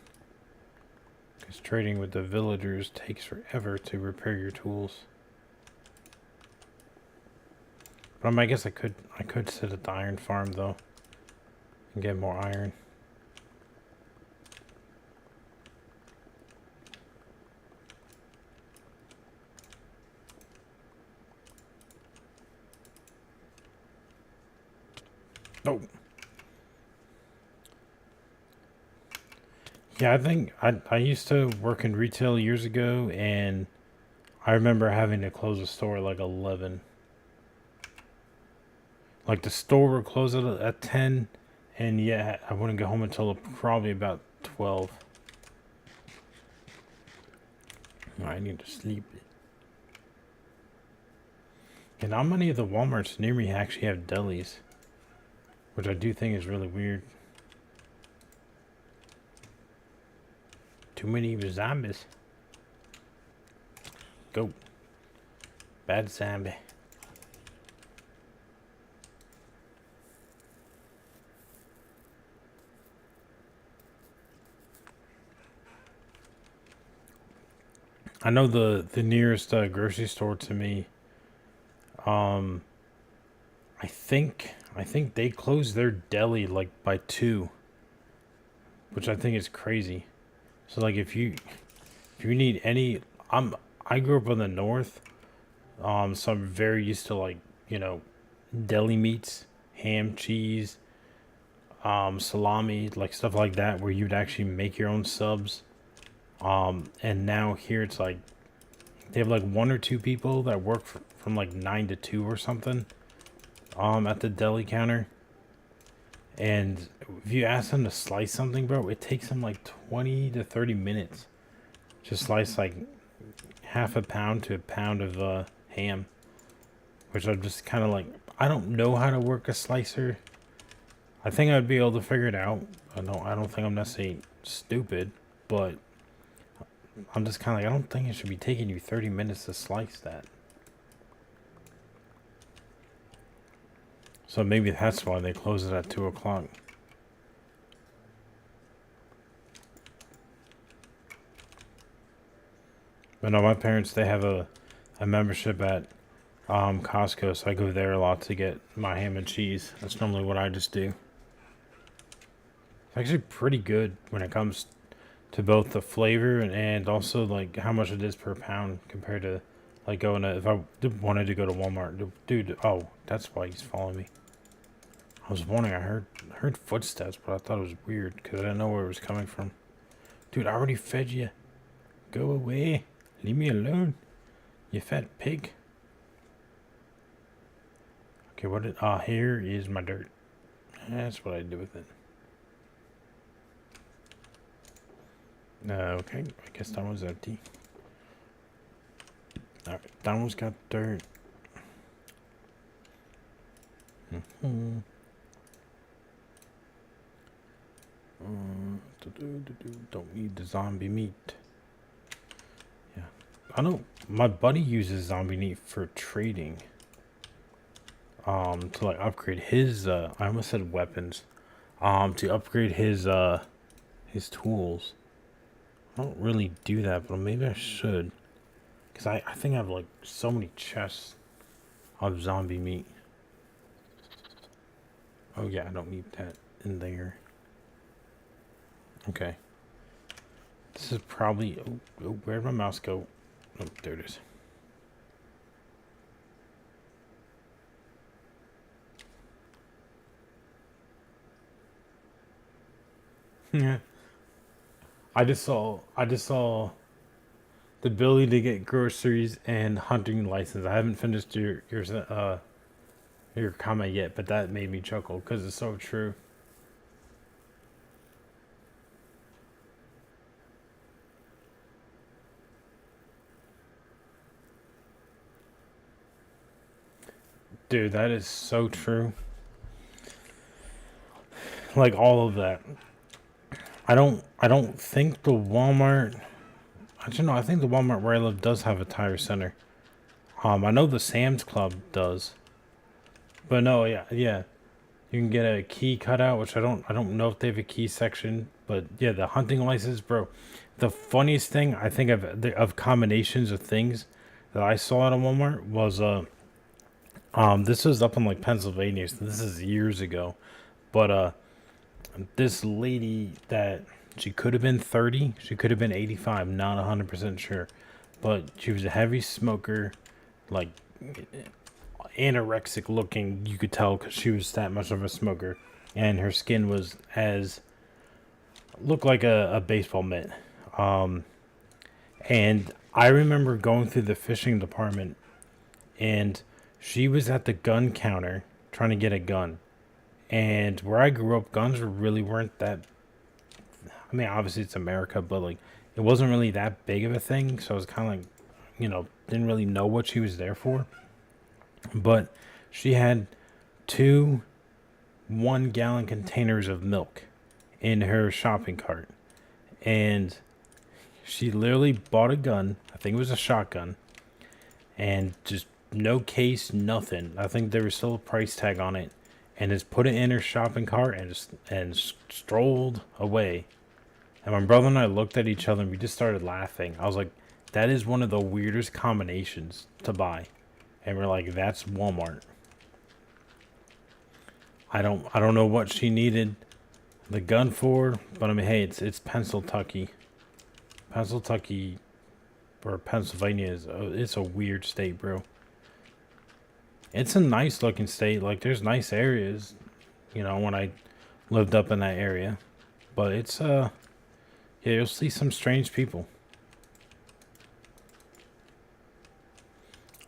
Because trading with the villagers takes forever to repair your tools. But I guess I could sit at the iron farm though and get more iron. Oh. Yeah, I think I used to work in retail years ago, and I remember having to close the store at like 11. Like the store would close at 10, and yeah, I wouldn't get home until probably about 12. I need to sleep. And not many of the Walmarts near me actually have delis, which I do think is really weird. Too many zombies. Go. Bad zombie. I know the nearest grocery store to me. I think I think they closed their deli like by 2, which I think is crazy. So like if you need any, I grew up in the north, so I'm very used to like, you know, deli meats, ham, cheese, salami, like stuff like that, where you'd actually make your own subs. And now here it's like they have like 1 or 2 people that work from like 9 to 2 or something, at the deli counter. And if you ask them to slice something, bro, it takes them like 20 to 30 minutes to slice like half a pound to a pound of ham, which I'm just kind of like, I don't know how to work a slicer. I think I'd be able to figure it out. I don't think I'm necessarily stupid, but I'm just kind of like, I don't think it should be taking you 30 minutes to slice that. So maybe that's why they close it at 2 o'clock. But no, my parents, they have a membership at Costco, so I go there a lot to get my ham and cheese. That's normally what I just do. It's actually pretty good when it comes to both the flavor and also like how much it is per pound compared to like going to, if I wanted to go to Walmart. Dude, oh, that's why he's following me. I was wondering, I heard footsteps, but I thought it was weird because I didn't know where it was coming from. Dude, I already fed you. Go away. Leave me alone. You fat pig. Okay, what did... here is my dirt. That's what I do with it. Okay, I guess that one's empty. Alright, that one's got dirt. Don't need the zombie meat. Yeah, I know my buddy uses zombie meat for trading. To like upgrade his I almost said weapons. To upgrade his tools. I don't really do that, but maybe I should. Because I think I have like so many chests of zombie meat. Oh yeah, I don't need that in there. Okay. This is probably... Oh, where'd my mouse go? Oh, there it is. Yeah. I just saw the ability to get groceries and hunting license. I haven't finished your comment yet, but that made me chuckle because it's so true. Dude, that is so true. Like all of that. I don't think the Walmart... Actually, no, I think the Walmart where I live does have a tire center. I know the Sam's Club does. But no, yeah. You can get a key cutout, which I don't know if they have a key section, but yeah, the hunting license, bro. The funniest thing I think of combinations of things that I saw at a Walmart was this was up in like Pennsylvania, so this is years ago. But this lady that she could have been 30, she could have been 85, not 100% sure. But she was a heavy smoker, like anorexic looking, you could tell because she was that much of a smoker, and her skin was looked like a baseball mitt. And I remember going through the fishing department, and she was at the gun counter trying to get a gun. And where I grew up, guns really weren't that... I mean, obviously it's America, but like it wasn't really that big of a thing. So I was kind of like, you know, didn't really know what she was there for. But she had 2 1-gallon containers of milk in her shopping cart. And she literally bought a gun. I think it was a shotgun. And just no case, nothing. I think there was still a price tag on it. And just put it in her shopping cart and strolled away. And my brother and I looked at each other and we just started laughing. I was like, that is one of the weirdest combinations to buy. And we're like, that's Walmart. I don't know what she needed the gun for, but I mean, hey, it's Pennsylvania. Pennsylvania or Pennsylvania is it's a weird state, bro. It's a nice looking state. Like there's nice areas, you know, when I lived up in that area. But it's yeah, you'll see some strange people.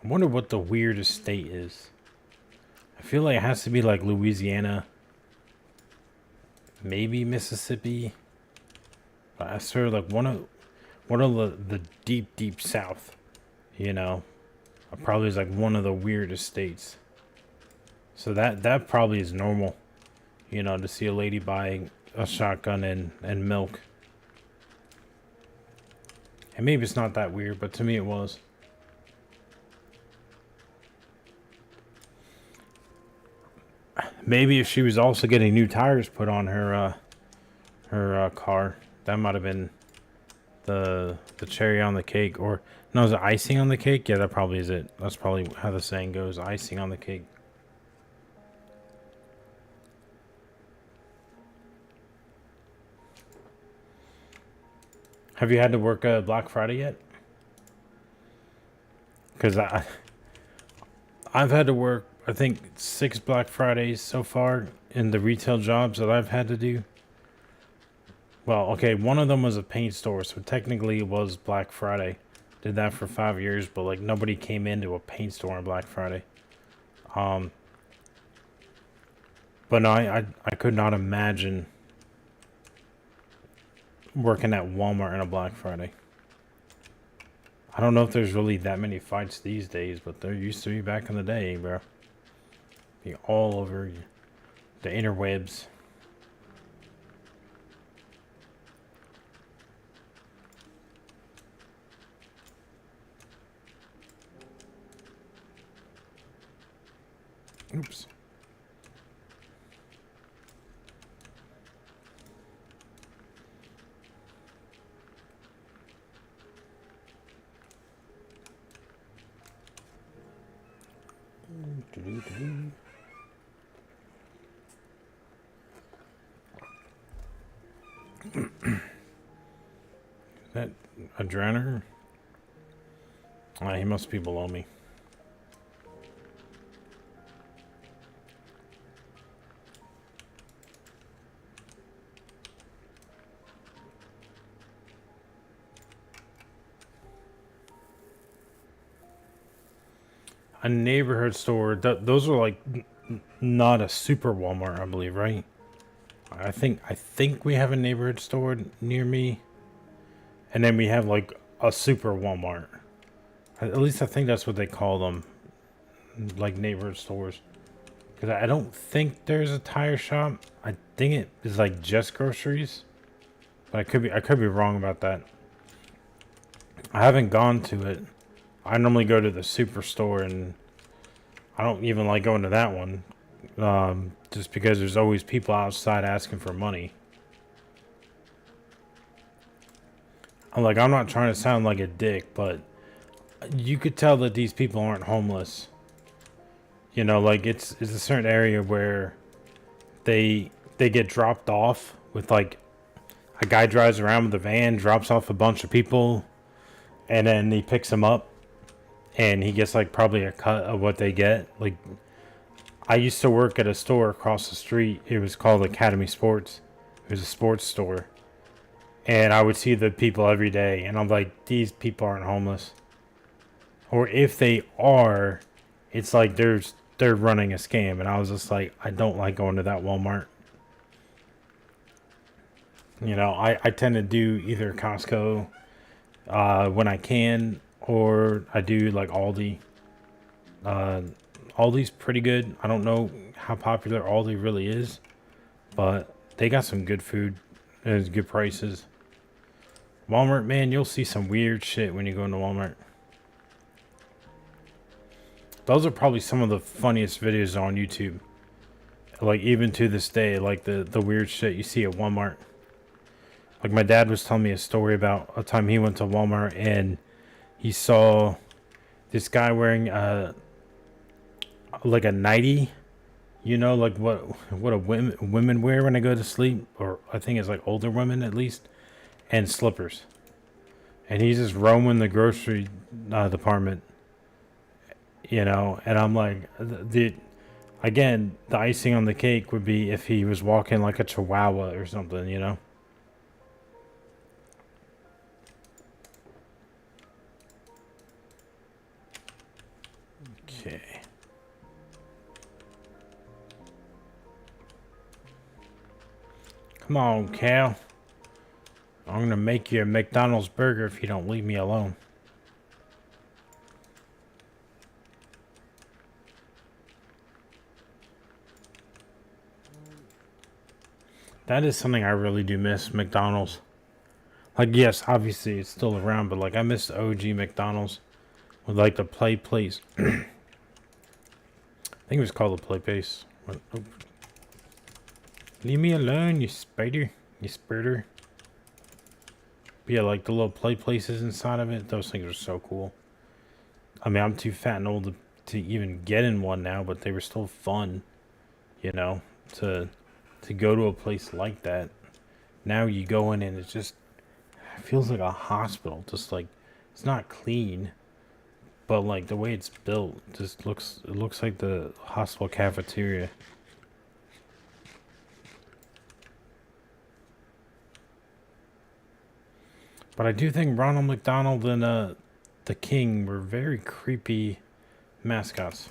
I wonder what the weirdest state is. I feel like it has to be like Louisiana, maybe Mississippi. But I swear, like one of the deep South, you know, probably is like one of the weirdest states. So that probably is normal, you know, to see a lady buying a shotgun and milk. And maybe it's not that weird, but to me it was. Maybe if she was also getting new tires put on her car, that might have been the cherry on the cake. Or no, is it icing on the cake? Yeah, that probably is it. That's probably how the saying goes, icing on the cake. Have you had to work Black Friday yet? Because I've had to work, I think, 6 Black Fridays so far in the retail jobs that I've had to do. Well, okay, one of them was a paint store, so technically it was Black Friday. Did that for 5 years, but like nobody came into a paint store on Black Friday. But no, I could not imagine working at Walmart on a Black Friday. I don't know if there's really that many fights these days, but there used to be back in the day, bro. Be all over the interwebs. Oops. Is that a drowner? He must be below me. A neighborhood store. Those are like not a super Walmart, I believe, right? I think we have a neighborhood store near me, and then we have like a super Walmart. At least I think that's what they call them, like neighborhood stores. Because I don't think there's a tire shop. I think it is like just groceries, but I could be wrong about that. I haven't gone to it. I normally go to the superstore, and I don't even like going to that one, just because there's always people outside asking for money. I'm not trying to sound like a dick, but you could tell that these people aren't homeless. You know, like it's a certain area where they get dropped off with like a guy drives around with a van, drops off a bunch of people, and then he picks them up. And he gets like probably a cut of what they get. Like, I used to work at a store across the street. It was called Academy Sports. It was a sports store. And I would see the people every day. And I'm like, these people aren't homeless. Or if they are, it's like they're running a scam. And I was just like, I don't like going to that Walmart. You know, I tend to do either Costco when I can, or I do like Aldi. Aldi's pretty good. I don't know how popular Aldi really is, but they got some good food and good prices. Walmart, man, you'll see some weird shit when you go into Walmart. Those are probably some of the funniest videos on YouTube. Like even to this day, like the weird shit you see at Walmart. Like my dad was telling me a story about a time he went to Walmart and he saw this guy wearing like a nightie, You know, like what a women wear when they go to sleep, or I think it's like older women at least, and slippers. And he's just roaming the grocery department, you know. And I'm like, the again, the icing on the cake would be if he was walking like a chihuahua or something, you know. Okay. Come on, Cal. I'm gonna make you a McDonald's burger if you don't leave me alone. That is something I really do miss, McDonald's. Like, yes, obviously it's still around, but like I miss the OG McDonald's with like the play place. I think it was called the play place. Oh. Leave me alone, you spider. You spurter. But yeah, like the little play places inside of it, those things are so cool. I mean, I'm too fat and old to even get in one now, but they were still fun, you know, to go to a place like that. Now you go in and it feels like a hospital. Just like, it's not clean, but like the way it's built just looks like the hospital cafeteria. But I do think Ronald McDonald and the King were very creepy mascots.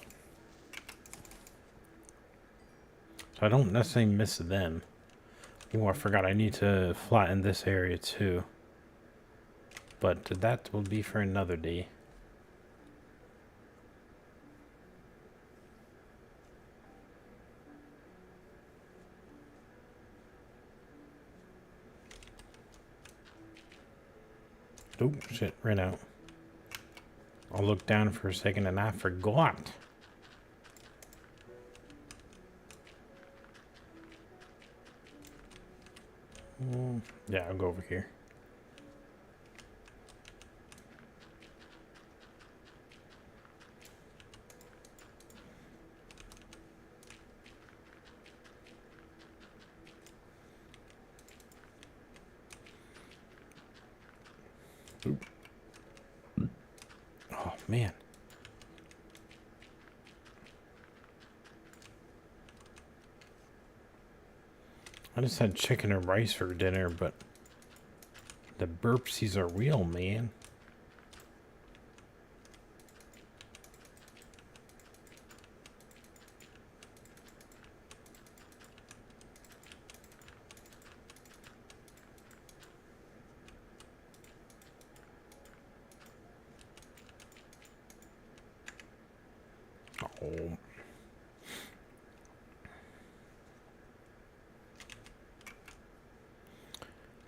So I don't necessarily miss them. Oh, I forgot I need to flatten this area too. But that will be for another day. Oh, shit, ran out. I'll look down for a second and I forgot. Yeah, I'll go over here. Oop. Oh, man. I just had chicken and rice for dinner, but the burpsies are real, man. Oh.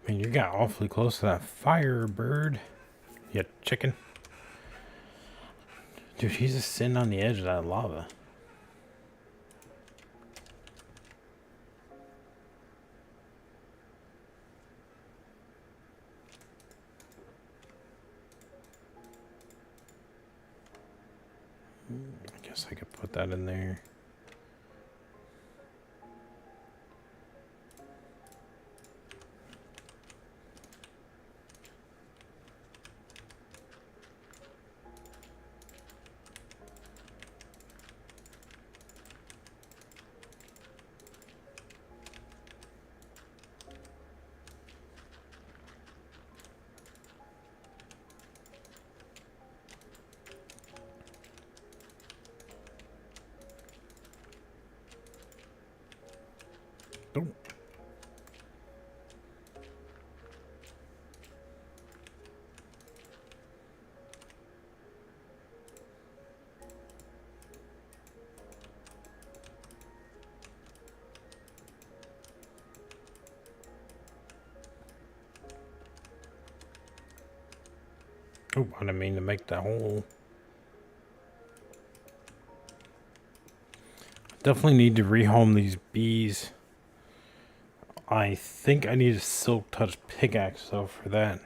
Man, you got awfully close to that fire, bird. Yeah, chicken. Dude, he's just sitting on the edge of that lava. I guess I could put that in there. Oh. Oh, I didn't mean to make that hole. Definitely need to rehome these bees. I think I need a silk touch pickaxe though for that,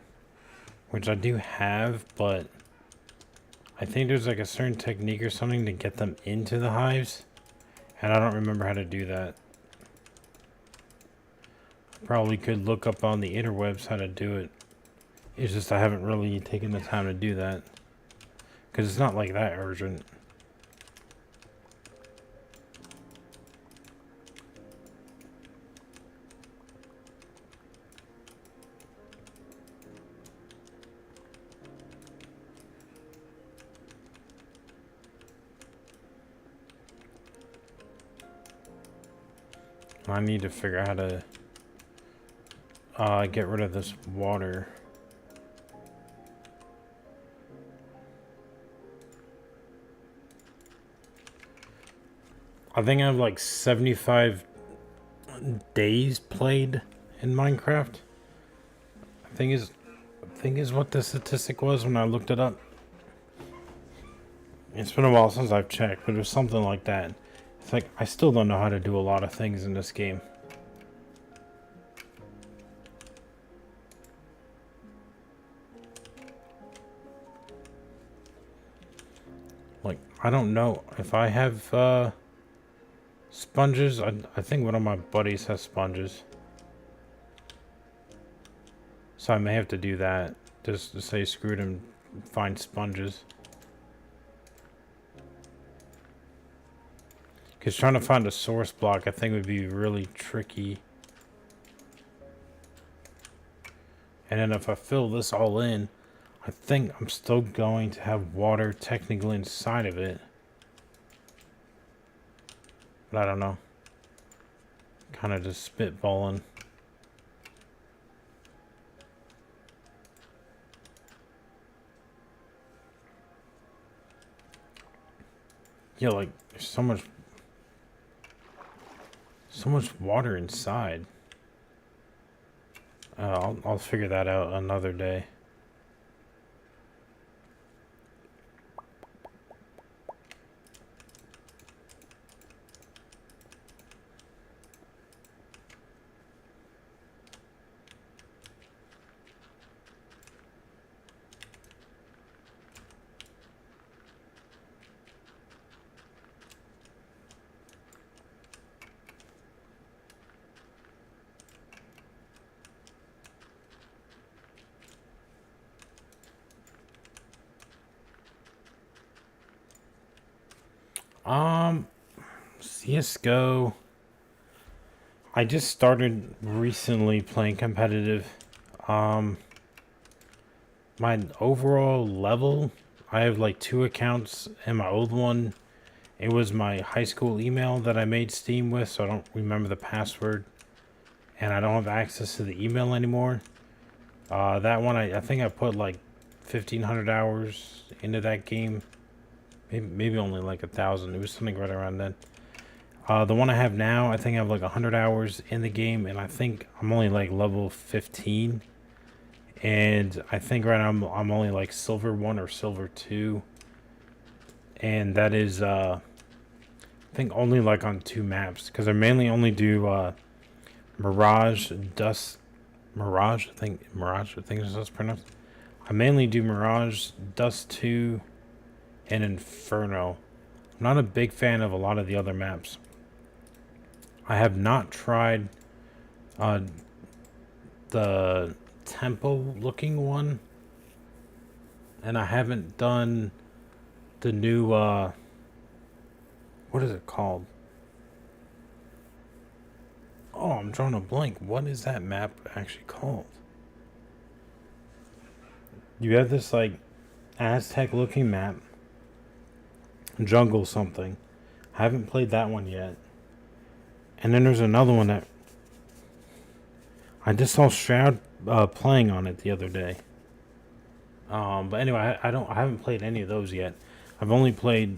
which I do have, but I think there's like a certain technique or something to get them into the hives, And I don't remember how to do that. Probably could look up on the interwebs how to do it. It's just I haven't really taken the time to do that. Because it's not like that urgent. I need to figure out how to get rid of this water. I think I have like 75 days played in Minecraft. I think is what the statistic was when I looked it up. It's been a while since I've checked, but it was something like that. It's like I still don't know how to do a lot of things in this game. Like, I don't know if I have sponges. I think one of my buddies has sponges. So I may have to do that. Just to say screw it and find sponges. Because trying to find a source block I think would be really tricky. And then if I fill this all in, I think I'm still going to have water technically inside of it. But I don't know. Kind of just spitballing. Yeah, like there's so much water inside. I'll figure that out another day. CSGO. I just started recently playing competitive. My overall level, I have like 2 accounts, and my old one, it was my high school email that I made Steam with, so I don't remember the password, and I don't have access to the email anymore. That one, I think I put like 1,500 hours into that game. Maybe only like 1,000. It was something right around then. The one I have now, I think I have like 100 hours in the game, and I think I'm only like level 15. And I think right now I'm only like silver 1 or silver 2. And that is, I think only like on 2 maps. Because I mainly only do Mirage, Dust, Mirage, I think is how it's pronounced. I mainly do Mirage, Dust 2, and Inferno. I'm not a big fan of a lot of the other maps. I have not tried the temple looking one, and I haven't done the new what is it called? Oh, I'm drawing a blank. What is that map actually called? You have this like Aztec looking map, jungle something. I haven't played that one yet. And then there's another one that I just saw Shroud playing on it the other day. But anyway, I haven't played any of those yet. I've only played.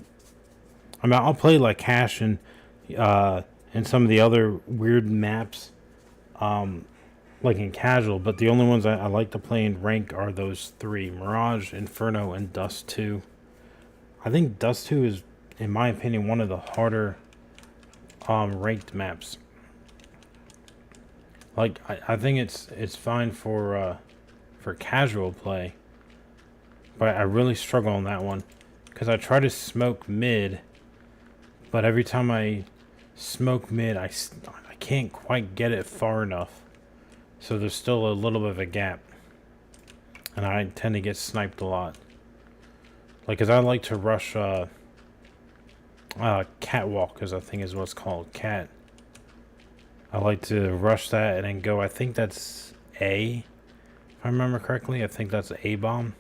I mean, I'll play like Cash and some of the other weird maps, like in casual. But the only ones I like to play in rank are those 3: Mirage, Inferno, and Dust 2. I think Dust 2 is, in my opinion, one of the harder ranked maps. Like I think it's fine for casual play, but I really struggle on that one because I try to smoke mid, but every time I smoke mid. I can't quite get it far enough. So there's still a little bit of a gap. And I tend to get sniped a lot. Like, cause I like to rush catwalk, cause I think is what's called cat. I like to rush that and then go. I think that's A, if I remember correctly. I think that's A bomb.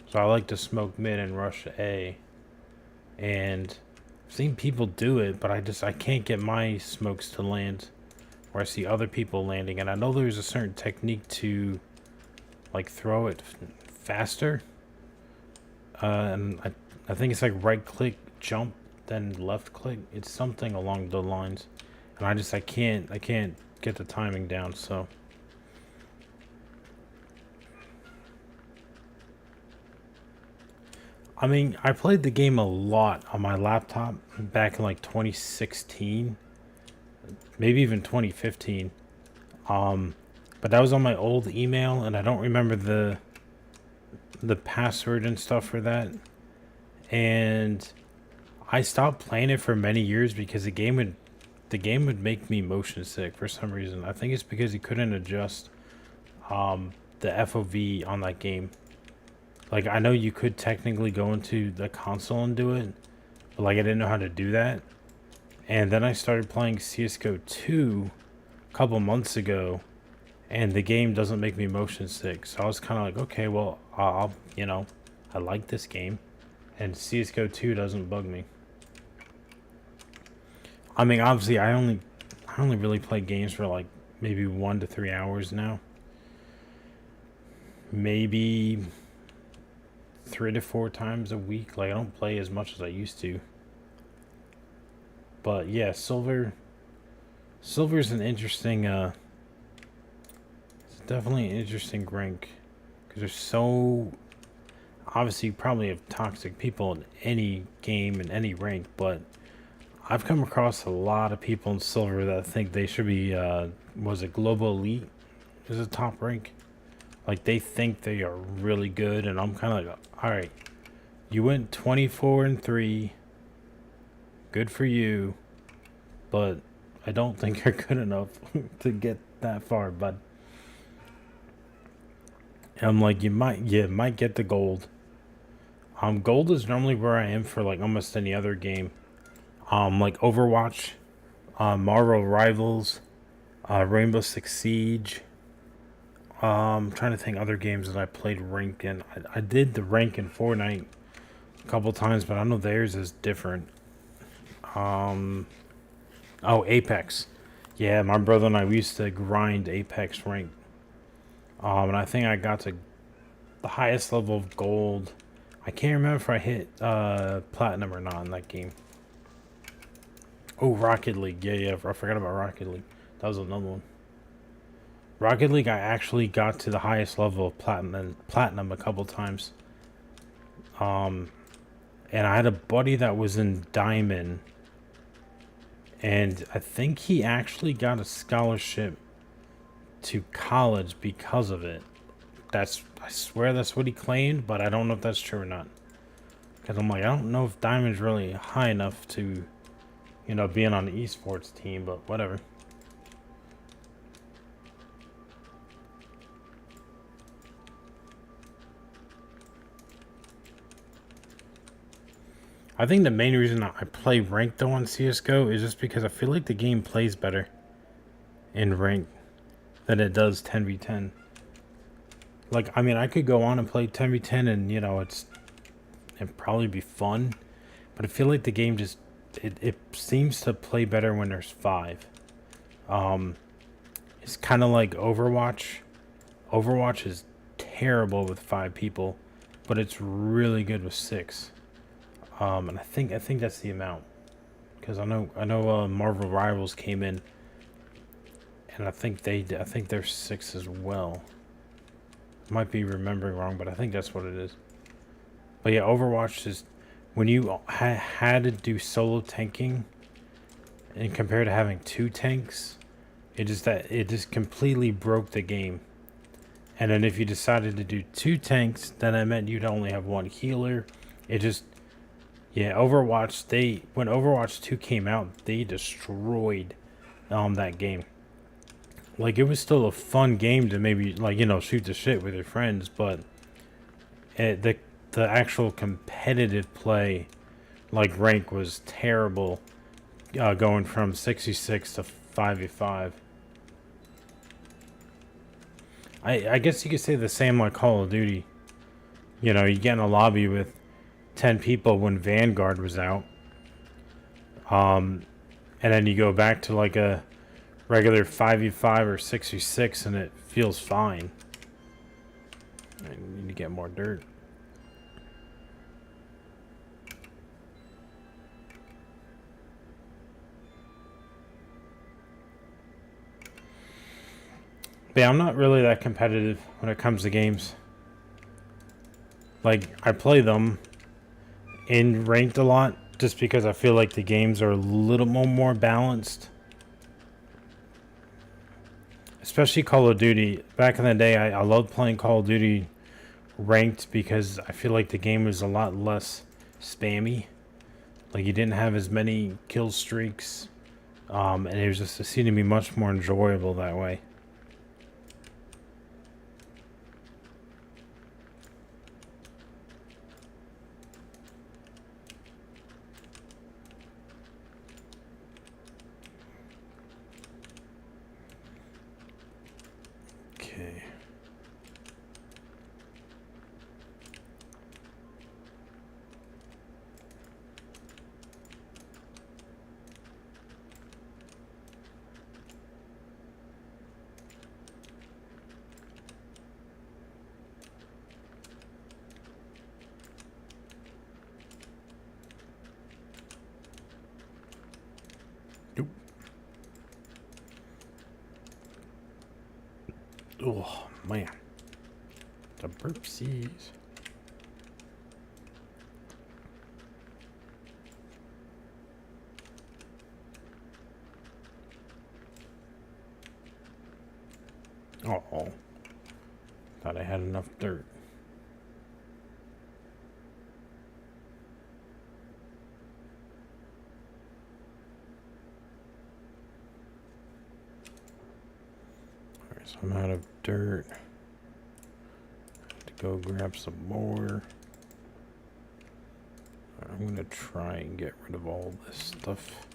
So I like to smoke mid and rush A. And I've seen people do it, but I can't get my smokes to land where I see other people landing. And I know there's a certain technique to like throw it faster. And I think it's like right click, jump, then left click. It's something along the lines. And I can't get the timing down, so. I mean, I played the game a lot on my laptop back in like 2016, maybe even 2015. But that was on my old email, and I don't remember the password and stuff for that. And I stopped playing it for many years because the game would make me motion sick for some reason. I think it's because he couldn't adjust the FOV on that game. Like, I know you could technically go into the console and do it, but like I didn't know how to do that. And then I started playing CSGO 2 a couple months ago, and the game doesn't make me motion sick. So I was kind of like, okay, well, I like this game, and CSGO 2 doesn't bug me. I mean, obviously, I only really play games for like maybe 1 to 3 hours now. Maybe 3 to 4 times a week. Like, I don't play as much as I used to. But yeah, Silver's an interesting it's definitely an interesting rank, because there's so obviously you probably have toxic people in any game in any rank, but I've come across a lot of people in Silver that think they should be was it Global Elite is a top rank. Like, they think they are really good, and I'm kind of like, all right, you went 24-3, good for you, but I don't think you're good enough to get that far, bud. And I'm like, you might get the gold. Gold is normally where I am for like almost any other game. Like Overwatch, Marvel Rivals, Rainbow Six Siege. I'm trying to think other games that I played rank in. I did the rank in Fortnite a couple times, but I know theirs is different. Oh, Apex. Yeah, my brother and I, we used to grind Apex rank. And I think I got to the highest level of gold. I can't remember if I hit platinum or not in that game. Oh, Rocket League. Yeah, I forgot about Rocket League. That was another one. Rocket League, I actually got to the highest level of platinum a couple times. And I had a buddy that was in Diamond, and I think he actually got a scholarship to college because of it. I swear that's what he claimed, but I don't know if that's true or not. Because I'm like, I don't know if Diamond's really high enough to, being on the esports team, but whatever. I think the main reason I play ranked though on CSGO is just because I feel like the game plays better in ranked than it does 10v10. Like, I mean, I could go on and play 10v10 and, it'd probably be fun. But I feel like the game just, it seems to play better when there's 5. It's kind of like Overwatch. Overwatch is terrible with 5 people, but it's really good with 6. And I think that's the amount, because I know Marvel Rivals came in, and I think they're 6 as well. Might be remembering wrong, but I think that's what it is. But yeah, Overwatch is when you had to do solo tanking, and compared to having 2 tanks, it just completely broke the game. And then if you decided to do 2 tanks, then that meant you'd only have 1 healer. Yeah, Overwatch. When Overwatch 2 came out, they destroyed that game. Like, it was still a fun game to maybe, like, shoot the shit with your friends, but the actual competitive play, like, rank was terrible, going from 66 to 5v5. I guess you could say the same like Call of Duty. You get in a lobby with 10 people when Vanguard was out. And then you go back to like a regular 5v5 or 6v6 and it feels fine. I need to get more dirt. But yeah, I'm not really that competitive when it comes to games. Like, I play them in ranked a lot just because I feel like the games are a little more balanced. Especially Call of Duty. Back in the day, I loved playing Call of Duty ranked because I feel like the game was a lot less spammy. Like, you didn't have as many kill streaks. And it seemed to be much more enjoyable that way. Okay. Oh, man. The burpsies. Oh. Thought I had enough dirt. Alright, so I'm out of dirt. To go grab some more. I'm gonna try and get rid of all this stuff.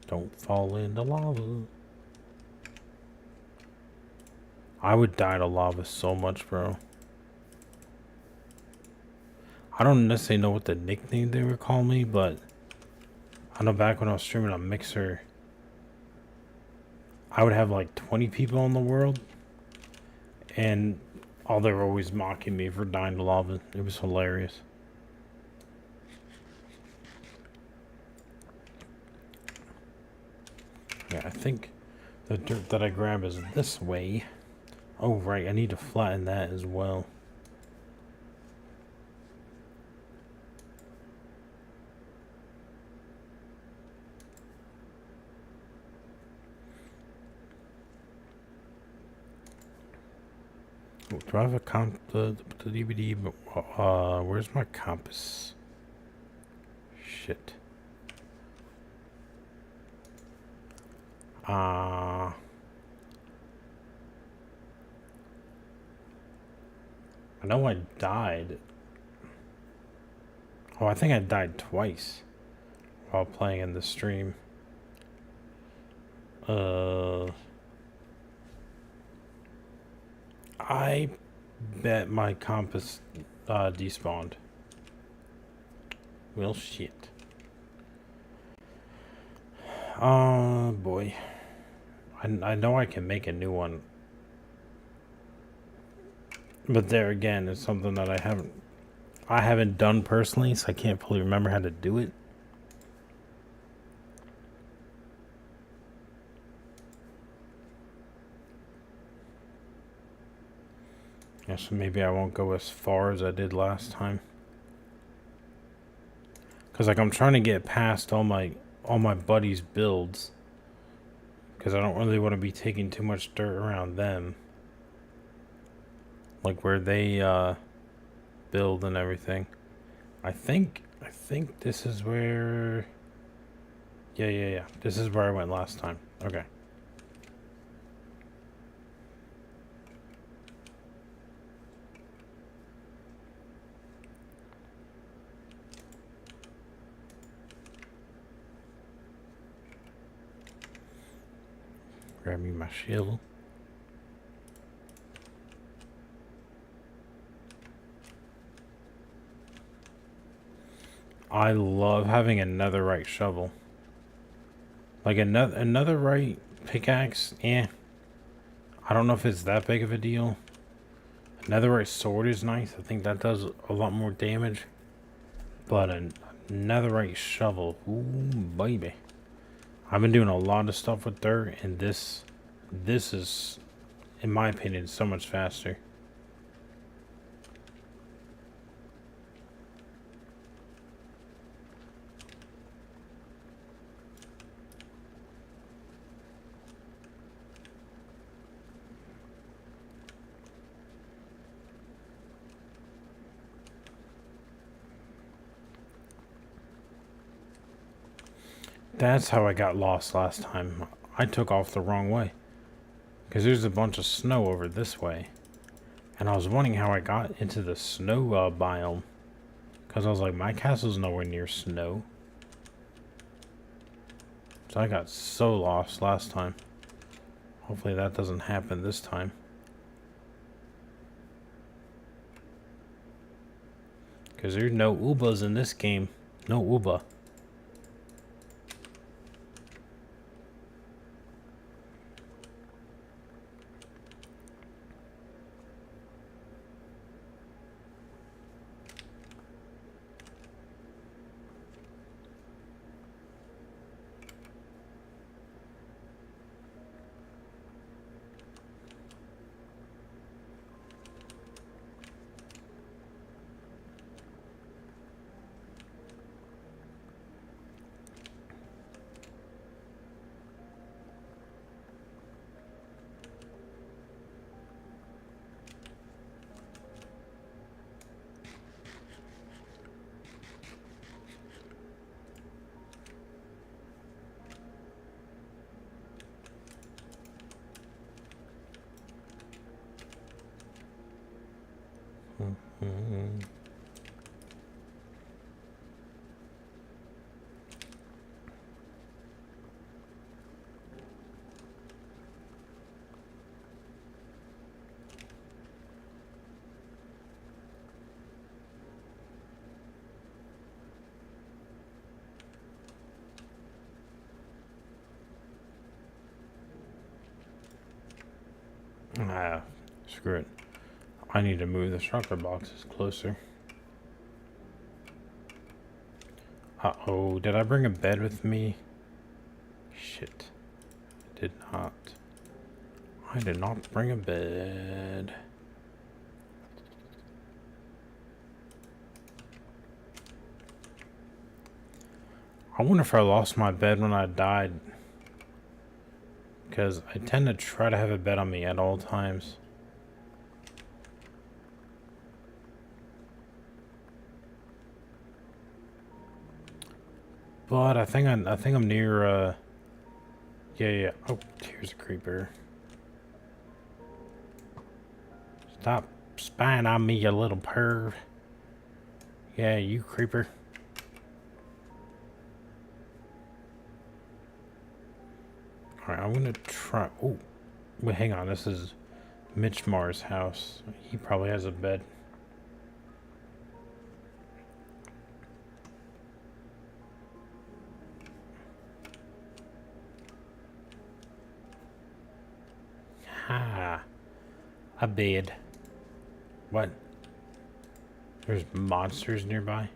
Don't fall into lava. I would die to lava so much, bro. I don't necessarily know what the nickname they would call me, but I know back when I was streaming on Mixer, I would have like 20 people in the world, and they were always mocking me for dying to lava. It was hilarious. Yeah, I think the dirt that I grab is this way. Oh, right, I need to flatten that as well. Oh, do I have the DVD? Where's my compass? Shit. I know I died. Oh, I think I died twice while playing in the stream. I bet my compass despawned. Well, shit. Oh, boy. I know I can make a new one. But there again, it's something that I haven't done personally, so I can't fully remember how to do it. Yeah, so maybe I won't go as far as I did last time. Cause like I'm trying to get past all my buddies' builds. Cause I don't really want to be taking too much dirt around them. like where they build and everything. I think this is where. Yeah. This is where I went last time. Okay. Grab me my shield. I love having a netherite shovel. Like a netherite pickaxe, I don't know if it's that big of a deal. A netherite sword is nice. I think that does a lot more damage. But a netherite shovel, ooh baby. I've been doing a lot of stuff with dirt, and this is, in my opinion, so much faster. That's how I got lost last time. I took off the wrong way. Because there's a bunch of snow over this way. And I was wondering how I got into the snow biome. Because I was like, my castle's nowhere near snow. So I got so lost last time. Hopefully that doesn't happen this time. Because there's no Ubas in this game. No Uba. Ah, screw it. I need to move the shulker boxes closer. Uh-oh, did I bring a bed with me? Shit. I did not. I did not bring a bed. I wonder if I lost my bed when I died. Because I tend to try to have a bed on me at all times. But I think I'm near yeah. Oh, here's a creeper. Stop spying on me, you little perv. Yeah, you creeper. Alright, I'm gonna try. Oh, wait, hang on. This is Mitch Marr's house. He probably has a bed. Ha! A bed. What? There's monsters nearby?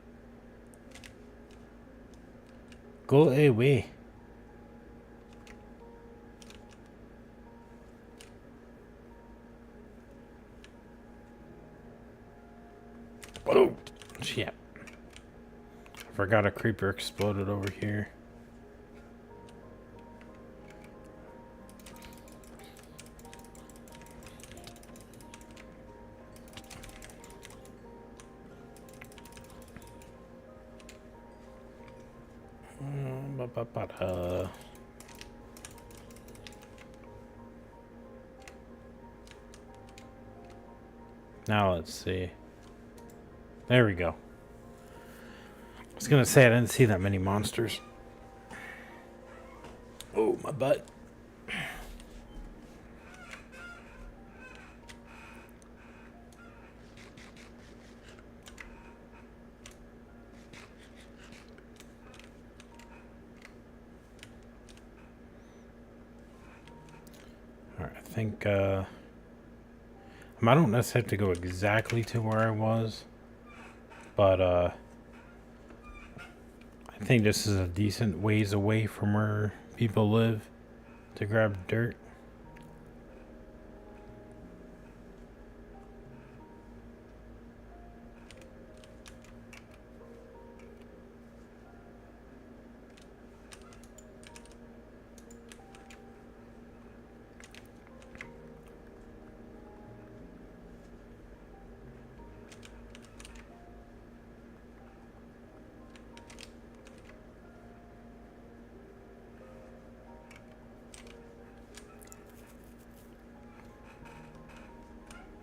Go away. Oh, shit. I forgot a creeper exploded over here. Ba-ba-ba-da. Now let's see. There we go. I was gonna say I didn't see that many monsters. Oh, my butt. Alright, I think I don't necessarily have to go exactly to where I was, but I think this is a decent ways away from where people live to grab dirt.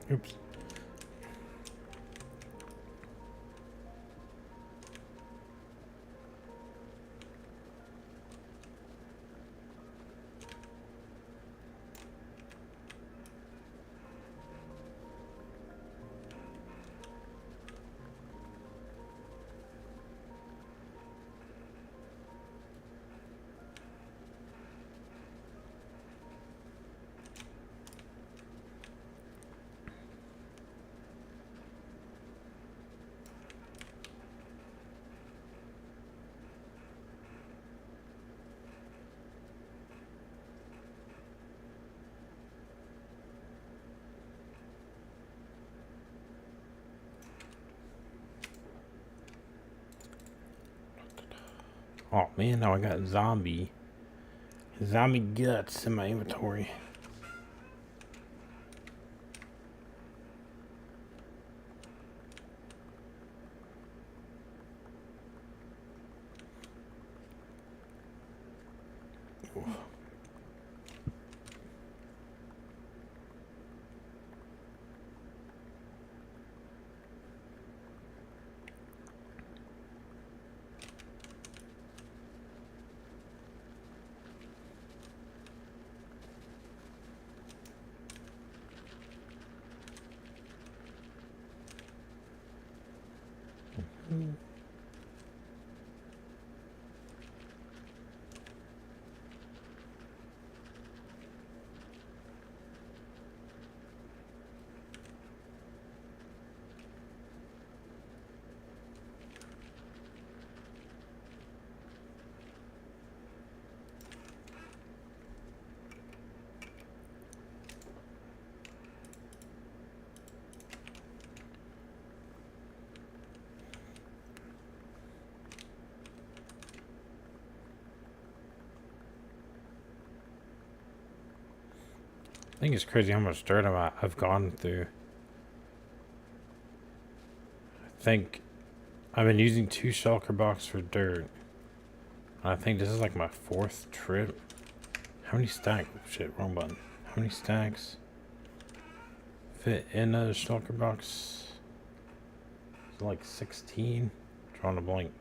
Oops. Oh man, now I got zombie guts in my inventory. I think it's crazy how much dirt I've gone through. I think I've been using 2 shulker boxes for dirt. I think this is like my 4th trip. How many stacks? Shit, wrong button. How many stacks fit in a shulker box? It's like 16. Drawing a blank.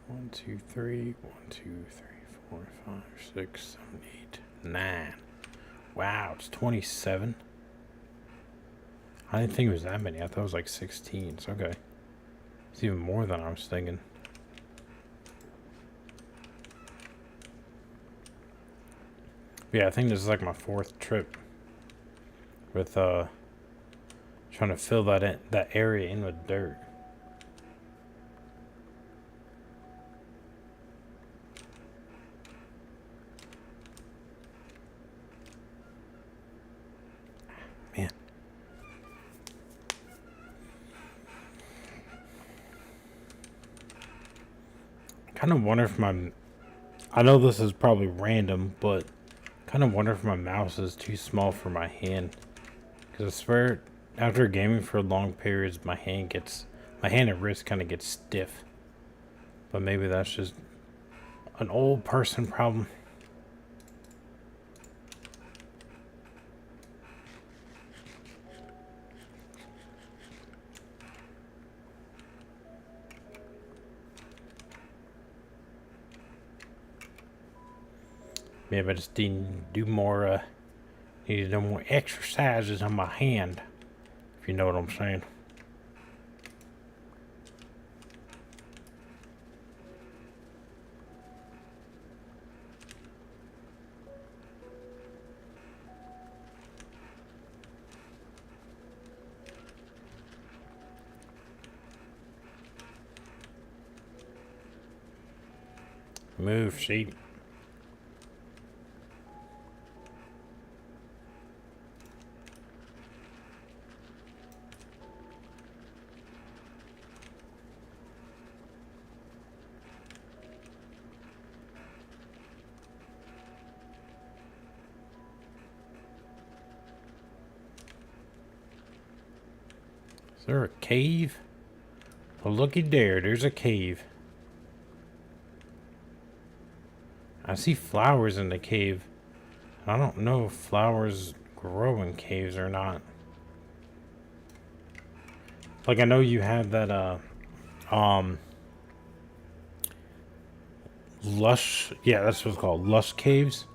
1, 2, 3, 1, 2, 3, 4, 5, 6, 7, 8, 9. Wow, it's 27. I didn't think it was that many. I thought it was like 16. So okay. It's even more than I was thinking. Yeah, I think this is like my 4th trip with trying to fill that area in with dirt. Man. Kind of wonder if I know this is probably random, but kind of wonder if my mouse is too small for my hand. Because I swear, after gaming for long periods, my My hand and wrist kind of gets stiff. But maybe that's just an old person problem. Maybe I just need to do more, need to do more exercises on my hand. If you know what I'm saying. Move, sheep. Is there a cave? Well, looky there, there's a cave. I see flowers in the cave. I don't know if flowers grow in caves or not. Like, I know you have that, lush, yeah, that's what it's called, lush caves.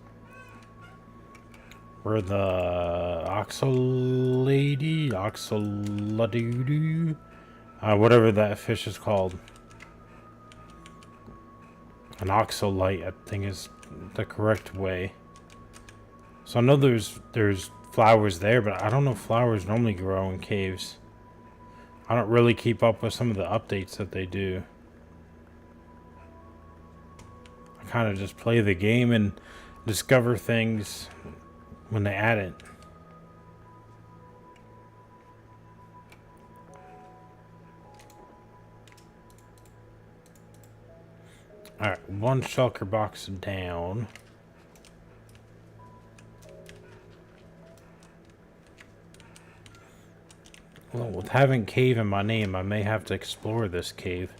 Where the oxaladudu, whatever that fish is called. An oxalite, I think is the correct way. So I know there's flowers there, but I don't know if flowers normally grow in caves. I don't really keep up with some of the updates that they do. I kind of just play the game and discover things when they add it. Alright, one shulker box down. Well, with having cave in my name, I may have to explore this cave.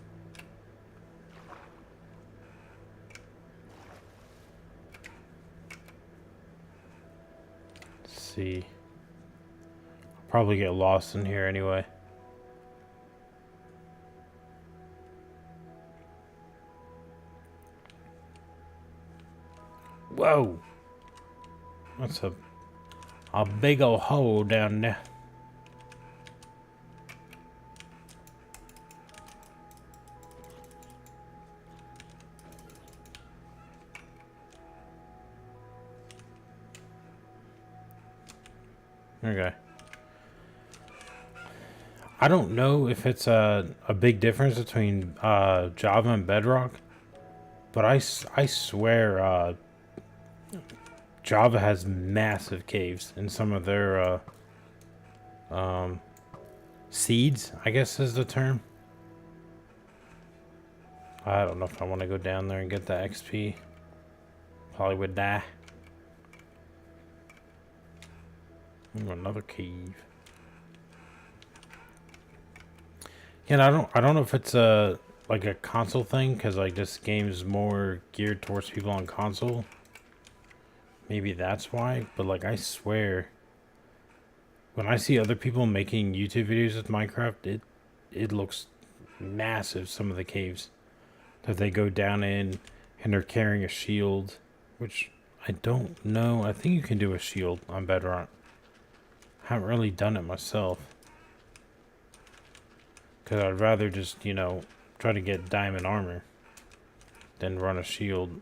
Let's see. I'll probably get lost in here anyway. Whoa! That's a big old hole down there. Okay. I don't know if it's a big difference between Java and Bedrock, but I swear Java has massive caves in some of their seeds, I guess is the term. I don't know if I want to go down there and get the XP. Probably would die. Ooh, another cave. Yeah, I don't know if it's like a console thing, because like this game is more geared towards people on console. Maybe that's why, but like I swear, when I see other people making YouTube videos with Minecraft, it looks massive. Some of the caves that they go down in, and they're carrying a shield, which I don't know. I think you can do a shield on Bedrock. I haven't really done it myself, because I'd rather just, you know, try to get diamond armor than run a shield.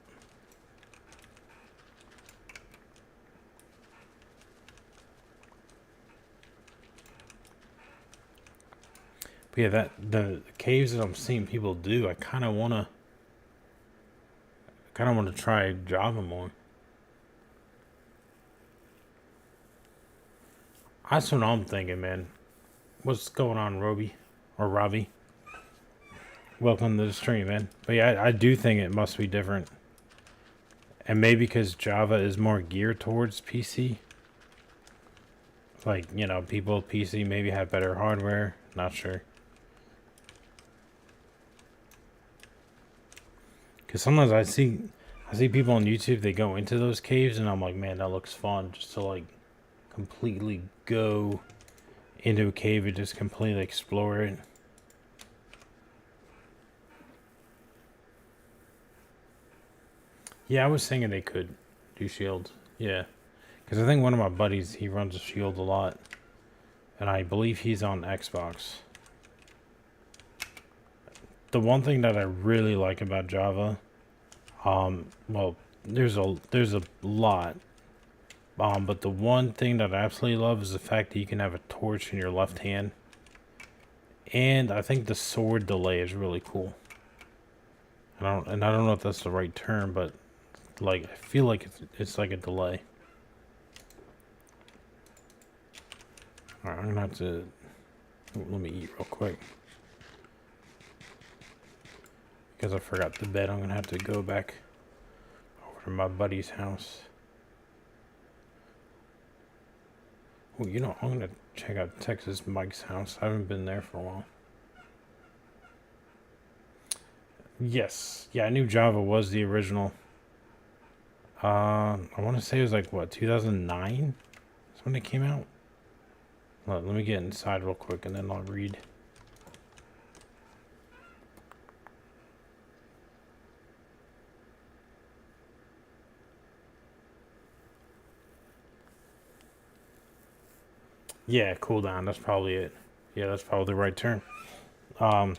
But yeah, the caves that I'm seeing people do, I kind of wanna try Java more. That's what I'm thinking, man. What's going on, Roby? Or Robbie? Welcome to the stream, man. But yeah, I do think it must be different. And maybe because Java is more geared towards PC. Like, you know, people with PC maybe have better hardware. Not sure. Because sometimes I see people on YouTube, they go into those caves, and I'm like, man, that looks fun, just to like completely go into a cave and just completely explore it. Yeah, I was thinking they could do shields. Yeah, because I think one of my buddies, he runs a shield a lot, and I believe he's on Xbox. The one thing that I really like about Java, well, there's a lot, but the one thing that I absolutely love is the fact that you can have a torch in your left hand, and I think the sword delay is really cool. I don't know if that's the right term, but like I feel like it's like a delay. All right, I'm gonna have to let me eat real quick because I forgot the bed. I'm gonna have to go back over to my buddy's house. Oh, you know, I'm gonna check out Texas Mike's house. I haven't been there for a while. Yes, yeah, I knew Java was the original. I want to say it was like what 2009. That's when it came out. Let me get inside real quick and then I'll read. Yeah, cooldown. That's probably it. Yeah, that's probably the right term. Because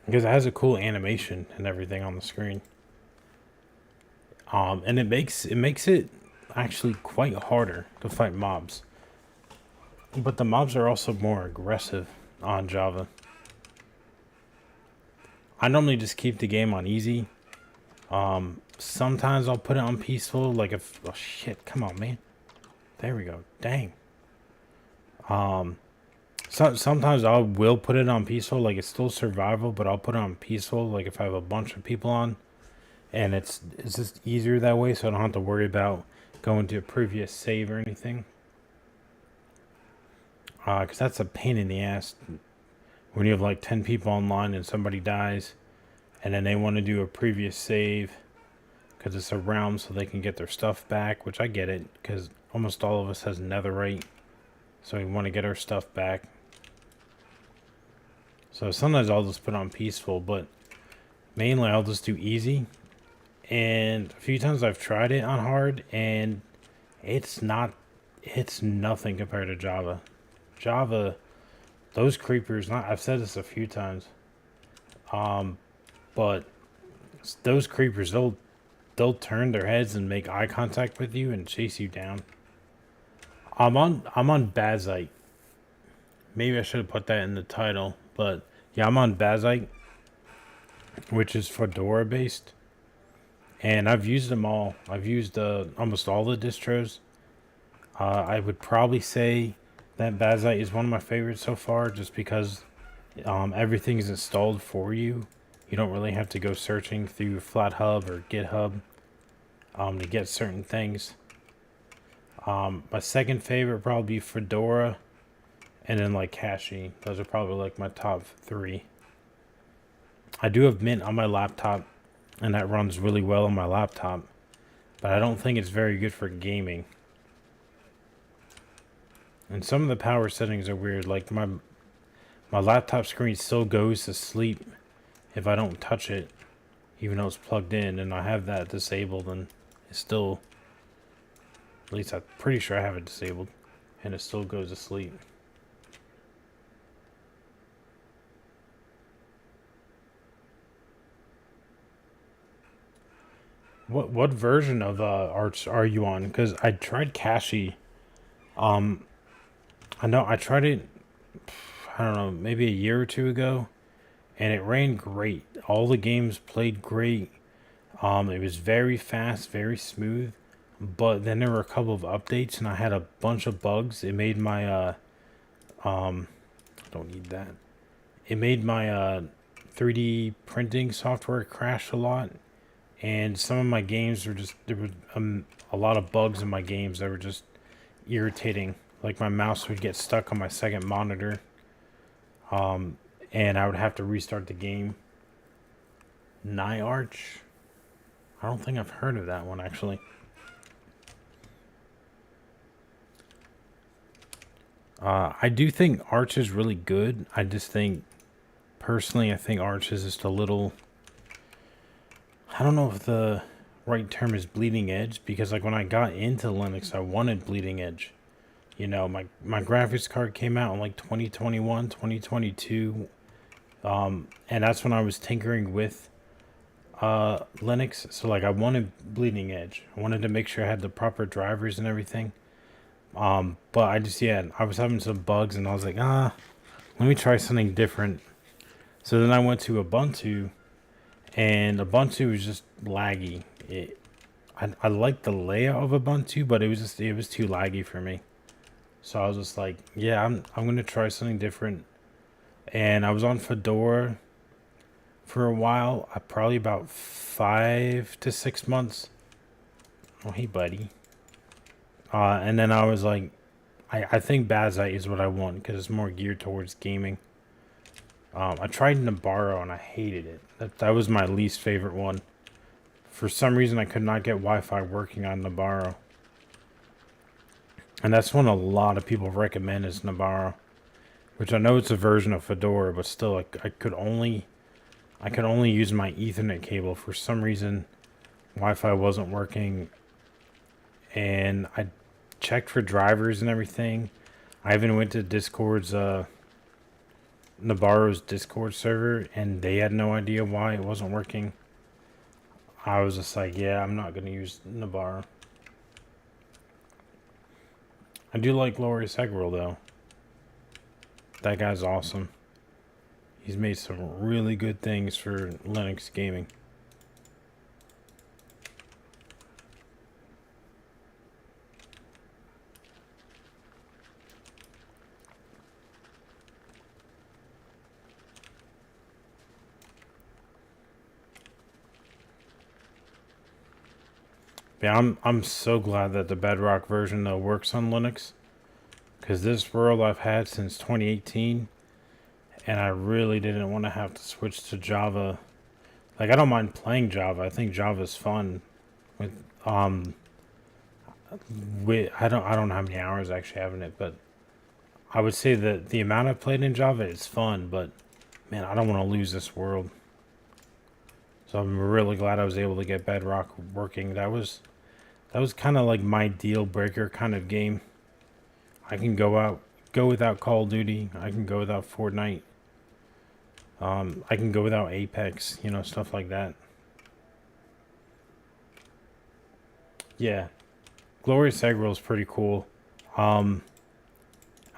it has a cool animation and everything on the screen. And it makes it actually quite harder to fight mobs. But the mobs are also more aggressive on Java. I normally just keep the game on easy. Sometimes I'll put it on peaceful, like if oh shit, come on, man. There we go. Dang. Sometimes I will put it on peaceful, like it's still survival, but I'll put it on peaceful, like if I have a bunch of people on, and it's just easier that way, so I don't have to worry about going to a previous save or anything. Because that's a pain in the ass when you have like 10 people online and somebody dies, and then they want to do a previous save because it's a realm so they can get their stuff back, which I get it because almost all of us has netherite, so we want to get our stuff back. So sometimes I'll just put on peaceful, but mainly I'll just do easy. And a few times I've tried it on hard, and it's nothing compared to Java. Java, those creepers, I've said this a few times, but those creepers, they'll turn their heads and make eye contact with you and chase you down. I'm on Bazite. Maybe I should have put that in the title, but yeah, I'm on Bazite, which is Fedora based, and I've used them all. I've used almost all the distros. I would probably say that Bazite is one of my favorites so far, just because everything is installed for you. You don't really have to go searching through FlatHub or GitHub to get certain things. My second favorite would probably be Fedora, and then like Kashi. Those are probably like my top 3. I do have Mint on my laptop, and that runs really well on my laptop, but I don't think it's very good for gaming. And some of the power settings are weird. Like my laptop screen still goes to sleep if I don't touch it, even though it's plugged in, and I have that disabled, and it's still, at least I'm pretty sure I have it disabled, and it still goes to sleep. What version of Arch are you on? Because I tried Kashi. I know I tried it, I don't know, maybe a year or two ago, and it ran great. All the games played great. It was very fast, very smooth. But then there were a couple of updates, and I had a bunch of bugs. It made my I don't need that. It made my 3D printing software crash a lot, and some of my games were just there were a lot of bugs in my games that were just irritating. Like my mouse would get stuck on my second monitor, and I would have to restart the game. NiArch. I don't think I've heard of that one actually. I do think Arch is really good. I just think, personally, I think Arch is just a little. I don't know if the right term is bleeding edge, because like when I got into Linux, I wanted bleeding edge. You know, my graphics card came out in like 2021, 2022. And that's when I was tinkering with Linux. So like I wanted bleeding edge. I wanted to make sure I had the proper drivers and everything. But I just, yeah, I was having some bugs and I was like, let me try something different. So then I went to Ubuntu, and Ubuntu was just laggy. I liked the layout of Ubuntu, but it was too laggy for me. So I was just like, yeah, I'm gonna try something different. And I was on Fedora for a while, probably about 5 to 6 months. Oh, hey, buddy. And then I was like, I think Bazite is what I want because it's more geared towards gaming. I tried Nabarro and I hated it. That was my least favorite one. For some reason, I could not get Wi-Fi working on Nabarro. And that's one a lot of people recommend is Nabarro. Which I know it's a version of Fedora, but still, I could only use my Ethernet cable. For some reason, Wi-Fi wasn't working. And I checked for drivers and everything. I even went to Discord's Nabarro's Discord server, and they had no idea why it wasn't working. I was just like, yeah, I'm not going to use Nabarro. I do like Glorious Eggroll, though. That guy's awesome. He's made some really good things for Linux gaming. Yeah, I'm so glad that the Bedrock version though works on Linux, because this world I've had since 2018, and I really didn't want to have to switch to Java. Like I don't mind playing Java. I think Java's fun. With I don't know how many hours I actually have in it, but I would say that the amount I've played in Java is fun. But man, I don't want to lose this world. So I'm really glad I was able to get Bedrock working. That was kind of like my deal breaker kind of game. I can go without Call of Duty. I can go without Fortnite. I can go without Apex, stuff like that. Yeah. Glorious Eggroll is pretty cool. I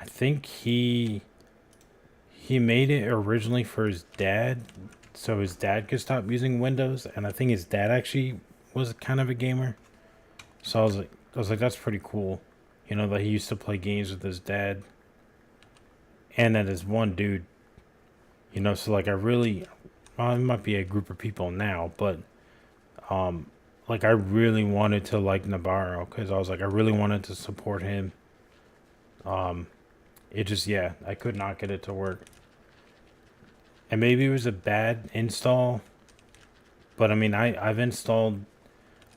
think he made it originally for his dad, so his dad could stop using Windows, and I think his dad actually was kind of a gamer. So I was like, that's pretty cool. That he used to play games with his dad. And that is one dude. So like it might be a group of people now, but like I really wanted to like Nabarro because I was like, I really wanted to support him. It just, yeah, I could not get it to work. And maybe it was a bad install, but I mean, I've installed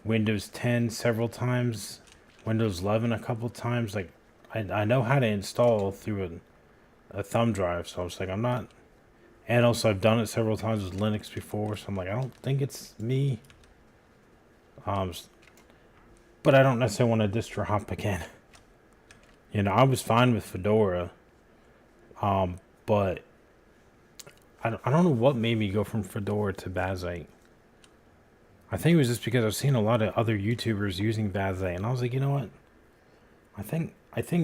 Windows 10 several times, Windows 11 a couple times. Like, I know how to install through a thumb drive, so I was like, I'm not. And also, I've done it several times with Linux before, so I'm like, I don't think it's me. But I don't necessarily want to distro hop again. I was fine with Fedora, but I don't know what made me go from Fedora to Bazite. I think it was just because I've seen a lot of other YouTubers using Bazite, and I was like, you know what? I think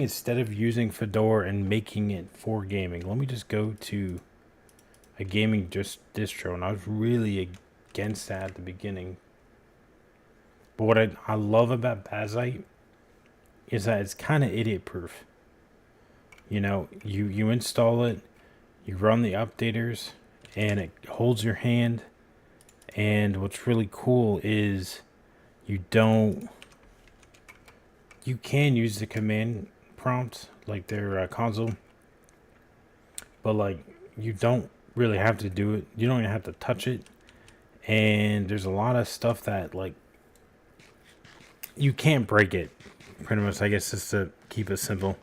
instead of using Fedora and making it for gaming, let me just go to a gaming distro. And I was really against that at the beginning. But what I love about Bazite is that it's kind of idiot proof. You install it, you run the updaters, and it holds your hand. And what's really cool is you can use the command prompts, like their console, but like you don't really have to do it. You don't even have to touch it. and there's a lot of stuff that like you can't break it. Pretty much, I guess, just to keep it simple.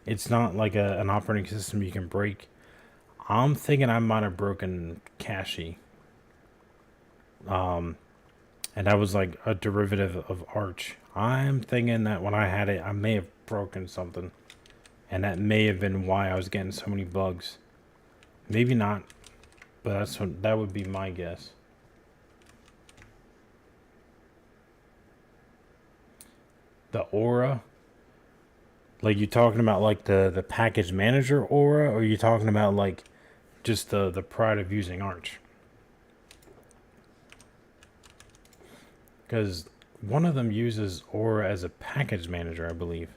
It's not like an operating system you can break. I'm thinking I might have broken Cache. And that was like a derivative of Arch. I'm thinking that when I had it, I may have broken something. And that may have been why I was getting so many bugs. Maybe not, but that would be my guess. The Aura, like you talking about like the package manager Aura, or you talking about like just the pride of using Arch? Because one of them uses Aura as a package manager, I believe.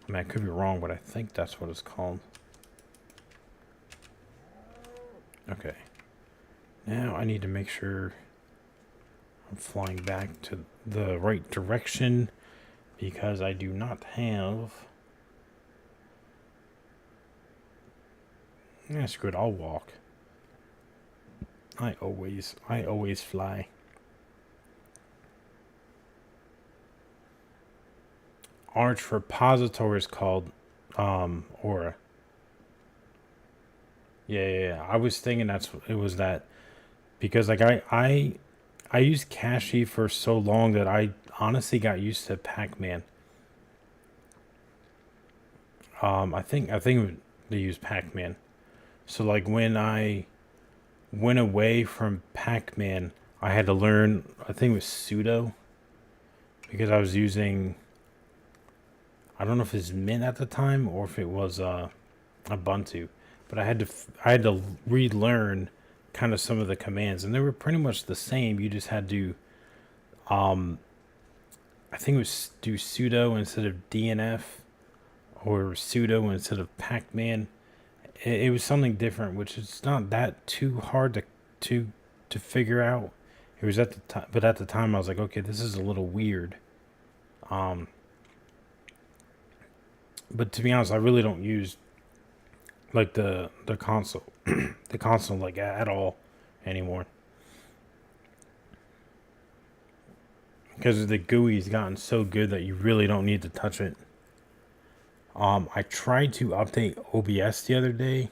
I mean, I could be wrong, but I think that's what it's called. Okay. Now I need to make sure I'm flying back to the right direction, because I do not have... Yeah, screw it, I'll walk. I always fly. Arch repository is called Aura. Yeah. I was thinking it was that, because like I used Cache for so long that I honestly got used to Pac-Man. I think they use Pac-Man. So like when I went away from Pac-Man, I had to learn, I think it was sudo, because I was using, I don't know if it's Mint at the time or if it was Ubuntu, but I had to relearn kind of some of the commands, and they were pretty much the same. You just had to I think it was do sudo instead of DNF, or sudo instead of Pac-Man. It was something different, which is not that too hard to figure out. It was at the time, but at the time I was like, okay, this is a little weird. But to be honest, I really don't use like the console, the console like at all anymore, because the GUI's gotten so good that you really don't need to touch it. I tried to update OBS the other day,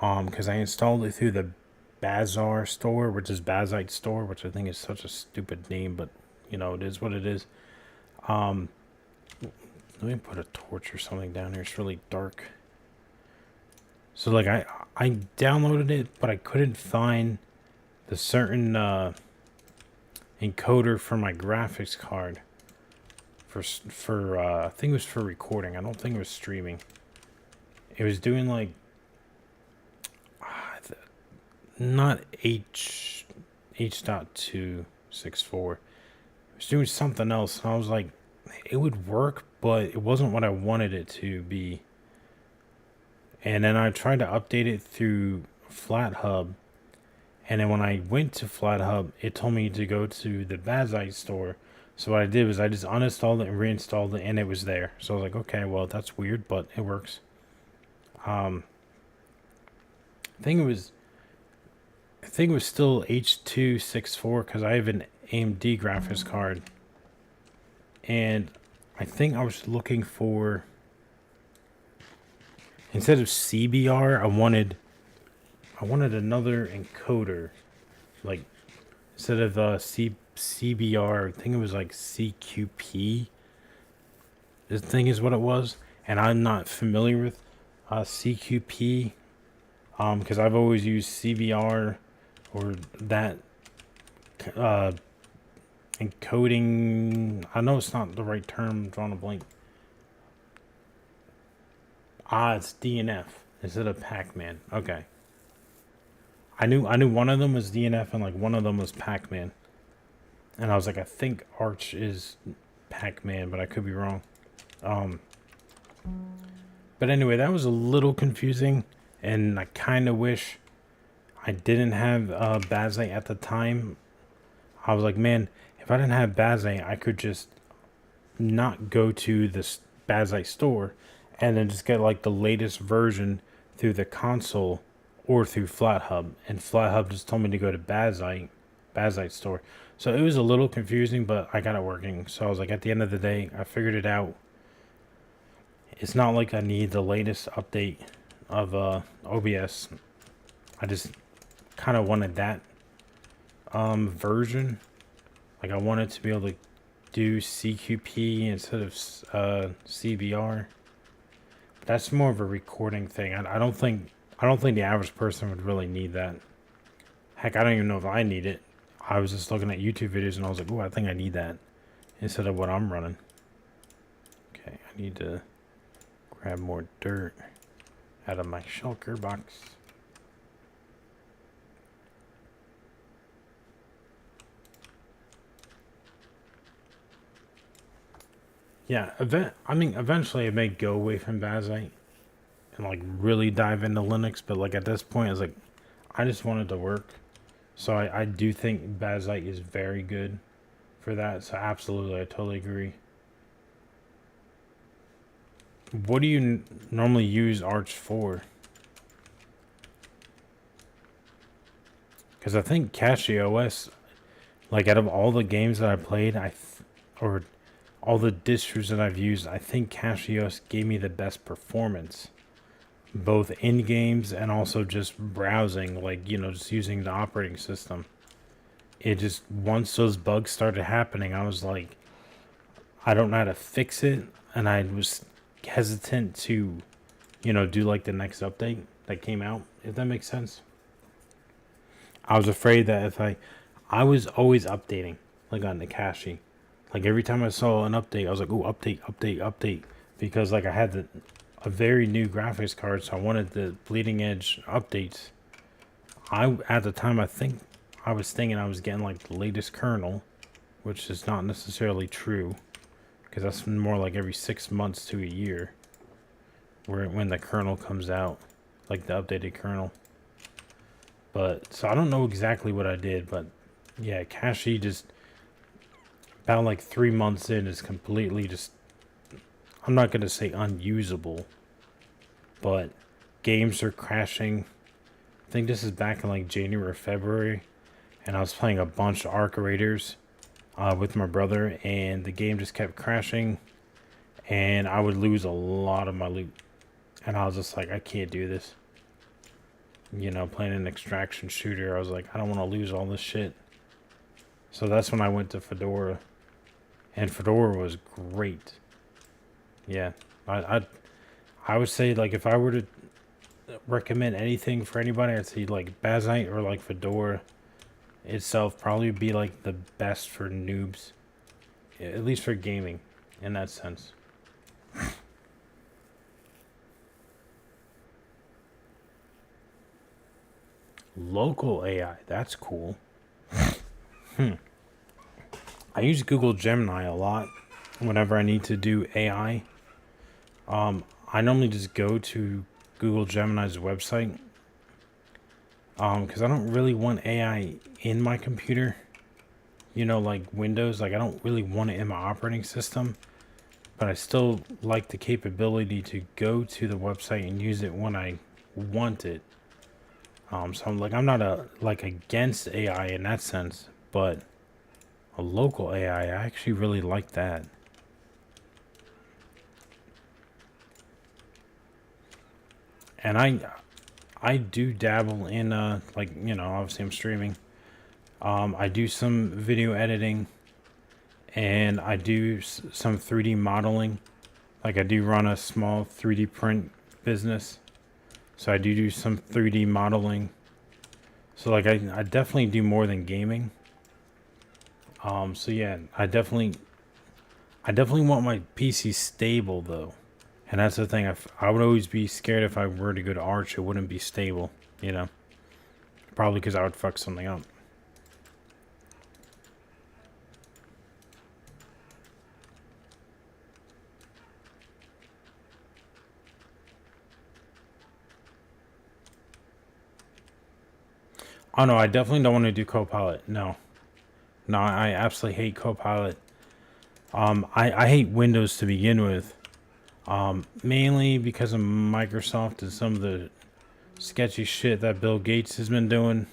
because I installed it through the Bazaar store, which is Bazite store, which I think is such a stupid name, but you know, it is what it is. Let me put a torch or something down here. It's really dark. So like I downloaded it, but I couldn't find the certain encoder for my graphics card. For I think it was for recording. I don't think it was streaming. It was doing like not H.264. It was doing something else, and I was like, it would work, but it wasn't what I wanted it to be. And then I tried to update it through FlatHub, and then when I went to FlatHub, it told me to go to the Bazite store. So what I did was I just uninstalled it and reinstalled it, and it was there. So I was like, okay, well, that's weird, but it works. I think it was still H.264, because I have an AMD graphics card, and I think I was looking for, instead of CBR, I wanted another encoder, like instead of CBR, I think it was like CQP. This thing is what it was, and I'm not familiar with CQP, because I've always used CBR or that encoding. I know it's not the right term. I'm drawing a blank. It's DNF instead of Pac-Man. Okay. I knew one of them was DNF and like one of them was Pac-Man. And I was like, I think Arch is Pac-Man, but I could be wrong. But anyway, that was a little confusing, and I kind of wish I didn't have Bazite at the time. I was like, man, if I didn't have Bazite, I could just not go to this Bazite store and then just get like the latest version through the console or through FlatHub, and FlatHub just told me to go to Bazite store. So it was a little confusing, but I got it working. So I was like, at the end of the day, I figured it out. It's not like I need the latest update of OBS. I just kind of wanted that version. Like I wanted to be able to do CQP instead of CBR. But that's more of a recording thing. I don't think the average person would really need that. Heck, I don't even know if I need it. I was just looking at YouTube videos and I was like, oh, I think I need that instead of what I'm running. Okay, I need to grab more dirt out of my shulker box. Yeah, eventually I may go away from Bazite and like really dive into Linux, but like at this point, it's like I just want it to work. So I do think Bazite is very good for that. So absolutely, I totally agree. What do you normally use Arch for? Because I think CachyOS, like out of all the games that I played, or all the distros that I've used, I think CachyOS gave me the best performance, both in games and also just browsing, like, you know, just using the operating system. It just, once those bugs started happening, I was like, I don't know how to fix it, and I was hesitant to, you know, do like the next update that came out, if that makes sense. I was afraid that if I was always updating, like on the Cachy. Like every time I saw an update, I was like, "Ooh, update, update, update," because like I had a very new graphics card, so I wanted the bleeding edge updates. At the time, I think I was thinking I was getting like the latest kernel, which is not necessarily true, because that's more like every 6 months to a year, when the kernel comes out, like the updated kernel. But so I don't know exactly what I did, but yeah, Cachy just about like 3 months in is completely just, I'm not going to say unusable, but games are crashing. I think this is back in like January or February, and I was playing a bunch of Arc Raiders with my brother, and the game just kept crashing, and I would lose a lot of my loot, and I was just like, I can't do this. You know, playing an extraction shooter, I was like, I don't want to lose all this shit. So that's when I went to Fedora. And Fedora was great. Yeah, I would say, like, if I were to recommend anything for anybody, I'd say like Bazite or like Fedora itself probably be like the best for noobs, at least for gaming in that sense. Local AI, that's cool. I use Google Gemini a lot whenever I need to do AI. I normally just go to Google Gemini's website because I don't really want AI in my computer. You know, like Windows, like I don't really want it in my operating system, but I still like the capability to go to the website and use it when I want it. So I'm not against AI in that sense, but a local AI, I actually really like that. And I do dabble in like, you know, obviously I'm streaming. I do some video editing, and I do some 3D modeling. Like I do run a small 3D print business, so I do some 3D modeling. So like I definitely do more than gaming. So yeah, I definitely want my PC stable though, and that's the thing. I would always be scared if I were to go to Arch, it wouldn't be stable. You know, probably because I would fuck something up. Oh no, I definitely don't want to do Copilot. No, I absolutely hate Copilot. I hate Windows to begin with. Mainly because of Microsoft and some of the sketchy shit that Bill Gates has been doing.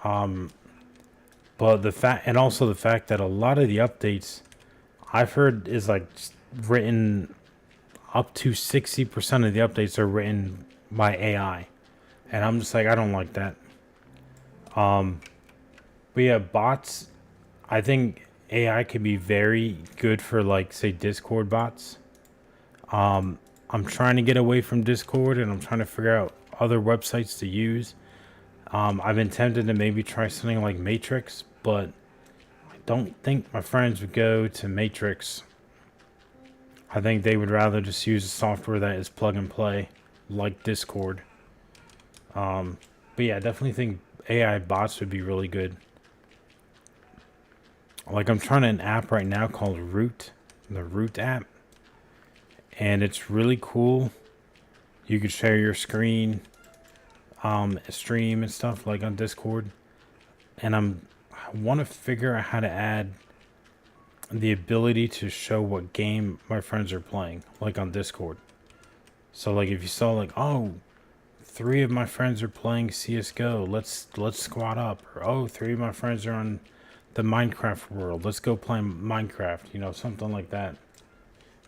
But the fact, and also the fact that a lot of the updates I've heard is like written up to 60% of the updates are written by AI. And I'm just like, I don't like that. But yeah, bots, I think AI could be very good for like say Discord bots. I'm trying to get away from Discord and I'm trying to figure out other websites to use. I've been tempted to maybe try something like Matrix, but I don't think my friends would go to Matrix. I think they would rather just use a software that is plug and play, like Discord. But yeah, I definitely think AI bots would be really good. Like I'm trying an app right now called Root, the Root app, and it's really cool. You can share your screen, stream and stuff like on Discord, and I want to figure out how to add the ability to show what game my friends are playing, like on Discord. So like if you saw like, oh, 3 of my friends are playing CS:GO, let's squad up, or oh, 3 of my friends are on the Minecraft world, let's go play Minecraft, you know, something like that.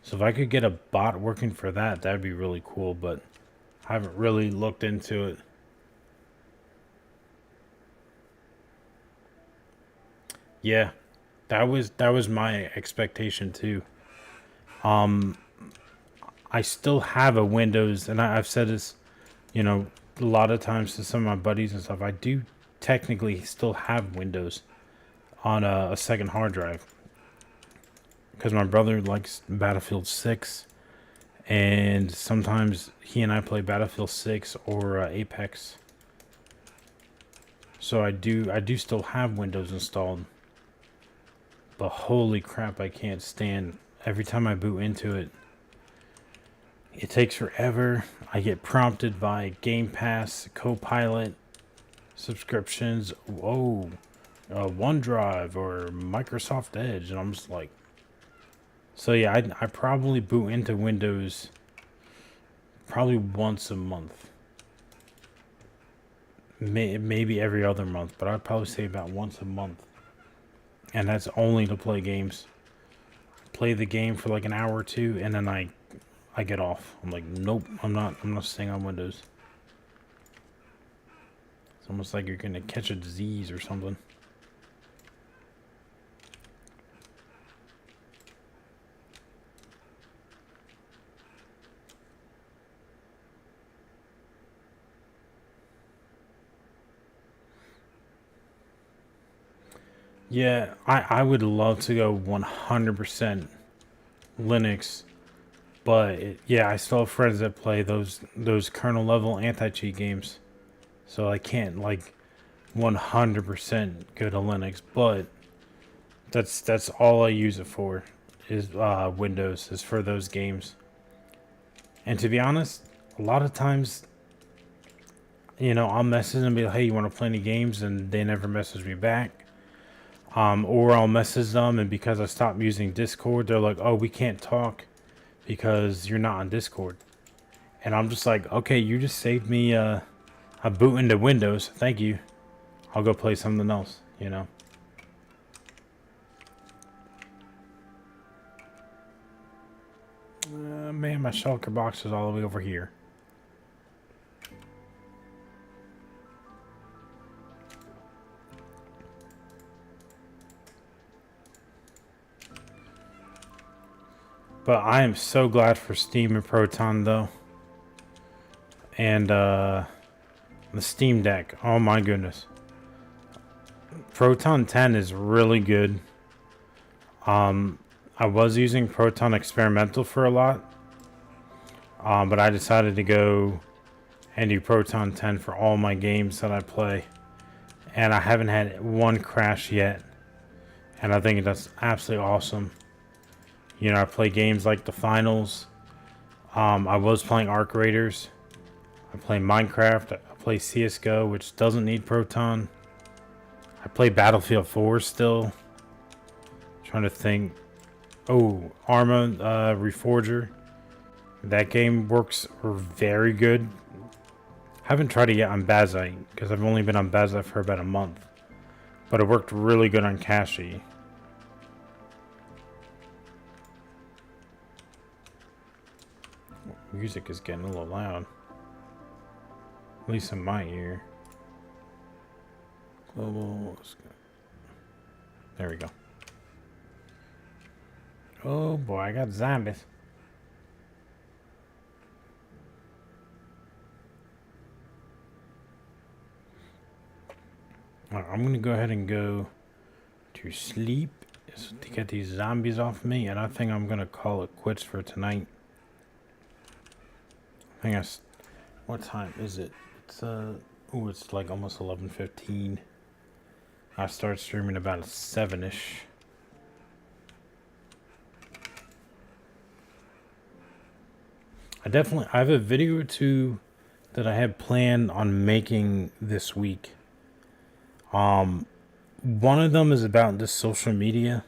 So if I could get a bot working for that, that'd be really cool, but I haven't really looked into it. Yeah, that was my expectation too. I still have a Windows, and I've said this, you know, a lot of times to some of my buddies and stuff. I do technically still have Windows on a second hard drive because my brother likes Battlefield 6, and sometimes he and I play Battlefield 6 or Apex. So I do still have Windows installed. But holy crap, I can't stand every time I boot into it. It takes forever. I get prompted by Game Pass, Copilot, subscriptions, whoa, OneDrive or Microsoft Edge, and I'm just like, so yeah, I probably boot into Windows probably once a month, maybe every other month, but I'd probably say about once a month, and that's only to play games. Play the game for like an hour or two, and then I get off. I'm like, nope, I'm not staying on Windows. It's almost like you're gonna catch a disease or something. Yeah, I would love to go 100% Linux, but yeah, I still have friends that play those kernel level anti-cheat games, so I can't like 100% go to Linux. But that's all I use it for is Windows is for those games. And to be honest, a lot of times, you know, I'll message them and be like, "Hey, you want to play any games?" And they never message me back. Or I'll message them, and because I stopped using Discord, they're like, "Oh, we can't talk because you're not on Discord." And I'm just like, "Okay, you just saved me a boot into Windows. Thank you. I'll go play something else." You know. Man, my shulker box is all the way over here. But I am so glad for Steam and Proton though. And the Steam Deck. Oh my goodness. Proton 10 is really good. I was using Proton Experimental for a lot. But I decided to go and do Proton 10 for all my games that I play. And I haven't had one crash yet. And I think that's absolutely awesome. You know, I play games like the finals. I was playing Arc Raiders. I play Minecraft. I play CSGO, which doesn't need Proton. I play Battlefield 4 still. Trying to think. Oh, Arma Reforger. That game works very good. Haven't tried it yet on Bazite, because I've only been on Bazite for about a month. But it worked really good on Kashi. Music is getting a little loud. At least in my ear. Global. There we go. Oh boy, I got zombies. I'm gonna go ahead and go to sleep to get these zombies off me, and I think I'm gonna call it quits for tonight. I think what time is it? It's it's like almost 11:15. I start streaming about 7ish. I have a video or two that I have planned on making this week. One of them is about this social media.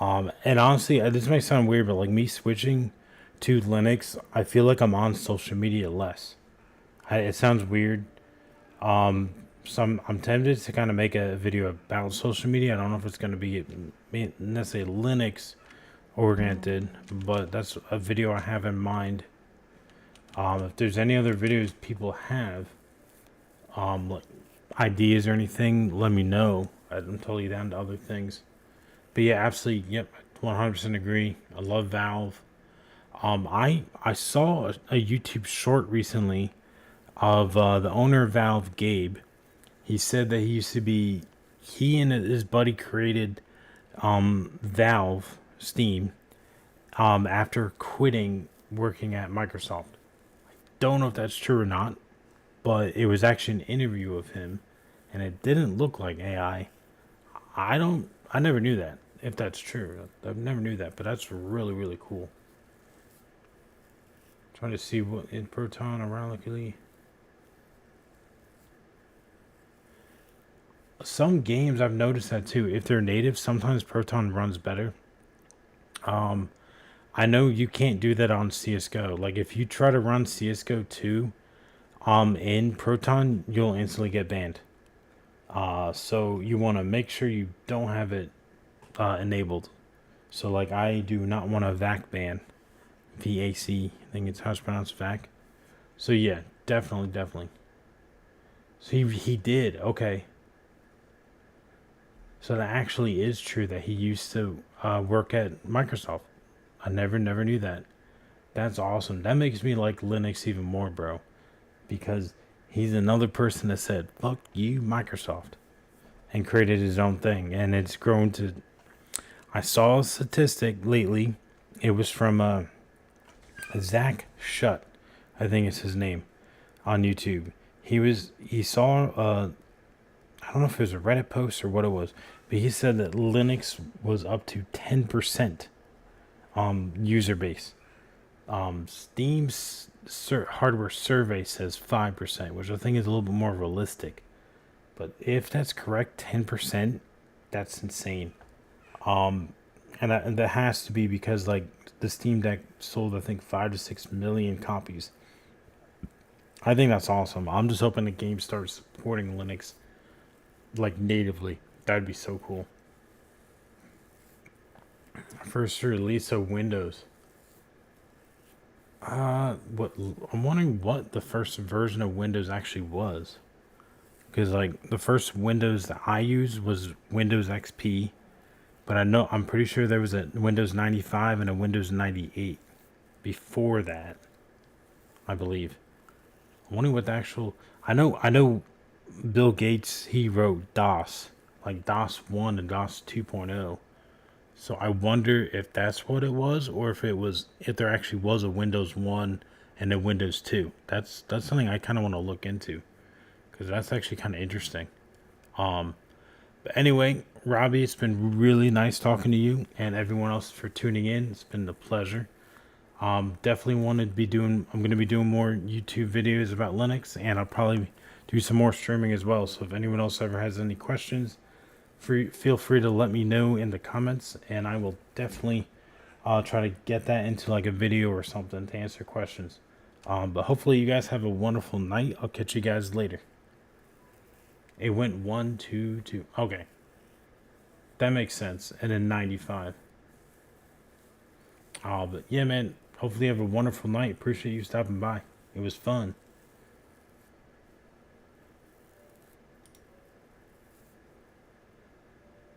And honestly, this may sound weird, but like me switching to Linux, I feel like I'm on social media less. It sounds weird. I'm tempted to kind of make a video about social media. I don't know if it's going to be necessarily Linux oriented, but that's a video I have in mind. If there's any other videos people have, like ideas or anything, let me know. I'm totally down to other things. But yeah, absolutely, yep, 100% agree. I love Valve. I saw a YouTube short recently of the owner of Valve, Gabe. He said that he and his buddy created Valve Steam after quitting working at Microsoft. Don't know if that's true or not, but it was actually an interview of him, and it didn't look like AI. I never knew that, if that's true. I've never knew that, but that's really, really cool. Trying to see what in Proton ironically. Some games I've noticed that too. If they're native, sometimes Proton runs better. I know you can't do that on CSGO. Like if you try to run CSGO 2 in Proton, you'll instantly get banned. So you want to make sure you don't have it enabled. So like I do not want a VAC ban. VAC, I think it's how it's pronounced, VAC. So yeah, definitely. So he did, okay. So that actually is true that he used to work at Microsoft. I never knew that. That's awesome. That makes me like Linux even more, bro. Because he's another person that said, fuck you, Microsoft. And created his own thing. And it's grown to... I saw a statistic lately. It was from Zach Shutt, I think is his name, on YouTube. He saw... I don't know if it was a Reddit post or what it was, but he said that Linux was up to 10% user base. Steam's hardware survey says 5%, which I think is a little bit more realistic. But if that's correct, 10%, that's insane. And that has to be because like the Steam Deck sold, I think 5 to 6 million copies. I think that's awesome. I'm just hoping the game starts supporting Linux like natively. That'd be so cool. First release of Windows. What I'm wondering what the first version of Windows actually was, because like the first Windows that I used was Windows XP, but I'm pretty sure there was a Windows 95 and a Windows 98 before that, I believe. I'm wondering what the actual. I know. Bill Gates, he wrote DOS, like DOS 1 and DOS 2.0. So I wonder if that's what it was, or if there actually was a Windows 1 and a Windows 2. That's something I kind of want to look into, because that's actually kind of interesting. But anyway, Robbie, it's been really nice talking to you and everyone else for tuning in. It's been a pleasure. Definitely I'm going to be doing more YouTube videos about Linux, and I'll probably do some more streaming as well. So if anyone else ever has any questions, feel free to let me know in the comments, and I will definitely try to get that into like a video or something to answer questions. But hopefully you guys have a wonderful night. I'll catch you guys later. It went 1, 2, 2. Okay. That makes sense. And then 95. But yeah, man. Hopefully you have a wonderful night. Appreciate you stopping by. It was fun.